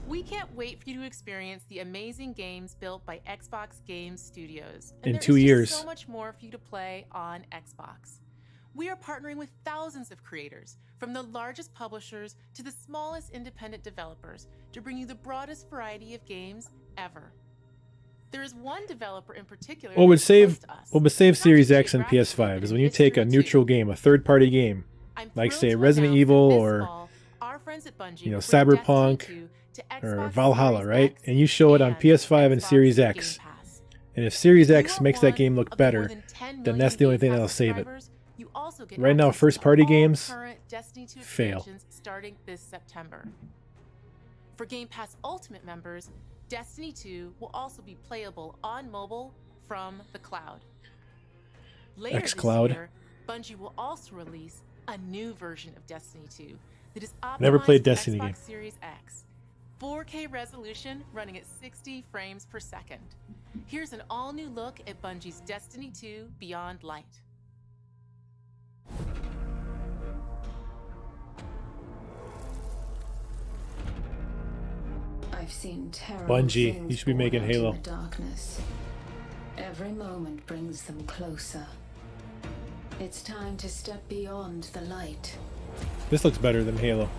[SPEAKER 7] We can't wait for you to experience the amazing games built by Xbox Game Studios.
[SPEAKER 1] In
[SPEAKER 7] there
[SPEAKER 1] 2
[SPEAKER 7] is just
[SPEAKER 1] years.
[SPEAKER 7] so much more for you to play on Xbox. We are partnering with thousands of creators, from the largest publishers to the smallest independent developers, to bring you the broadest variety of games ever. There is one developer in particular.
[SPEAKER 1] What would
[SPEAKER 7] that's
[SPEAKER 1] save
[SPEAKER 7] close to us.
[SPEAKER 1] what would save Series X and PS5 is when you take a neutral game, a third-party game, like say Resident Evil or
[SPEAKER 7] Our friends at Bungie
[SPEAKER 1] you know
[SPEAKER 7] will bring
[SPEAKER 1] Cyberpunk
[SPEAKER 7] Destiny 2 to
[SPEAKER 1] or
[SPEAKER 7] Xbox
[SPEAKER 1] Valhalla,
[SPEAKER 7] Series
[SPEAKER 1] right?
[SPEAKER 7] X
[SPEAKER 1] And you show it on PS5 and Series
[SPEAKER 7] Xbox
[SPEAKER 1] X.
[SPEAKER 7] Game Pass.
[SPEAKER 1] And if Series
[SPEAKER 7] You
[SPEAKER 1] X
[SPEAKER 7] are
[SPEAKER 1] makes that
[SPEAKER 7] one
[SPEAKER 1] game look
[SPEAKER 7] of the more
[SPEAKER 1] better,
[SPEAKER 7] than 10
[SPEAKER 1] then
[SPEAKER 7] million
[SPEAKER 1] that's the only
[SPEAKER 7] Game
[SPEAKER 1] thing
[SPEAKER 7] Pass
[SPEAKER 1] that'll save it.
[SPEAKER 7] subscribers. You also get
[SPEAKER 1] Right now,
[SPEAKER 7] access to
[SPEAKER 1] first-party
[SPEAKER 7] all
[SPEAKER 1] games
[SPEAKER 7] current Destiny 2
[SPEAKER 1] fail.
[SPEAKER 7] expansions starting this September. For Game Pass Ultimate members, Destiny 2 will also be playable on mobile from the cloud. Later
[SPEAKER 1] xCloud.
[SPEAKER 7] this year, Bungie will also release a new version of Destiny 2 that is optimized
[SPEAKER 1] Never played
[SPEAKER 7] for
[SPEAKER 1] Destiny
[SPEAKER 7] Xbox
[SPEAKER 1] game.
[SPEAKER 7] Series X. 4K resolution running at 60 frames per second. Here's an all-new look at Bungie's Destiny 2 Beyond Light.
[SPEAKER 19] I've seen terrible
[SPEAKER 1] Bungie,
[SPEAKER 19] things
[SPEAKER 1] you should be
[SPEAKER 19] born
[SPEAKER 1] making
[SPEAKER 19] out in
[SPEAKER 1] Halo.
[SPEAKER 19] the darkness. Every moment brings them closer. It's time to step beyond the light.
[SPEAKER 1] This looks better than Halo.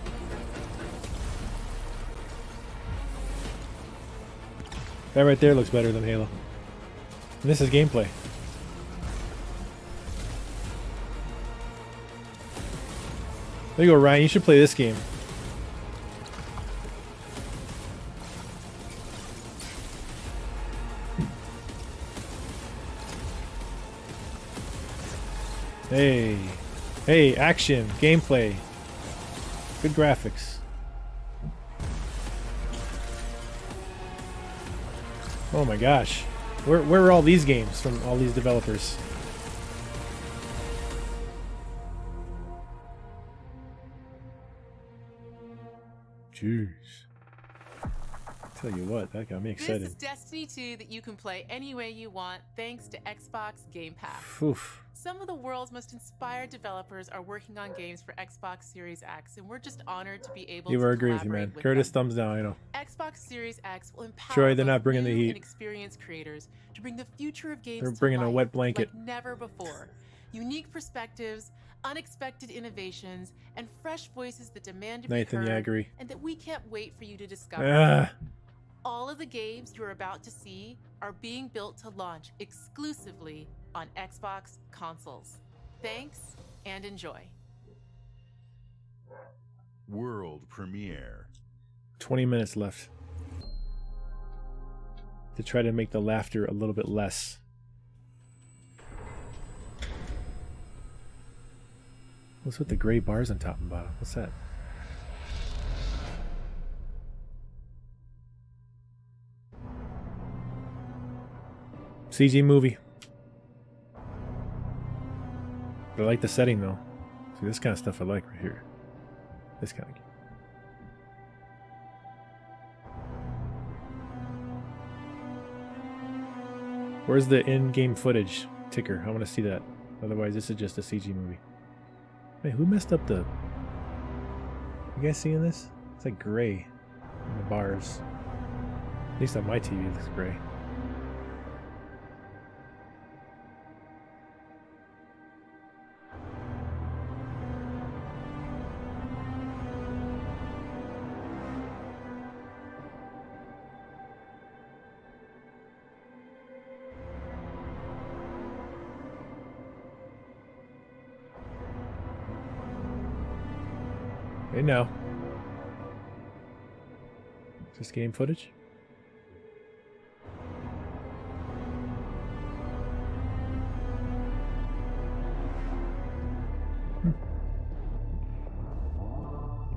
[SPEAKER 1] That right there looks better than Halo. And this is gameplay. There you go, Ryan. You should play this game. Hey. Hey, action, gameplay. Good graphics. Oh my gosh. Where are all these games from all these developers? Jeez. Tell you what, that got me excited.
[SPEAKER 7] This is Destiny 2 that you can play any way you want thanks to Xbox Game Pass.
[SPEAKER 1] Oof.
[SPEAKER 7] Some of the world's most inspired developers are working on games for Xbox Series X, and we're just honored to be able
[SPEAKER 1] You
[SPEAKER 7] to
[SPEAKER 1] were agree with you,
[SPEAKER 7] collaborate
[SPEAKER 1] man.
[SPEAKER 7] with
[SPEAKER 1] Curtis,
[SPEAKER 7] them.
[SPEAKER 1] thumbs down, I know.
[SPEAKER 7] Xbox Series X will empower
[SPEAKER 1] Troy, they're not
[SPEAKER 7] both
[SPEAKER 1] bringing the
[SPEAKER 7] new
[SPEAKER 1] heat.
[SPEAKER 7] and experienced creators to bring the future of games
[SPEAKER 1] They're
[SPEAKER 7] to
[SPEAKER 1] bringing a
[SPEAKER 7] life
[SPEAKER 1] wet blanket.
[SPEAKER 7] like never before. Unique perspectives, unexpected innovations, and fresh voices that demand to
[SPEAKER 1] Nathan,
[SPEAKER 7] be
[SPEAKER 1] yeah, I
[SPEAKER 7] heard,
[SPEAKER 1] agree.
[SPEAKER 7] and that we can't wait for you to discover.
[SPEAKER 1] Ah.
[SPEAKER 7] All of the games you're about to see are being built to launch exclusively on Xbox consoles. Thanks and enjoy.
[SPEAKER 25] World premiere.
[SPEAKER 1] 20 minutes left. To try to make the laughter a little bit less. What's with the gray bars on top and bottom? What's that? CG movie. But I like the setting though. See, this kind of stuff I like right here. This kind of game. Where's the in-game footage ticker? I want to see that. Otherwise, this is just a CG movie. Wait, who messed up the... You guys seeing this? It's like gray in the bars. At least on my TV, it looks gray. Hey now. Is this game footage?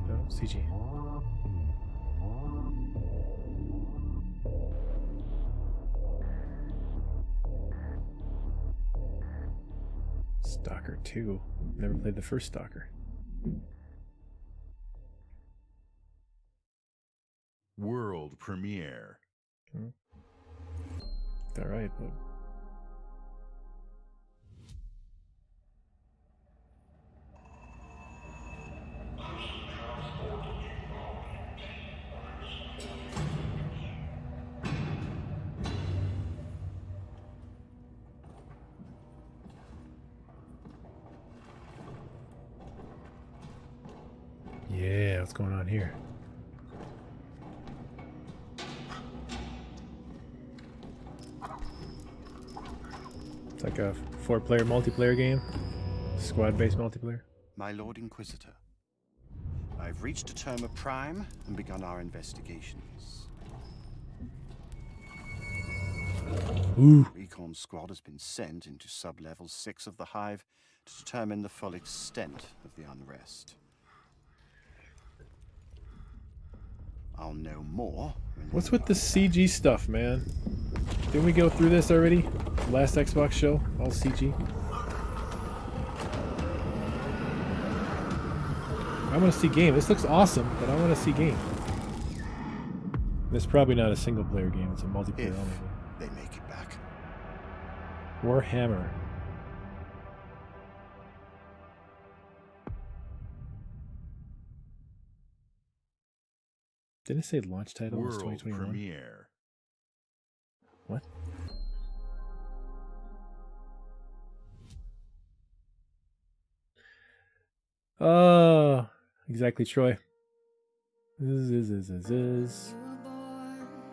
[SPEAKER 1] No, CG. Stalker 2. Never played the first Stalker.
[SPEAKER 25] World premiere.
[SPEAKER 1] All right, bud. Yeah, what's going on here? It's like a 4-player multiplayer game. Squad-based multiplayer.
[SPEAKER 6] My Lord Inquisitor, I've reached a term of prime and begun our investigations.
[SPEAKER 1] Ooh.
[SPEAKER 6] Recon squad has been sent into sub-level 6 of the Hive to determine the full extent of the unrest. I'll know more.
[SPEAKER 1] What's with the CG stuff, man? Didn't we go through this already? Last Xbox show? All CG? I want to see game. This looks awesome, but I want to see game. This is probably not a single player game, it's a multiplayer only.
[SPEAKER 6] They make it back.
[SPEAKER 1] Warhammer. Didn't it say launch title was 2021?
[SPEAKER 25] Premiere.
[SPEAKER 1] What? Exactly, Troy.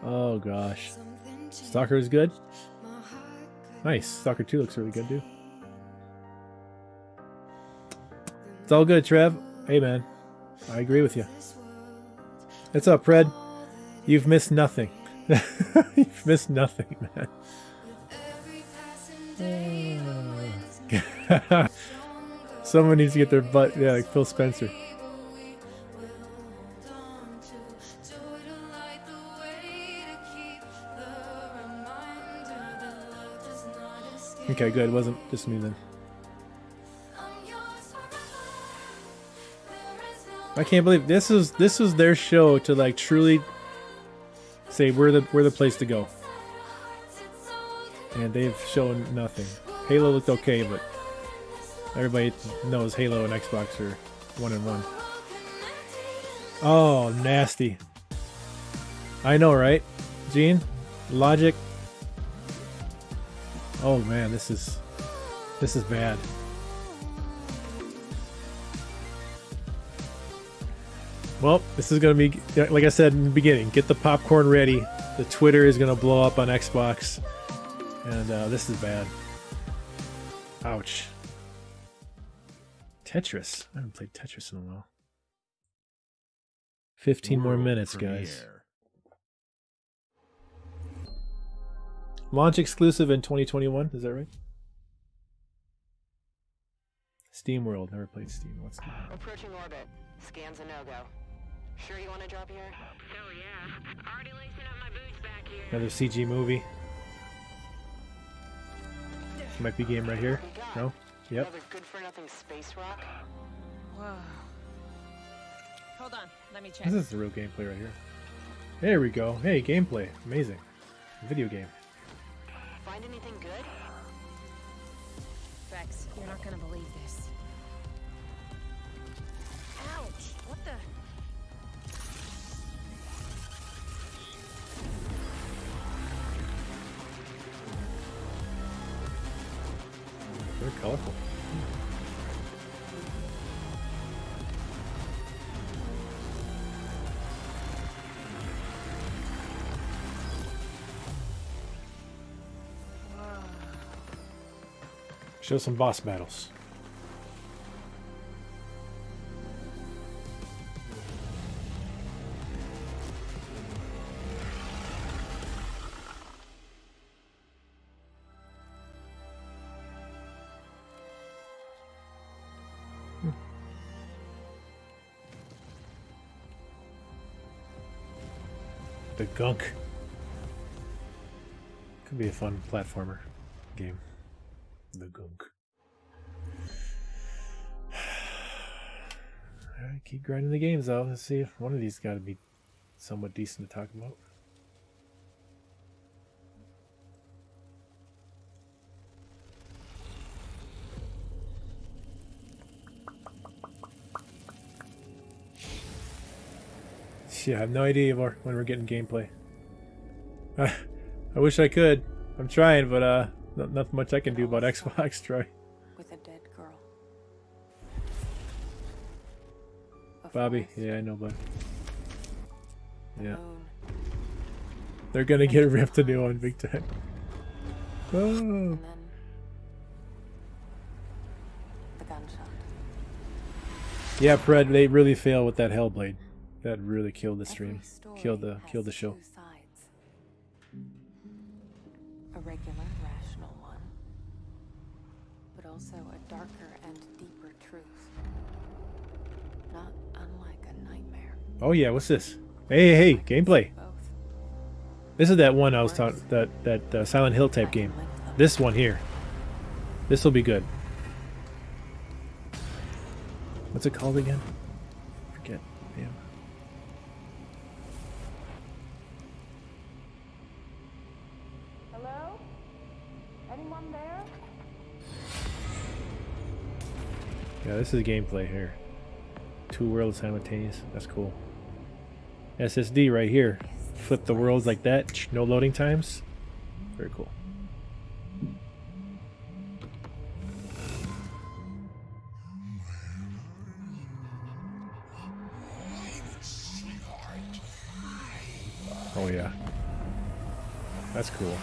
[SPEAKER 1] Oh gosh. Stalker is good? Nice. Stalker 2 looks really good, too. It's all good, Trev. Hey, man. I agree with you. What's up, Pred? You've missed nothing. You've missed nothing, man. Someone needs to get their butt, yeah, like Phil Spencer. Okay, good. It wasn't just me then. I can't believe this was their show to like truly say we're the place to go. And they've shown nothing. Halo looked okay, but everybody knows Halo and Xbox are 1-1. Oh, nasty. I know, right? Gene? Logic? Oh man, this is bad. Well, this is going to be, like I said in the beginning, get the popcorn ready. The Twitter is going to blow up on Xbox. And this is bad. Ouch. Tetris. I haven't played Tetris in a while. 15 more minutes, guys. Launch exclusive in 2021, is that right? Steam World. Never played Steam. What's that?
[SPEAKER 8] Approaching orbit. Scans a no-go. Sure you want to drop here? Hell yeah. Already lacing up my boots back here.
[SPEAKER 1] Another CG movie. Might be game right here. No? Yep.
[SPEAKER 8] Another good-for-nothing space rock?
[SPEAKER 9] Whoa. Hold on, let me check.
[SPEAKER 1] This is the real gameplay right here. There we go. Hey, gameplay. Amazing. Video game.
[SPEAKER 8] Find anything good?
[SPEAKER 9] Vex, you're not gonna believe this. Ouch! What the?
[SPEAKER 1] Very colorful. Show some boss battles. The Gunk. Could be a fun platformer game. The Gunk. Alright, keep grinding the games though. Let's see if one of these got to be somewhat decent to talk about. Yeah, I have no idea when we're getting gameplay. I wish I could. I'm trying, but not much I can do about Xbox, Troy.
[SPEAKER 9] With a dead girl.
[SPEAKER 1] Bobby, yeah, I know, bud. Yeah. They're gonna get ripped a new one big time. Oh.
[SPEAKER 21] gunshot.
[SPEAKER 1] Yeah, Pred, they really fail with that Hellblade. That really killed the stream. Killed the show.
[SPEAKER 21] Two sides. A regular, rational one, but also a darker and deeper truth. Not unlike a nightmare.
[SPEAKER 1] Oh yeah, what's this? Hey, gameplay. This is that one I was talking, that Silent Hill type game. This one here. This will be good. What's it called again? Forget. Damn.
[SPEAKER 21] Hello? Anyone there?
[SPEAKER 1] Yeah, this is gameplay here. 2 worlds simultaneous. That's cool. SSD right here. Flip the worlds like that. No loading times. Very cool. Oh yeah. That's cool.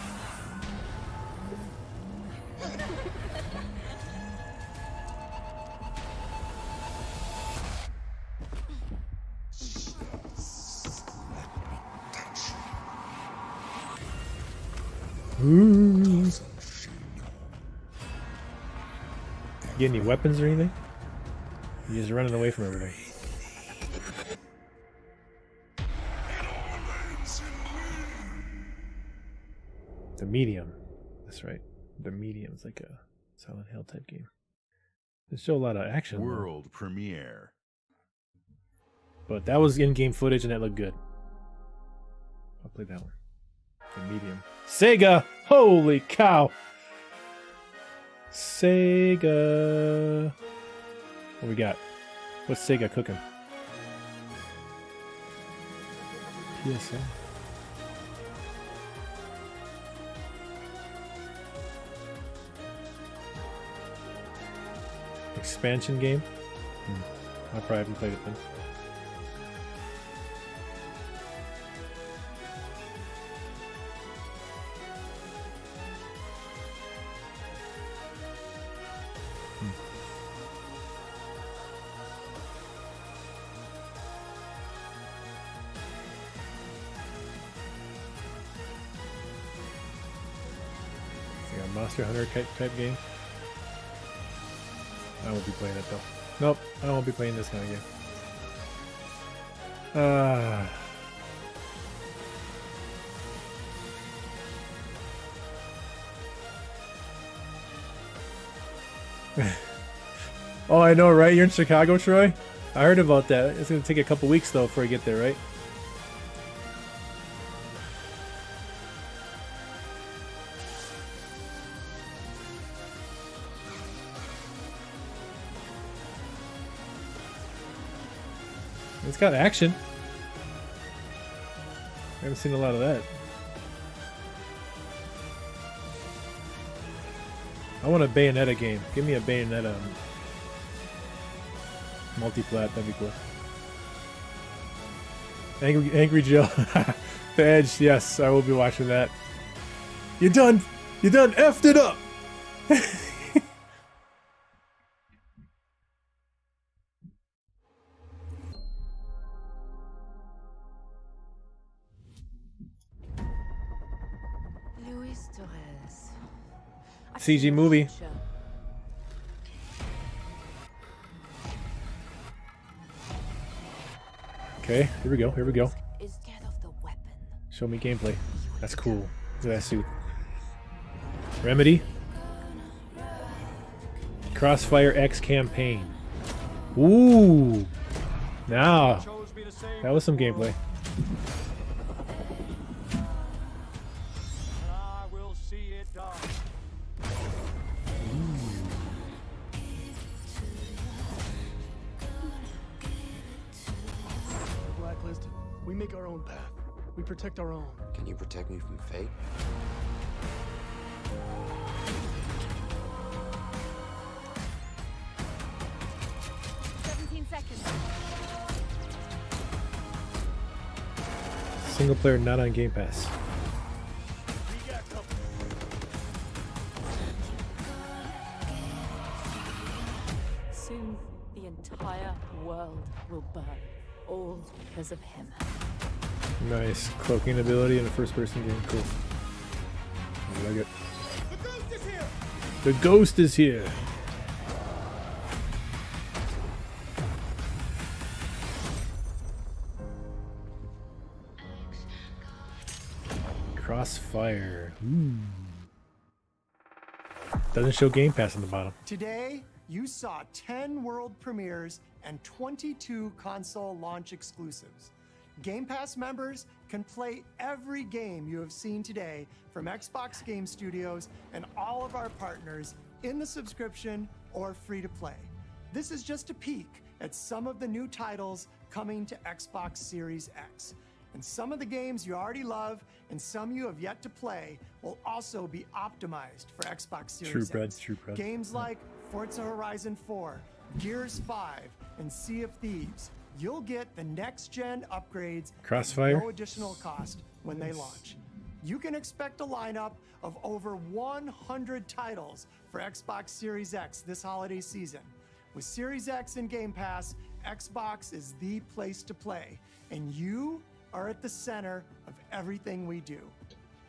[SPEAKER 1] Ooh. Get any weapons or anything? You're just running away from everything. The Medium. That's right. The Medium is like a Silent Hill type game. There's still a lot of action.
[SPEAKER 25] World premiere.
[SPEAKER 1] But that was in-game footage and that looked good. I'll play that one. The Medium. Sega! Holy cow! Sega. What we got? What's Sega cooking? PSN. Expansion game? I probably haven't played it then. Monster Hunter type game. I won't be playing it though. Nope, I won't be playing this kind of game. Oh, I know, right? You're in Chicago, Troy? I heard about that. It's going to take a couple weeks though before I get there, right? It's got action. I haven't seen a lot of that. I want a Bayonetta game. Give me a Bayonetta multi-plat, that'd be cool. Angry Joe. The Edge, yes, I will be watching that. You done effed it up! CG movie. Okay, here we go, here we go. Show me gameplay. That's cool. Look at that suit. Remedy. CrossfireX campaign. Ooh! Now, that was some gameplay.
[SPEAKER 10] We make our own path. We protect our own.
[SPEAKER 11] Can you protect me from fate?
[SPEAKER 1] Single player not on Game Pass.
[SPEAKER 11] Soon, the entire world will burn, all because of him.
[SPEAKER 1] Nice. Cloaking ability in a first-person game. Cool. I like it.
[SPEAKER 4] The ghost is here!
[SPEAKER 1] The ghost is here! Crossfire. Ooh. Doesn't show Game Pass on the bottom.
[SPEAKER 12] Today, you saw 10 world premieres and 22 console launch exclusives. Game Pass members can play every game you have seen today from Xbox Game Studios and all of our partners in the subscription or free to play. This is just a peek at some of the new titles coming to Xbox Series X. And some of the games you already love and some you have yet to play will also be optimized for Xbox Series X.
[SPEAKER 1] True bread.
[SPEAKER 12] Games like Forza Horizon 4, Gears 5, and Sea of Thieves. You'll get the next-gen upgrades
[SPEAKER 1] Crossfire?
[SPEAKER 12] at no additional cost when they launch. You can expect a lineup of over 100 titles for Xbox Series X this holiday season. With Series X and Game Pass, Xbox is the place to play, and you are at the center of everything we do.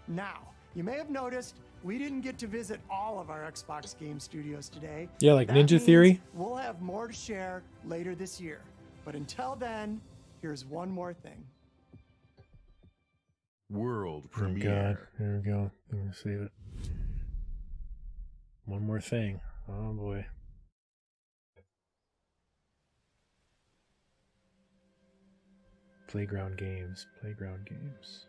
[SPEAKER 12] Now, you may have noticed we didn't get to visit all of our Xbox Game Studios today.
[SPEAKER 1] Yeah, like
[SPEAKER 12] That
[SPEAKER 1] Ninja
[SPEAKER 12] means
[SPEAKER 1] Theory.
[SPEAKER 12] We'll have more to share later this year. But until then, here's one more thing.
[SPEAKER 2] World
[SPEAKER 1] Oh God,
[SPEAKER 2] premiere.
[SPEAKER 1] there we go. I'm gonna save it. One more thing. Oh boy. Playground games. Playground games.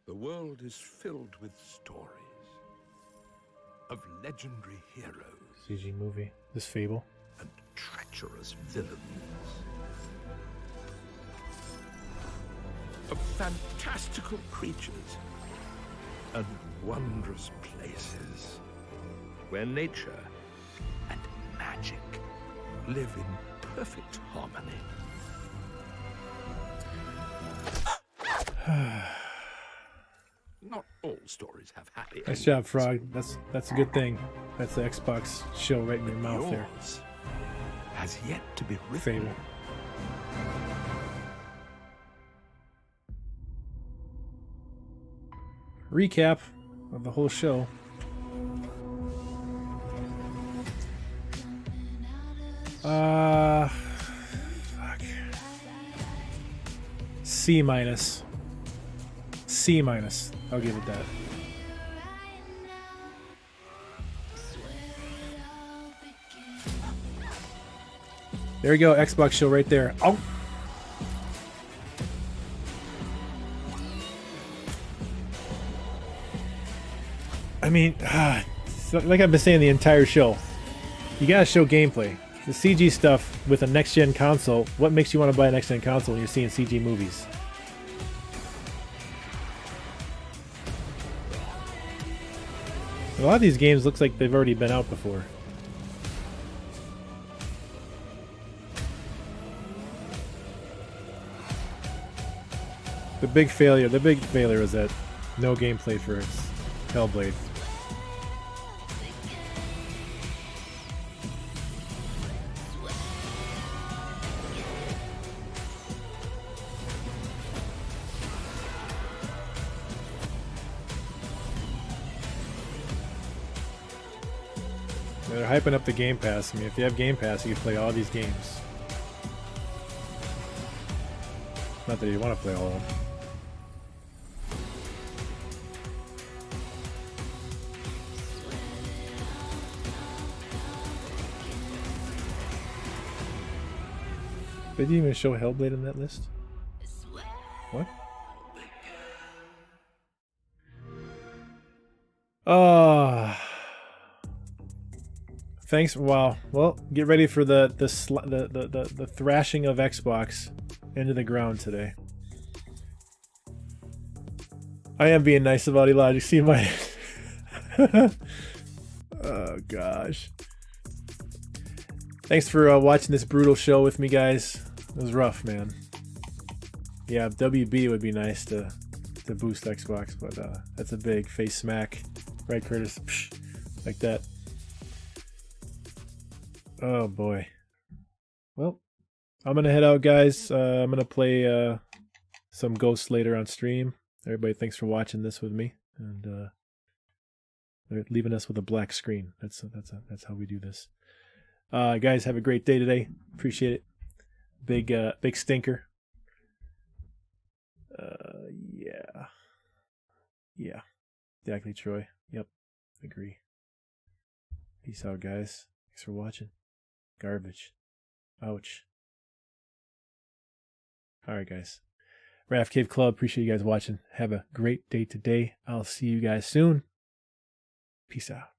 [SPEAKER 2] The world is filled with stories of legendary heroes
[SPEAKER 1] CG movie. This Fable.
[SPEAKER 2] and treacherous villains. Of fantastical creatures and wondrous places where nature and magic live in perfect harmony. Not all stories have happy
[SPEAKER 1] Nice job, Frog. That's a good thing. That's the Xbox show right in your mouth there.
[SPEAKER 2] Yours has yet to be written.
[SPEAKER 1] Fable. Recap of the whole show. Fuck. C minus. C minus. I'll give it that. There you go, Xbox show right there. Oh. I mean, like I've been saying the entire show, you gotta show gameplay. The CG stuff with a next-gen console, what makes you want to buy a next-gen console when you're seeing CG movies? A lot of these games looks like they've already been out before. The big failure was that no gameplay for Hellblade. They're hyping up the Game Pass. I mean, if you have Game Pass, you can play all these games. Not that you want to play all of them. They didn't even show Hellblade in that list? What? Thanks. Wow. Well, get ready for the thrashing of Xbox into the ground today. I am being nice about Elijah. See my. Oh gosh. Thanks for watching this brutal show with me, guys. It was rough, man. Yeah, WB would be nice to boost Xbox, but that's a big face smack, right, Curtis? Psh, like that. Oh boy. Well, I'm gonna head out, guys. I'm gonna play some Ghosts later on stream. Everybody, thanks for watching this with me, and they're leaving us with a black screen. That's how we do this. Guys, have a great day today. Appreciate it. Big stinker. Yeah. Exactly, Troy. Yep. Agree. Peace out, guys. Thanks for watching. Garbage. Ouch. Alright, guys. Rafcave Club, appreciate you guys watching. Have a great day today. I'll see you guys soon. Peace out.